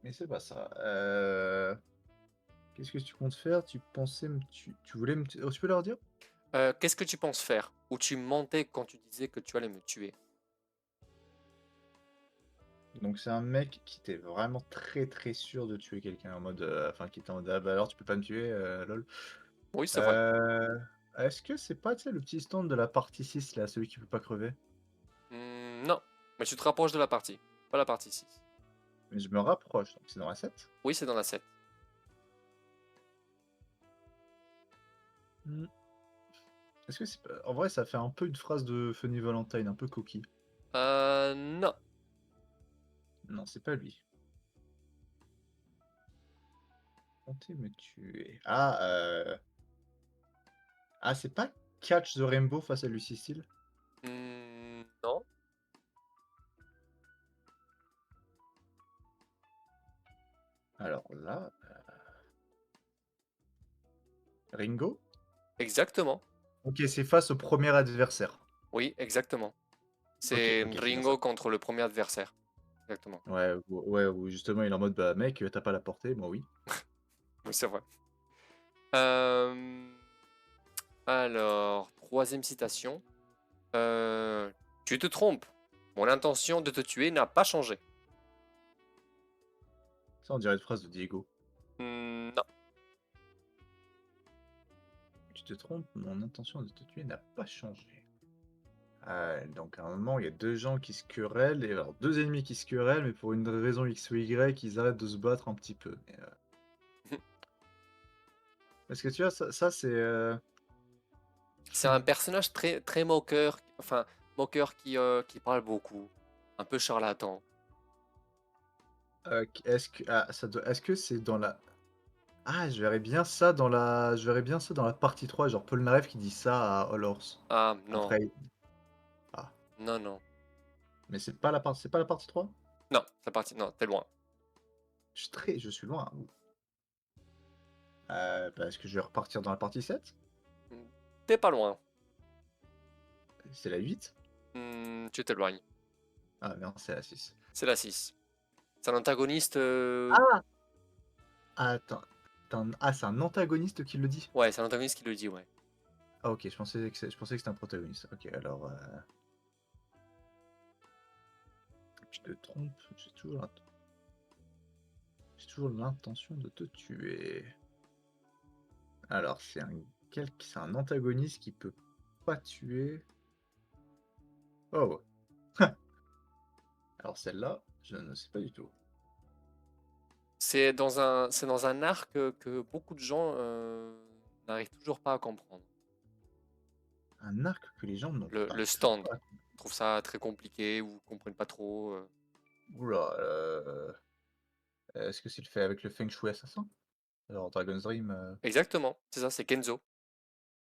Mais c'est pas ça. Qu'est-ce que tu comptes faire? Tu pensais tu voulais me... Oh, tu peux leur dire? Qu'est-ce que tu penses faire? Ou tu mentais quand tu disais que tu allais me tuer? Donc c'est un mec qui était vraiment très très sûr de tuer quelqu'un en mode... Enfin, qui était en mode... Ah bah alors tu peux pas me tuer, lol. Oui, c'est vrai. Euh, Est-ce que c'est pas, tu sais, le petit stand de la partie 6 là, celui qui peut pas crever? Non. Mais tu te rapproches de la partie. Pas la partie 6. Mais je me rapproche, donc c'est dans la 7. Oui, c'est dans la 7. Hmm. Est-ce que c'est pas... En vrai, ça fait un peu une phrase de Funny Valentine, un peu coquille. Non. Non, c'est pas lui. Comptez me tuer. Ah, ah, c'est pas Catch the Rainbow face à Lucy Steele? Non. Alors là, Ringo? Exactement. Ok, c'est face au premier adversaire. Oui, exactement. Ok, C'est ok, c'est bien ça. Ringo contre le premier adversaire. Exactement. Ouais, ouais, où justement il est en mode, bah mec, t'as pas la portée, moi oui. Oui, c'est vrai. Euh, Alors, troisième citation. Tu te trompes. Mon intention de te tuer n'a pas changé. Ça, on dirait une phrase de Diego. Non. Tu te trompes, mon intention de te tuer n'a pas changé. Donc à un moment, il y a deux gens qui se querellent, et alors deux ennemis qui se querellent, mais pour une raison X ou Y, ils arrêtent de se battre un petit peu. Parce que tu vois, ça c'est... C'est un personnage très, très moqueur. Enfin, moqueur qui parle beaucoup. Un peu charlatan. Est-ce que c'est dans la... Ah, je verrais bien ça dans la... Je verrais bien ça dans la partie 3, genre Polnareff qui dit ça à All Horse. Ah, non. Après... Ah. Non, non. Mais c'est pas la partie 3? Non, c'est parti. Non, t'es loin. Je suis loin. Bah, est-ce que je vais repartir dans la partie 7? T'es pas loin. C'est la 8? Tu t'éloignes. Ah merde, c'est la 6. C'est la 6. C'est un antagoniste. Ah! Attends, ah, c'est un antagoniste qui le dit? Ouais, c'est un antagoniste qui le dit, ouais. Ah OK, je pensais que c'était un protagoniste. OK, alors, je te trompe, j'ai toujours l'intention de te tuer. Alors, c'est un antagoniste qui peut pas tuer. Oh! Alors celle-là, je ne sais pas du tout. C'est dans un arc que beaucoup de gens n'arrivent toujours pas à comprendre. Un arc que les gens Le n'arrivent toujours stand. pas à. Je trouve ça très compliqué ou comprennent pas trop. Ouh là, est-ce que c'est le fait avec le Feng Shui assassin? Alors Dragon's Dream, Exactement, c'est ça, c'est Kenzo.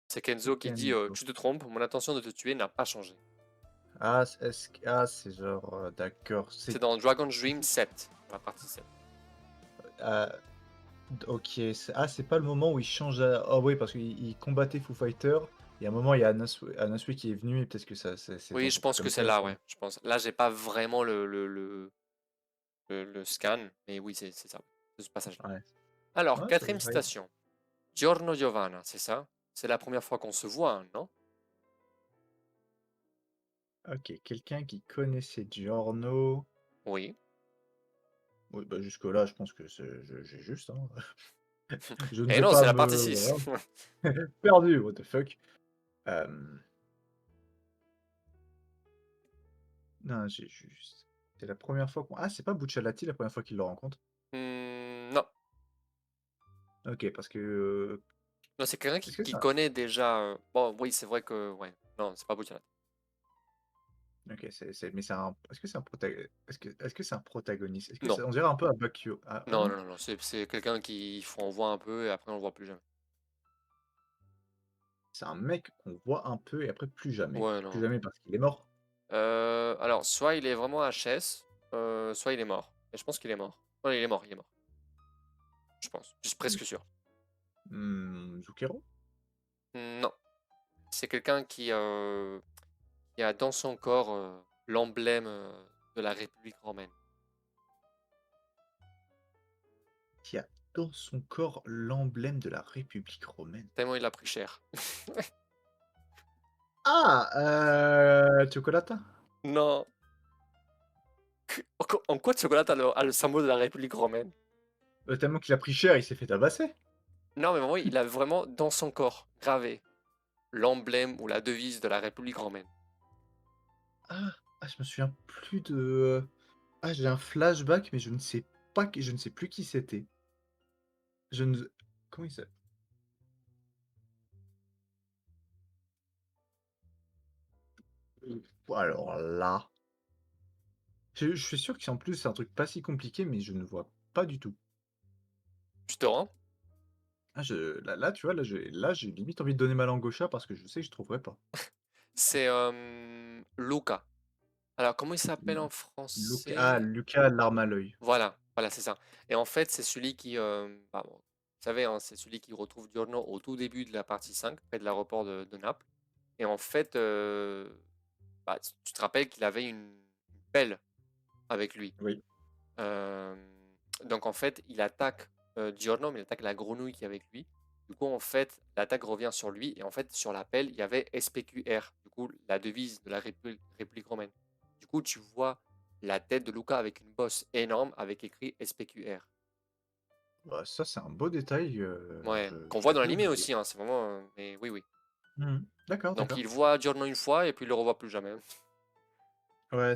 C'est Kenzo qui dit Kenzo. tu te trompes, mon intention de te tuer n'a pas changé. Ah, c'est genre, d'accord, C'est dans Dragon's Dream 7, la partie 7. ah, OK, c'est pas le moment où il change à oh oui, parce qu'il combattait Foo Fighters et à un moment, il y a Anasui qui est venu et peut-être que ça c'est Oui, dans je un truc pense que comme c'est ça, là, c'est ouais. Je pense. Là, j'ai pas vraiment le scan, mais oui, c'est ça, ce passage-là. ouais. Alors, Ouais, quatrième citation. Giorno Giovanna, c'est ça? C'est la première fois qu'on se voit, hein, non? OK, quelqu'un qui connaissait Giorno. Oui. Oui, bah, jusque-là, je pense que j'ai juste, hein. Je ne Et vais non, c'est pas la me partie 6. voilà. Perdu, what the fuck? Hem, non, j'ai juste c'est la première fois qu'on c'est pas Bucciolati la première fois qu'il le rencontre? Non. OK, parce que, Non, c'est quelqu'un est-ce qui, que qui c'est un connaît déjà. Bon, oui, c'est vrai que. Ouais. Non, c'est pas Bucciarati. OK, mais c'est un est-ce que c'est un est-ce que c'est un protagoniste? Est-ce que Non. c'est on dirait un peu un Bacchio. Ah Non, non? non, non, non. C'est quelqu'un qui faut en voit un peu et après on le voit plus jamais. C'est un mec qu'on voit un peu et après plus jamais. Ouais, Plus non. jamais parce qu'il est mort? Alors, soit il est vraiment HS, soit il est mort. Et je pense qu'il est mort. Ouais, il est mort, il est mort. Je pense. Je suis presque sûr. Zucchero? Non. C'est quelqu'un qui a dans son corps l'emblème de la République romaine. Qui a dans son corps l'emblème de la République romaine? Tellement il a pris cher. Ah! Cioccolata? Non. En quoi Chocolat a le symbole de la République romaine? Tellement qu'il a pris cher, il s'est fait tabasser. Non, mais vraiment, il a vraiment dans son corps gravé l'emblème ou la devise de la République romaine. Ah! Ah, je me souviens plus de, j'ai un flashback, mais je ne sais plus qui c'était. Je ne comment il s'appelle? Alors là, je suis sûr qu'en plus c'est un truc pas si compliqué, mais je ne vois pas du tout. Tu te rends? Là, tu vois, j'ai limite envie de donner ma langue au chat parce que je sais que je trouverai pas. C'est Luca. Alors, comment il s'appelle en français? Lucas l'arme à l'œil. Voilà, voilà, c'est ça. Et en fait, c'est celui qui, bah, bon, vous savez, hein, c'est celui qui retrouve Giorno au tout début de la partie 5, près de l'aéroport de Naples. Et en fait, bah, tu te rappelles qu'il avait une pelle avec lui. Oui. Euh, donc en fait, il attaque Giorno, mais il attaque la grenouille qui est avec lui. Du coup, en fait, l'attaque revient sur lui. Et en fait, sur la pelle, il y avait SPQR, du coup, la devise de la République romaine. Du coup, tu vois la tête de Luca avec une bosse énorme avec écrit SPQR. Bah, ça, c'est un beau détail, Ouais, qu'on voit dans j'avais l'animé oublié. aussi, hein, c'est vraiment. Mais oui, oui. Mmh. D'accord, Donc d'accord. il voit Giorno une fois et puis il le revoit plus jamais. Ouais,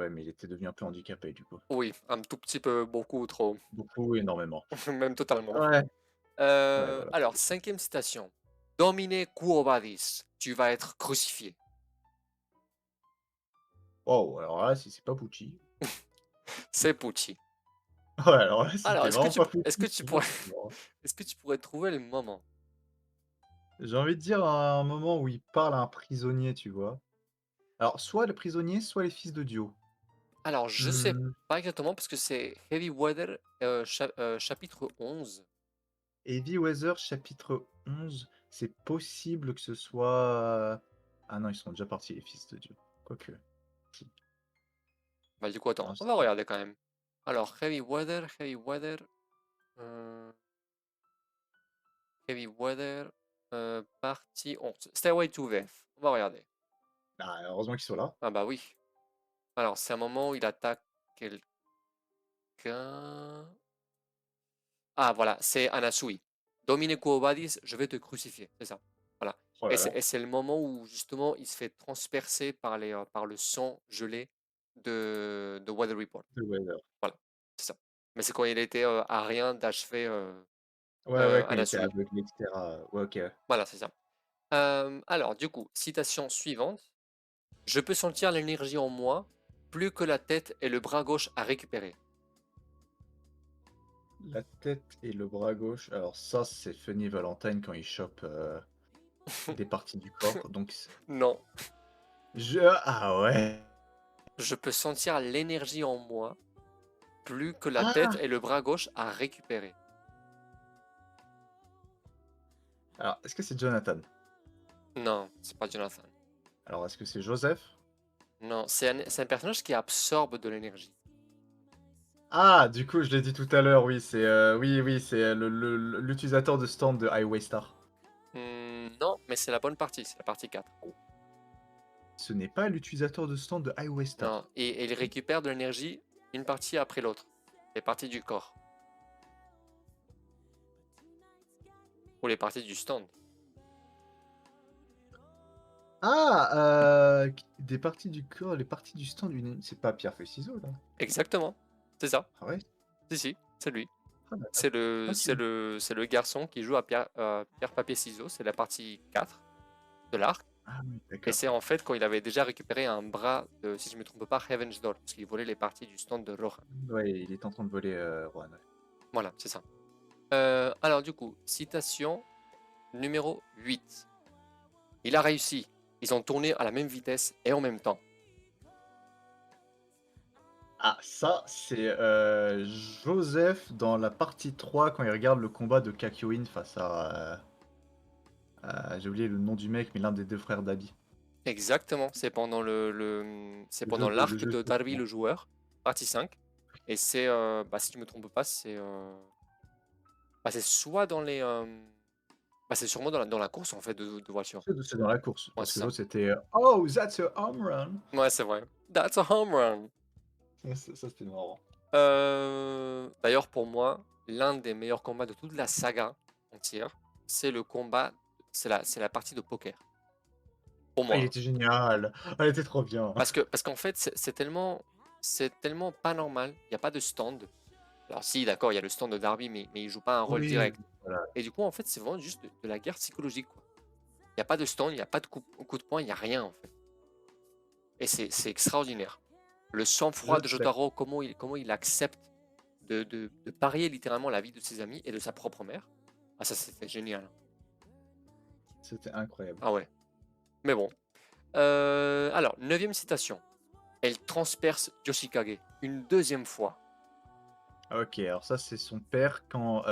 mais il était devenu un peu handicapé, du coup. Oui, un tout petit peu, beaucoup trop, Beaucoup, énormément. même totalement. Ouais. Ouais, voilà. Alors, cinquième citation. Domine quo vadis, tu vas être crucifié. Oh, alors là, si c'est pas Pucci. C'est Pucci. Ouais, alors là, si Alors, c'était vraiment pas est-ce que Pucci, tu c'est pourrais, mort. est-ce que tu pourrais trouver le moment? J'ai envie de dire à un moment où il parle à un prisonnier, tu vois? Alors, soit le prisonnier, soit les fils de Dio. Alors, je sais Mmh, pas exactement parce que c'est Heavy Weather, chapitre 11. Heavy Weather, chapitre 11, c'est possible que ce soit ah non, ils sont déjà partis, les fils de Dio. Quoique, si. Bah, du coup, Non, attends, on c'est va regarder quand même. Alors, heavy weather, euh, heavy weather, partie 11. Stairway to Death. On va regarder. Ah, heureusement qu'ils sont là. Ah bah oui. Alors, c'est un moment où il attaque quelqu'un. Ah voilà, c'est Anasui. Domine quo vadis, je vais te crucifier. C'est ça. Voilà. Oh Et là c'est là. et c'est le moment où justement il se fait transpercer par le sang gelé de Weather Report. The Weather. Voilà, c'est ça. Mais c'est quand il était à rien d'achever Ouais, quand il était Anasui. aveuglé, etc. Ouais, ok. Voilà, c'est ça. Alors, du coup, citation suivante. Je peux sentir l'énergie en moi, plus que la tête et le bras gauche à récupérer. La tête et le bras gauche. Alors ça, c'est Funny Valentine quand il chope des parties du corps. Donc, Non, Ah ouais. je peux sentir l'énergie en moi, plus que la tête Ah! et le bras gauche à récupérer. Alors, est-ce que c'est Jonathan? Non, c'est pas Jonathan. Alors, est-ce que c'est Joseph? Non, c'est un personnage qui absorbe de l'énergie. Ah, du coup, je l'ai dit tout à l'heure, oui, c'est oui, c'est l'utilisateur de stand de Highway Star. Non, mais c'est la bonne partie, c'est la partie 4. Ce n'est pas l'utilisateur de stand de Highway Non, Star. et il récupère de l'énergie une partie après l'autre. Les parties du corps. Ou les parties du stand. Ah, des parties du corps, les parties du stand, c'est pas Pierre Feuille Ciseaux, là? Exactement, c'est ça. Ah ouais? Si, si, c'est lui. Ah d'accord. C'est Ok. le garçon qui joue à pierre, papier, ciseaux. C'est la partie 4 de l'arc. Ah oui, Et d'accord. c'est en fait quand il avait déjà récupéré un bras de, si je ne me trompe pas, Heaven's Door, parce qu'il volait les parties du stand de Rohan. Ouais, il est en train de voler Rohan, ouais. Voilà, c'est ça. Alors du coup, citation numéro 8. Il a réussi. Ils ont tourné à la même vitesse et en même temps. Ah, ça, c'est Joseph dans la partie 3 quand il regarde le combat de Kakyoin face j'ai oublié le nom du mec, mais l'un des deux frères d'Abby. Exactement, c'est pendant c'est pendant Le l'arc jeu de de Darby tournoi. le joueur, partie 5. Et c'est, bah, si je me trompe pas, c'est soit dans les... c'est sûrement dans la course en fait de voiture. C'est dans la course, Ouais, parce c'est que ça. l'autre c'était Oh, that's a home run! Ouais, c'est vrai. That's a home run. Ça, c'était marrant. D'ailleurs, pour moi, l'un des meilleurs combats de toute la saga entière, c'est le combat, c'est la partie de poker. Pour Ah, il moi, hein. était génial! Ah, il était trop bien! Parce qu'en fait, c'est tellement pas normal. Il n'y a pas de stand. Alors si, d'accord, il y a le stand de Darby, mais il joue pas un rôle Oui, direct. voilà, Et du coup, en fait, c'est vraiment juste de la guerre psychologique, quoi. Il n'y a pas de stand, il n'y a pas de coup de poing, il n'y a rien, en fait. Et c'est extraordinaire. Le je sang-froid de suis Jotaro, comment il accepte de parier littéralement la vie de ses amis et de sa propre mère. Ah, ça, c'était génial. c'était incroyable. Ah ouais. Mais bon. Alors, neuvième citation. Elle transperce Yoshikage une deuxième fois. OK, alors ça, c'est son père quand,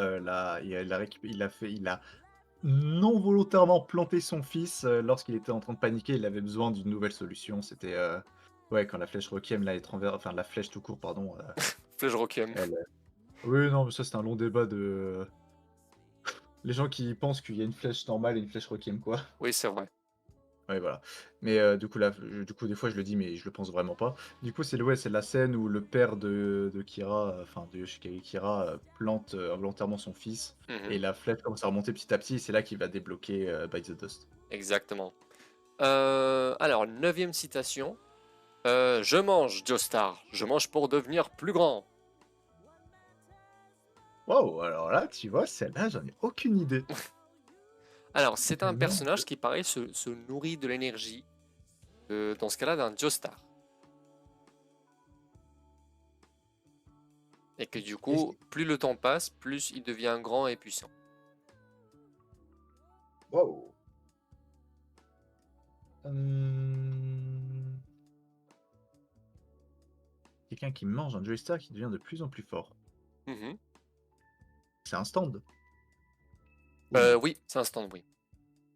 il a non volontairement planté son fils, lorsqu'il était en train de paniquer, il avait besoin d'une nouvelle solution. C'était, ouais, quand la flèche Requiem là, est renver enfin la flèche tout court, pardon, Flèche Requiem. elle, oui, non, mais ça, c'est un long débat de les gens qui pensent qu'il y a une flèche normale et une flèche Requiem, quoi. Oui, c'est vrai. Ouais, voilà. Mais, du coup, des fois, je le dis, mais je le pense vraiment pas. Du coup, c'est la scène où le père de Kira, enfin de Yoshikage Kira, plante, involontairement son fils Mhm, et la flèche commence à remonter petit à petit et c'est là qu'il va débloquer, By the Dust. exactement. Alors, neuvième citation. Je mange, Joestar. Je mange pour devenir plus grand. Waouh! Alors là, tu vois, celle-là, j'en ai aucune idée. Alors, c'est un Le nom personnage qui, pareil, se nourrit de l'énergie, dans ce cas-là, d'un Joestar. Et que du est-ce coup, plus le temps passe, plus il devient grand et puissant. waouh! Hem, quelqu'un qui mange un joystick qui devient de plus en plus fort. Mhm. C'est un stand? Ou non? Oui, c'est un stand, oui.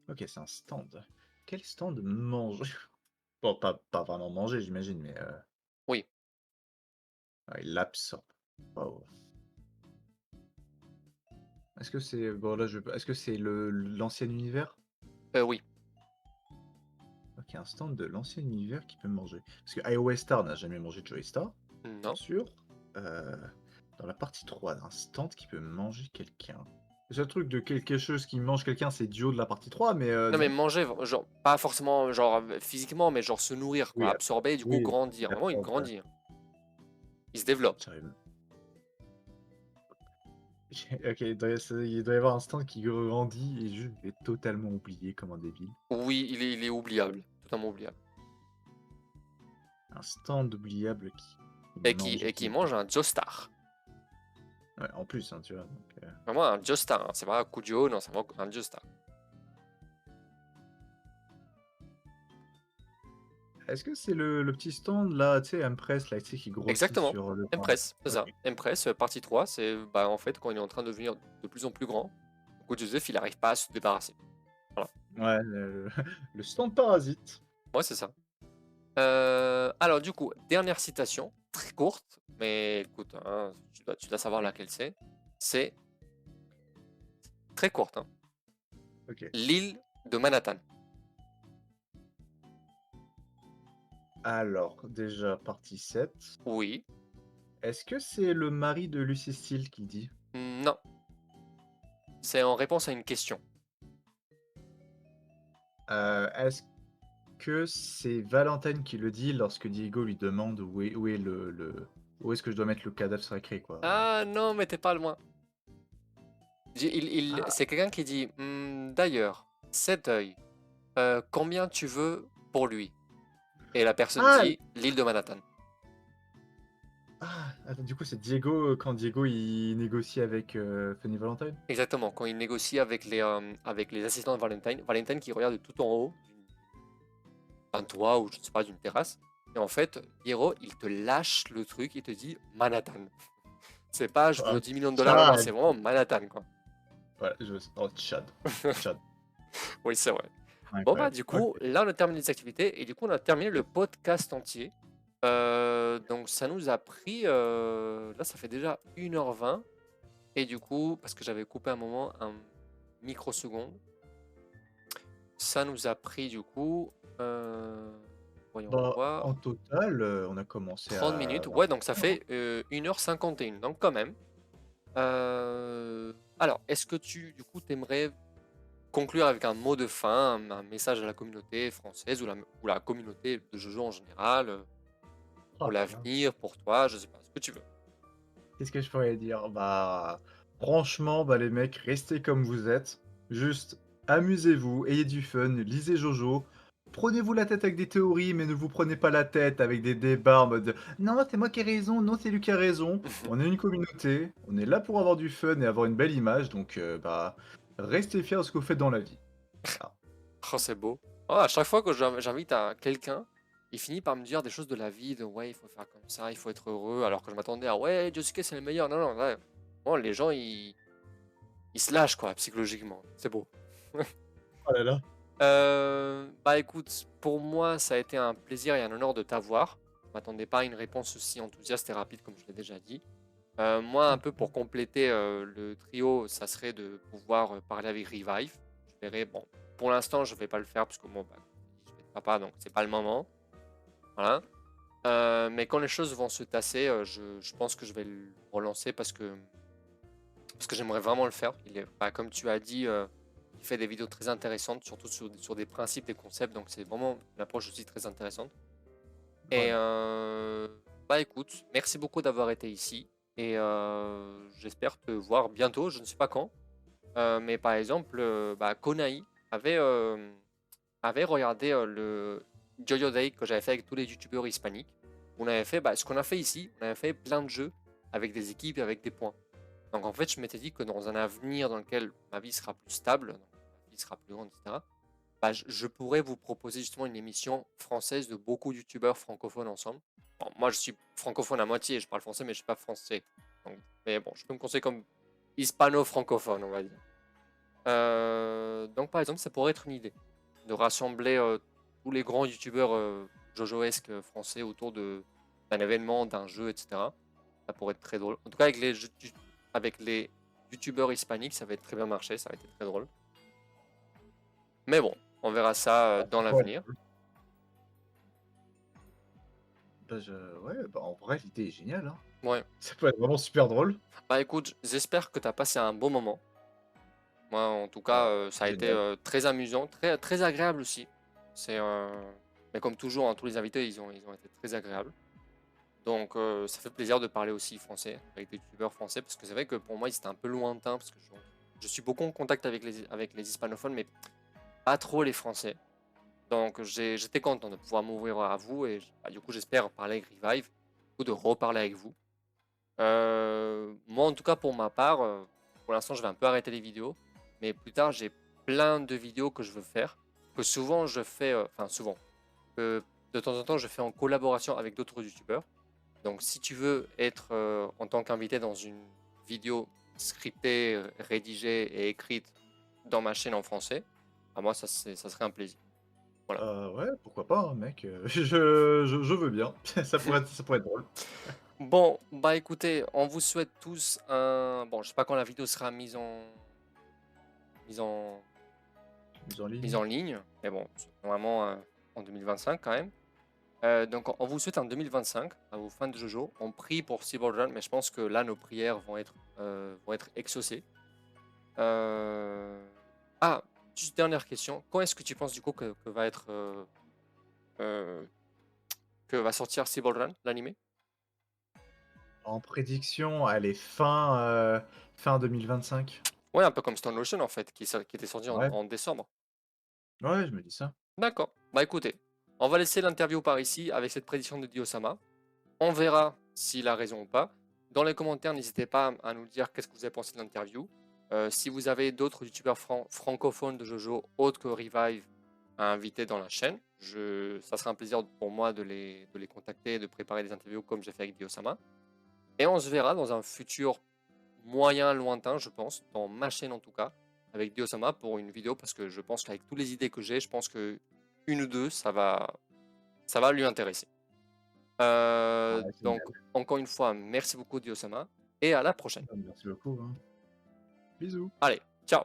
OK, c'est un stand. Quel stand mange? Bon, pas vraiment manger, j'imagine, mais Oui. il l'absorbe. Waouh. Est-ce que c'est bon là je est-ce que c'est l'ancien univers? Oui. OK, un stand de l'ancien univers qui peut me manger. Parce que iOS Star n'a jamais mangé de Joey Star, bien Non. sûr. Heu, Dans la partie 3, un stand qui peut manger quelqu'un. Le seul truc de quelque chose qui mange quelqu'un, c'est Dio de la partie 3, mais Non, mais non. manger, genre, pas forcément, genre, physiquement, mais genre se nourrir, quoi. Oui, Absorber et du coup oui, grandir. Vraiment, il d'accord, ouais. grandit, hein. Il se développe. J'arrive OK, il doit y avoir un stand qui grandit et je vais totalement oublier comme un débile. Oui, il est oubliable. Totalement oubliable. Un stand oubliable qui Et qui, mange et qui quelqu'un. mange un Joestar. Ouais, en plus, hein, tu vois? Donc, Vraiment un Joestar, hein. C'est pas un Kujo, non, c'est vraiment un Joestar. est-ce que c'est le petit stand là, tu sais, Impress là, tu sais, qui grossit Exactement. sur le temps? Empress, c'est OK. ça. Empress, partie 3, c'est bah, en fait quand il est en train de devenir de plus en plus grand, Gojo Joseph, il n'arrive pas à se débarrasser. Voilà. Ouais, le stand parasite. Ouais, c'est ça. Alors du coup, dernière citation, très courte, mais écoute, hein, tu dois savoir laquelle c'est. C'est très courte, hein. OK. L'île de Manhattan. Alors, déjà partie 7. Oui. Est-ce que c'est le mari de Lucy Steele qui le dit? Non. C'est en réponse à une question. Est-ce que c'est Valentine qui le dit lorsque Diego lui demande où est où est-ce que je dois mettre le cadavre sacré, quoi? Ah non, mais t'es pas loin. Ah! C'est quelqu'un qui dit d'ailleurs, cet œil, combien tu veux pour lui? Et la personne Ah! dit l'île de Manhattan. Ah! Attends, du coup, c'est Diego, quand Diego il négocie avec, Funny Valentine? Exactement, quand il négocie avec les assistants de Valentine, Valentine qui regarde tout en haut d'un toit ou je ne sais pas, d'une terrasse. Et en fait, Hiro, il te lâche le truc, il te dit Manhattan. C'est pas je Ah, veux 10 millions de dollars, non, non, Tchad! c'est vraiment Manhattan, quoi. Ouais, oh, Tchad. Tchad. Oui, c'est vrai. Bon, bah, Incroyable. du OK. coup, là, on a terminé les activités et du coup, on a terminé le podcast entier. Donc, ça nous a pris, là, ça fait déjà 1h20. Et du coup, parce que j'avais coupé un moment, un microseconde, ça nous a pris, du coup, voyons Bah, voir, en total, on a commencé 30 à minutes. avoir Ouais, donc ça fait 1h51. Donc, quand même. Alors, est-ce que du coup, t'aimerais conclure avec un mot de fin, un message à la communauté française ou la communauté de Jojo en général, oh pour là là, l'avenir, pour toi, je sais pas, ce que tu veux. qu'est-ce que je pourrais dire? Bah, franchement, bah, les mecs, restez comme vous êtes. Juste amusez-vous, ayez du fun, lisez Jojo. Prenez-vous la tête avec des théories, mais ne vous prenez pas la tête avec des débats en mode: «Non, c'est moi qui ai raison, non, c'est lui qui a raison». On est une communauté, on est là pour avoir du fun et avoir une belle image, donc bah, restez fiers de ce que vous faites dans la vie. Voilà. Oh, c'est beau. Oh, à chaque fois que j'invite à quelqu'un, il finit par me dire des choses de la vie, de ouais, il faut faire comme ça, il faut être heureux, alors que je m'attendais à ouais, Josuke c'est le meilleur. Non, non, ouais. Bon, les gens, ils se lâchent, quoi, psychologiquement. C'est beau. Oh là là. Bah écoute, pour moi, ça a été un plaisir et un honneur de t'avoir. Je m'attendais pas à une réponse aussi enthousiaste et rapide, comme je l'ai déjà dit. Moi, un peu pour compléter le trio, ça serait de pouvoir parler avec Revive. Je verrai, bon, pour l'instant, je vais pas le faire parce que bon, bah, je vais être papa, donc c'est pas le moment. Voilà. Mais quand les choses vont se tasser, je pense que je vais le relancer parce que j'aimerais vraiment le faire. Bah, comme tu as dit, il fait des vidéos très intéressantes, surtout sur des principes, des concepts, donc c'est vraiment une approche aussi très intéressante. Et Voilà. bah écoute, merci beaucoup d'avoir été ici et j'espère te voir bientôt, je ne sais pas quand. Mais par exemple, bah, Konai avait regardé le Jojo Day que j'avais fait avec tous les youtubeurs hispaniques. On avait fait bah, ce qu'on a fait ici, on avait fait plein de jeux avec des équipes et avec des points. Donc en fait, je m'étais dit que dans un avenir dans lequel ma vie sera plus stable, donc ma vie sera plus grande, etc., bah, je pourrais vous proposer justement une émission française de beaucoup de youtubeurs francophones ensemble. Bon, moi, je suis francophone à moitié, je parle français, mais je suis pas français. Mais bon, je peux me conseiller comme hispano-francophone, on va dire. Donc, par exemple, ça pourrait être une idée de rassembler tous les grands youtubeurs jojoesques français autour d'un événement, d'un jeu, etc. Ça pourrait être très drôle. En tout cas, avec les youtubeurs hispaniques, ça va être très bien marché, ça va être très drôle. Mais bon, on verra ça dans Ouais, l'avenir. ouais, bah, en vrai, l'idée est géniale, hein. Ouais. Ça peut être vraiment super drôle. Bah écoute, j'espère que tu as passé un bon moment. Moi, en tout cas, ça a été Génial. très amusant, très agréable aussi. C'est, mais comme toujours, hein, tous les invités, ils ont été très agréables. Donc, ça fait plaisir de parler aussi français avec des youtubeurs français parce que c'est vrai que pour moi, c'était un peu lointain parce que je suis beaucoup en contact avec les hispanophones, mais pas trop les français. Donc, j'étais content de pouvoir m'ouvrir à vous et bah, du coup, j'espère parler avec Revive ou de reparler avec vous. Moi, en tout cas, pour ma part, pour l'instant, je vais un peu arrêter les vidéos, mais plus tard, j'ai plein de vidéos que je veux faire, que souvent je fais, enfin souvent, que de temps en temps, je fais en collaboration avec d'autres youtubeurs. Donc, si tu veux être en tant qu'invité dans une vidéo scriptée, rédigée et écrite dans ma chaîne en français, à moi, ça serait un plaisir. Voilà. Ouais, pourquoi pas, hein, mec, je veux bien. Ça pourrait être drôle. Bon, bah écoutez, on vous souhaite tous un... Bon, je sais pas quand la vidéo sera mise en, Mise en mise ligne. en ligne, mais bon, c'est normalement en 2025 quand même. Donc on vous souhaite un 2025 à vos fans de Jojo. On prie pour Run, mais je pense que là, nos prières vont être exaucées. Euh, Ah, juste dernière question. Quand est-ce que tu penses du coup euh, que va sortir Run, l'animé? En prédiction, allez, fin 2025. Ouais, un peu comme Stone Ocean en fait, qui était sorti Ouais, en décembre. ouais, je me dis ça. D'accord. Bah écoutez, on va laisser l'interview par ici avec cette prédiction de Dio-sama. On verra s'il a raison ou pas. Dans les commentaires, n'hésitez pas à nous dire qu'est-ce que vous avez pensé de l'interview. Si vous avez d'autres youtubeurs francophones de Jojo autres que Revive à inviter dans la chaîne, ça sera un plaisir pour moi de les contacter et de préparer des interviews comme j'ai fait avec Dio-sama. Et on se verra dans un futur moyen, lointain, je pense, dans ma chaîne en tout cas, avec Dio-sama pour une vidéo parce que je pense qu'avec toutes les idées que j'ai, je pense que une ou deux, ça va lui intéresser. Ah, Donc, génial. encore une fois, merci beaucoup Dio-sama et à la prochaine. Merci beaucoup, hein. Bisous. Allez, ciao!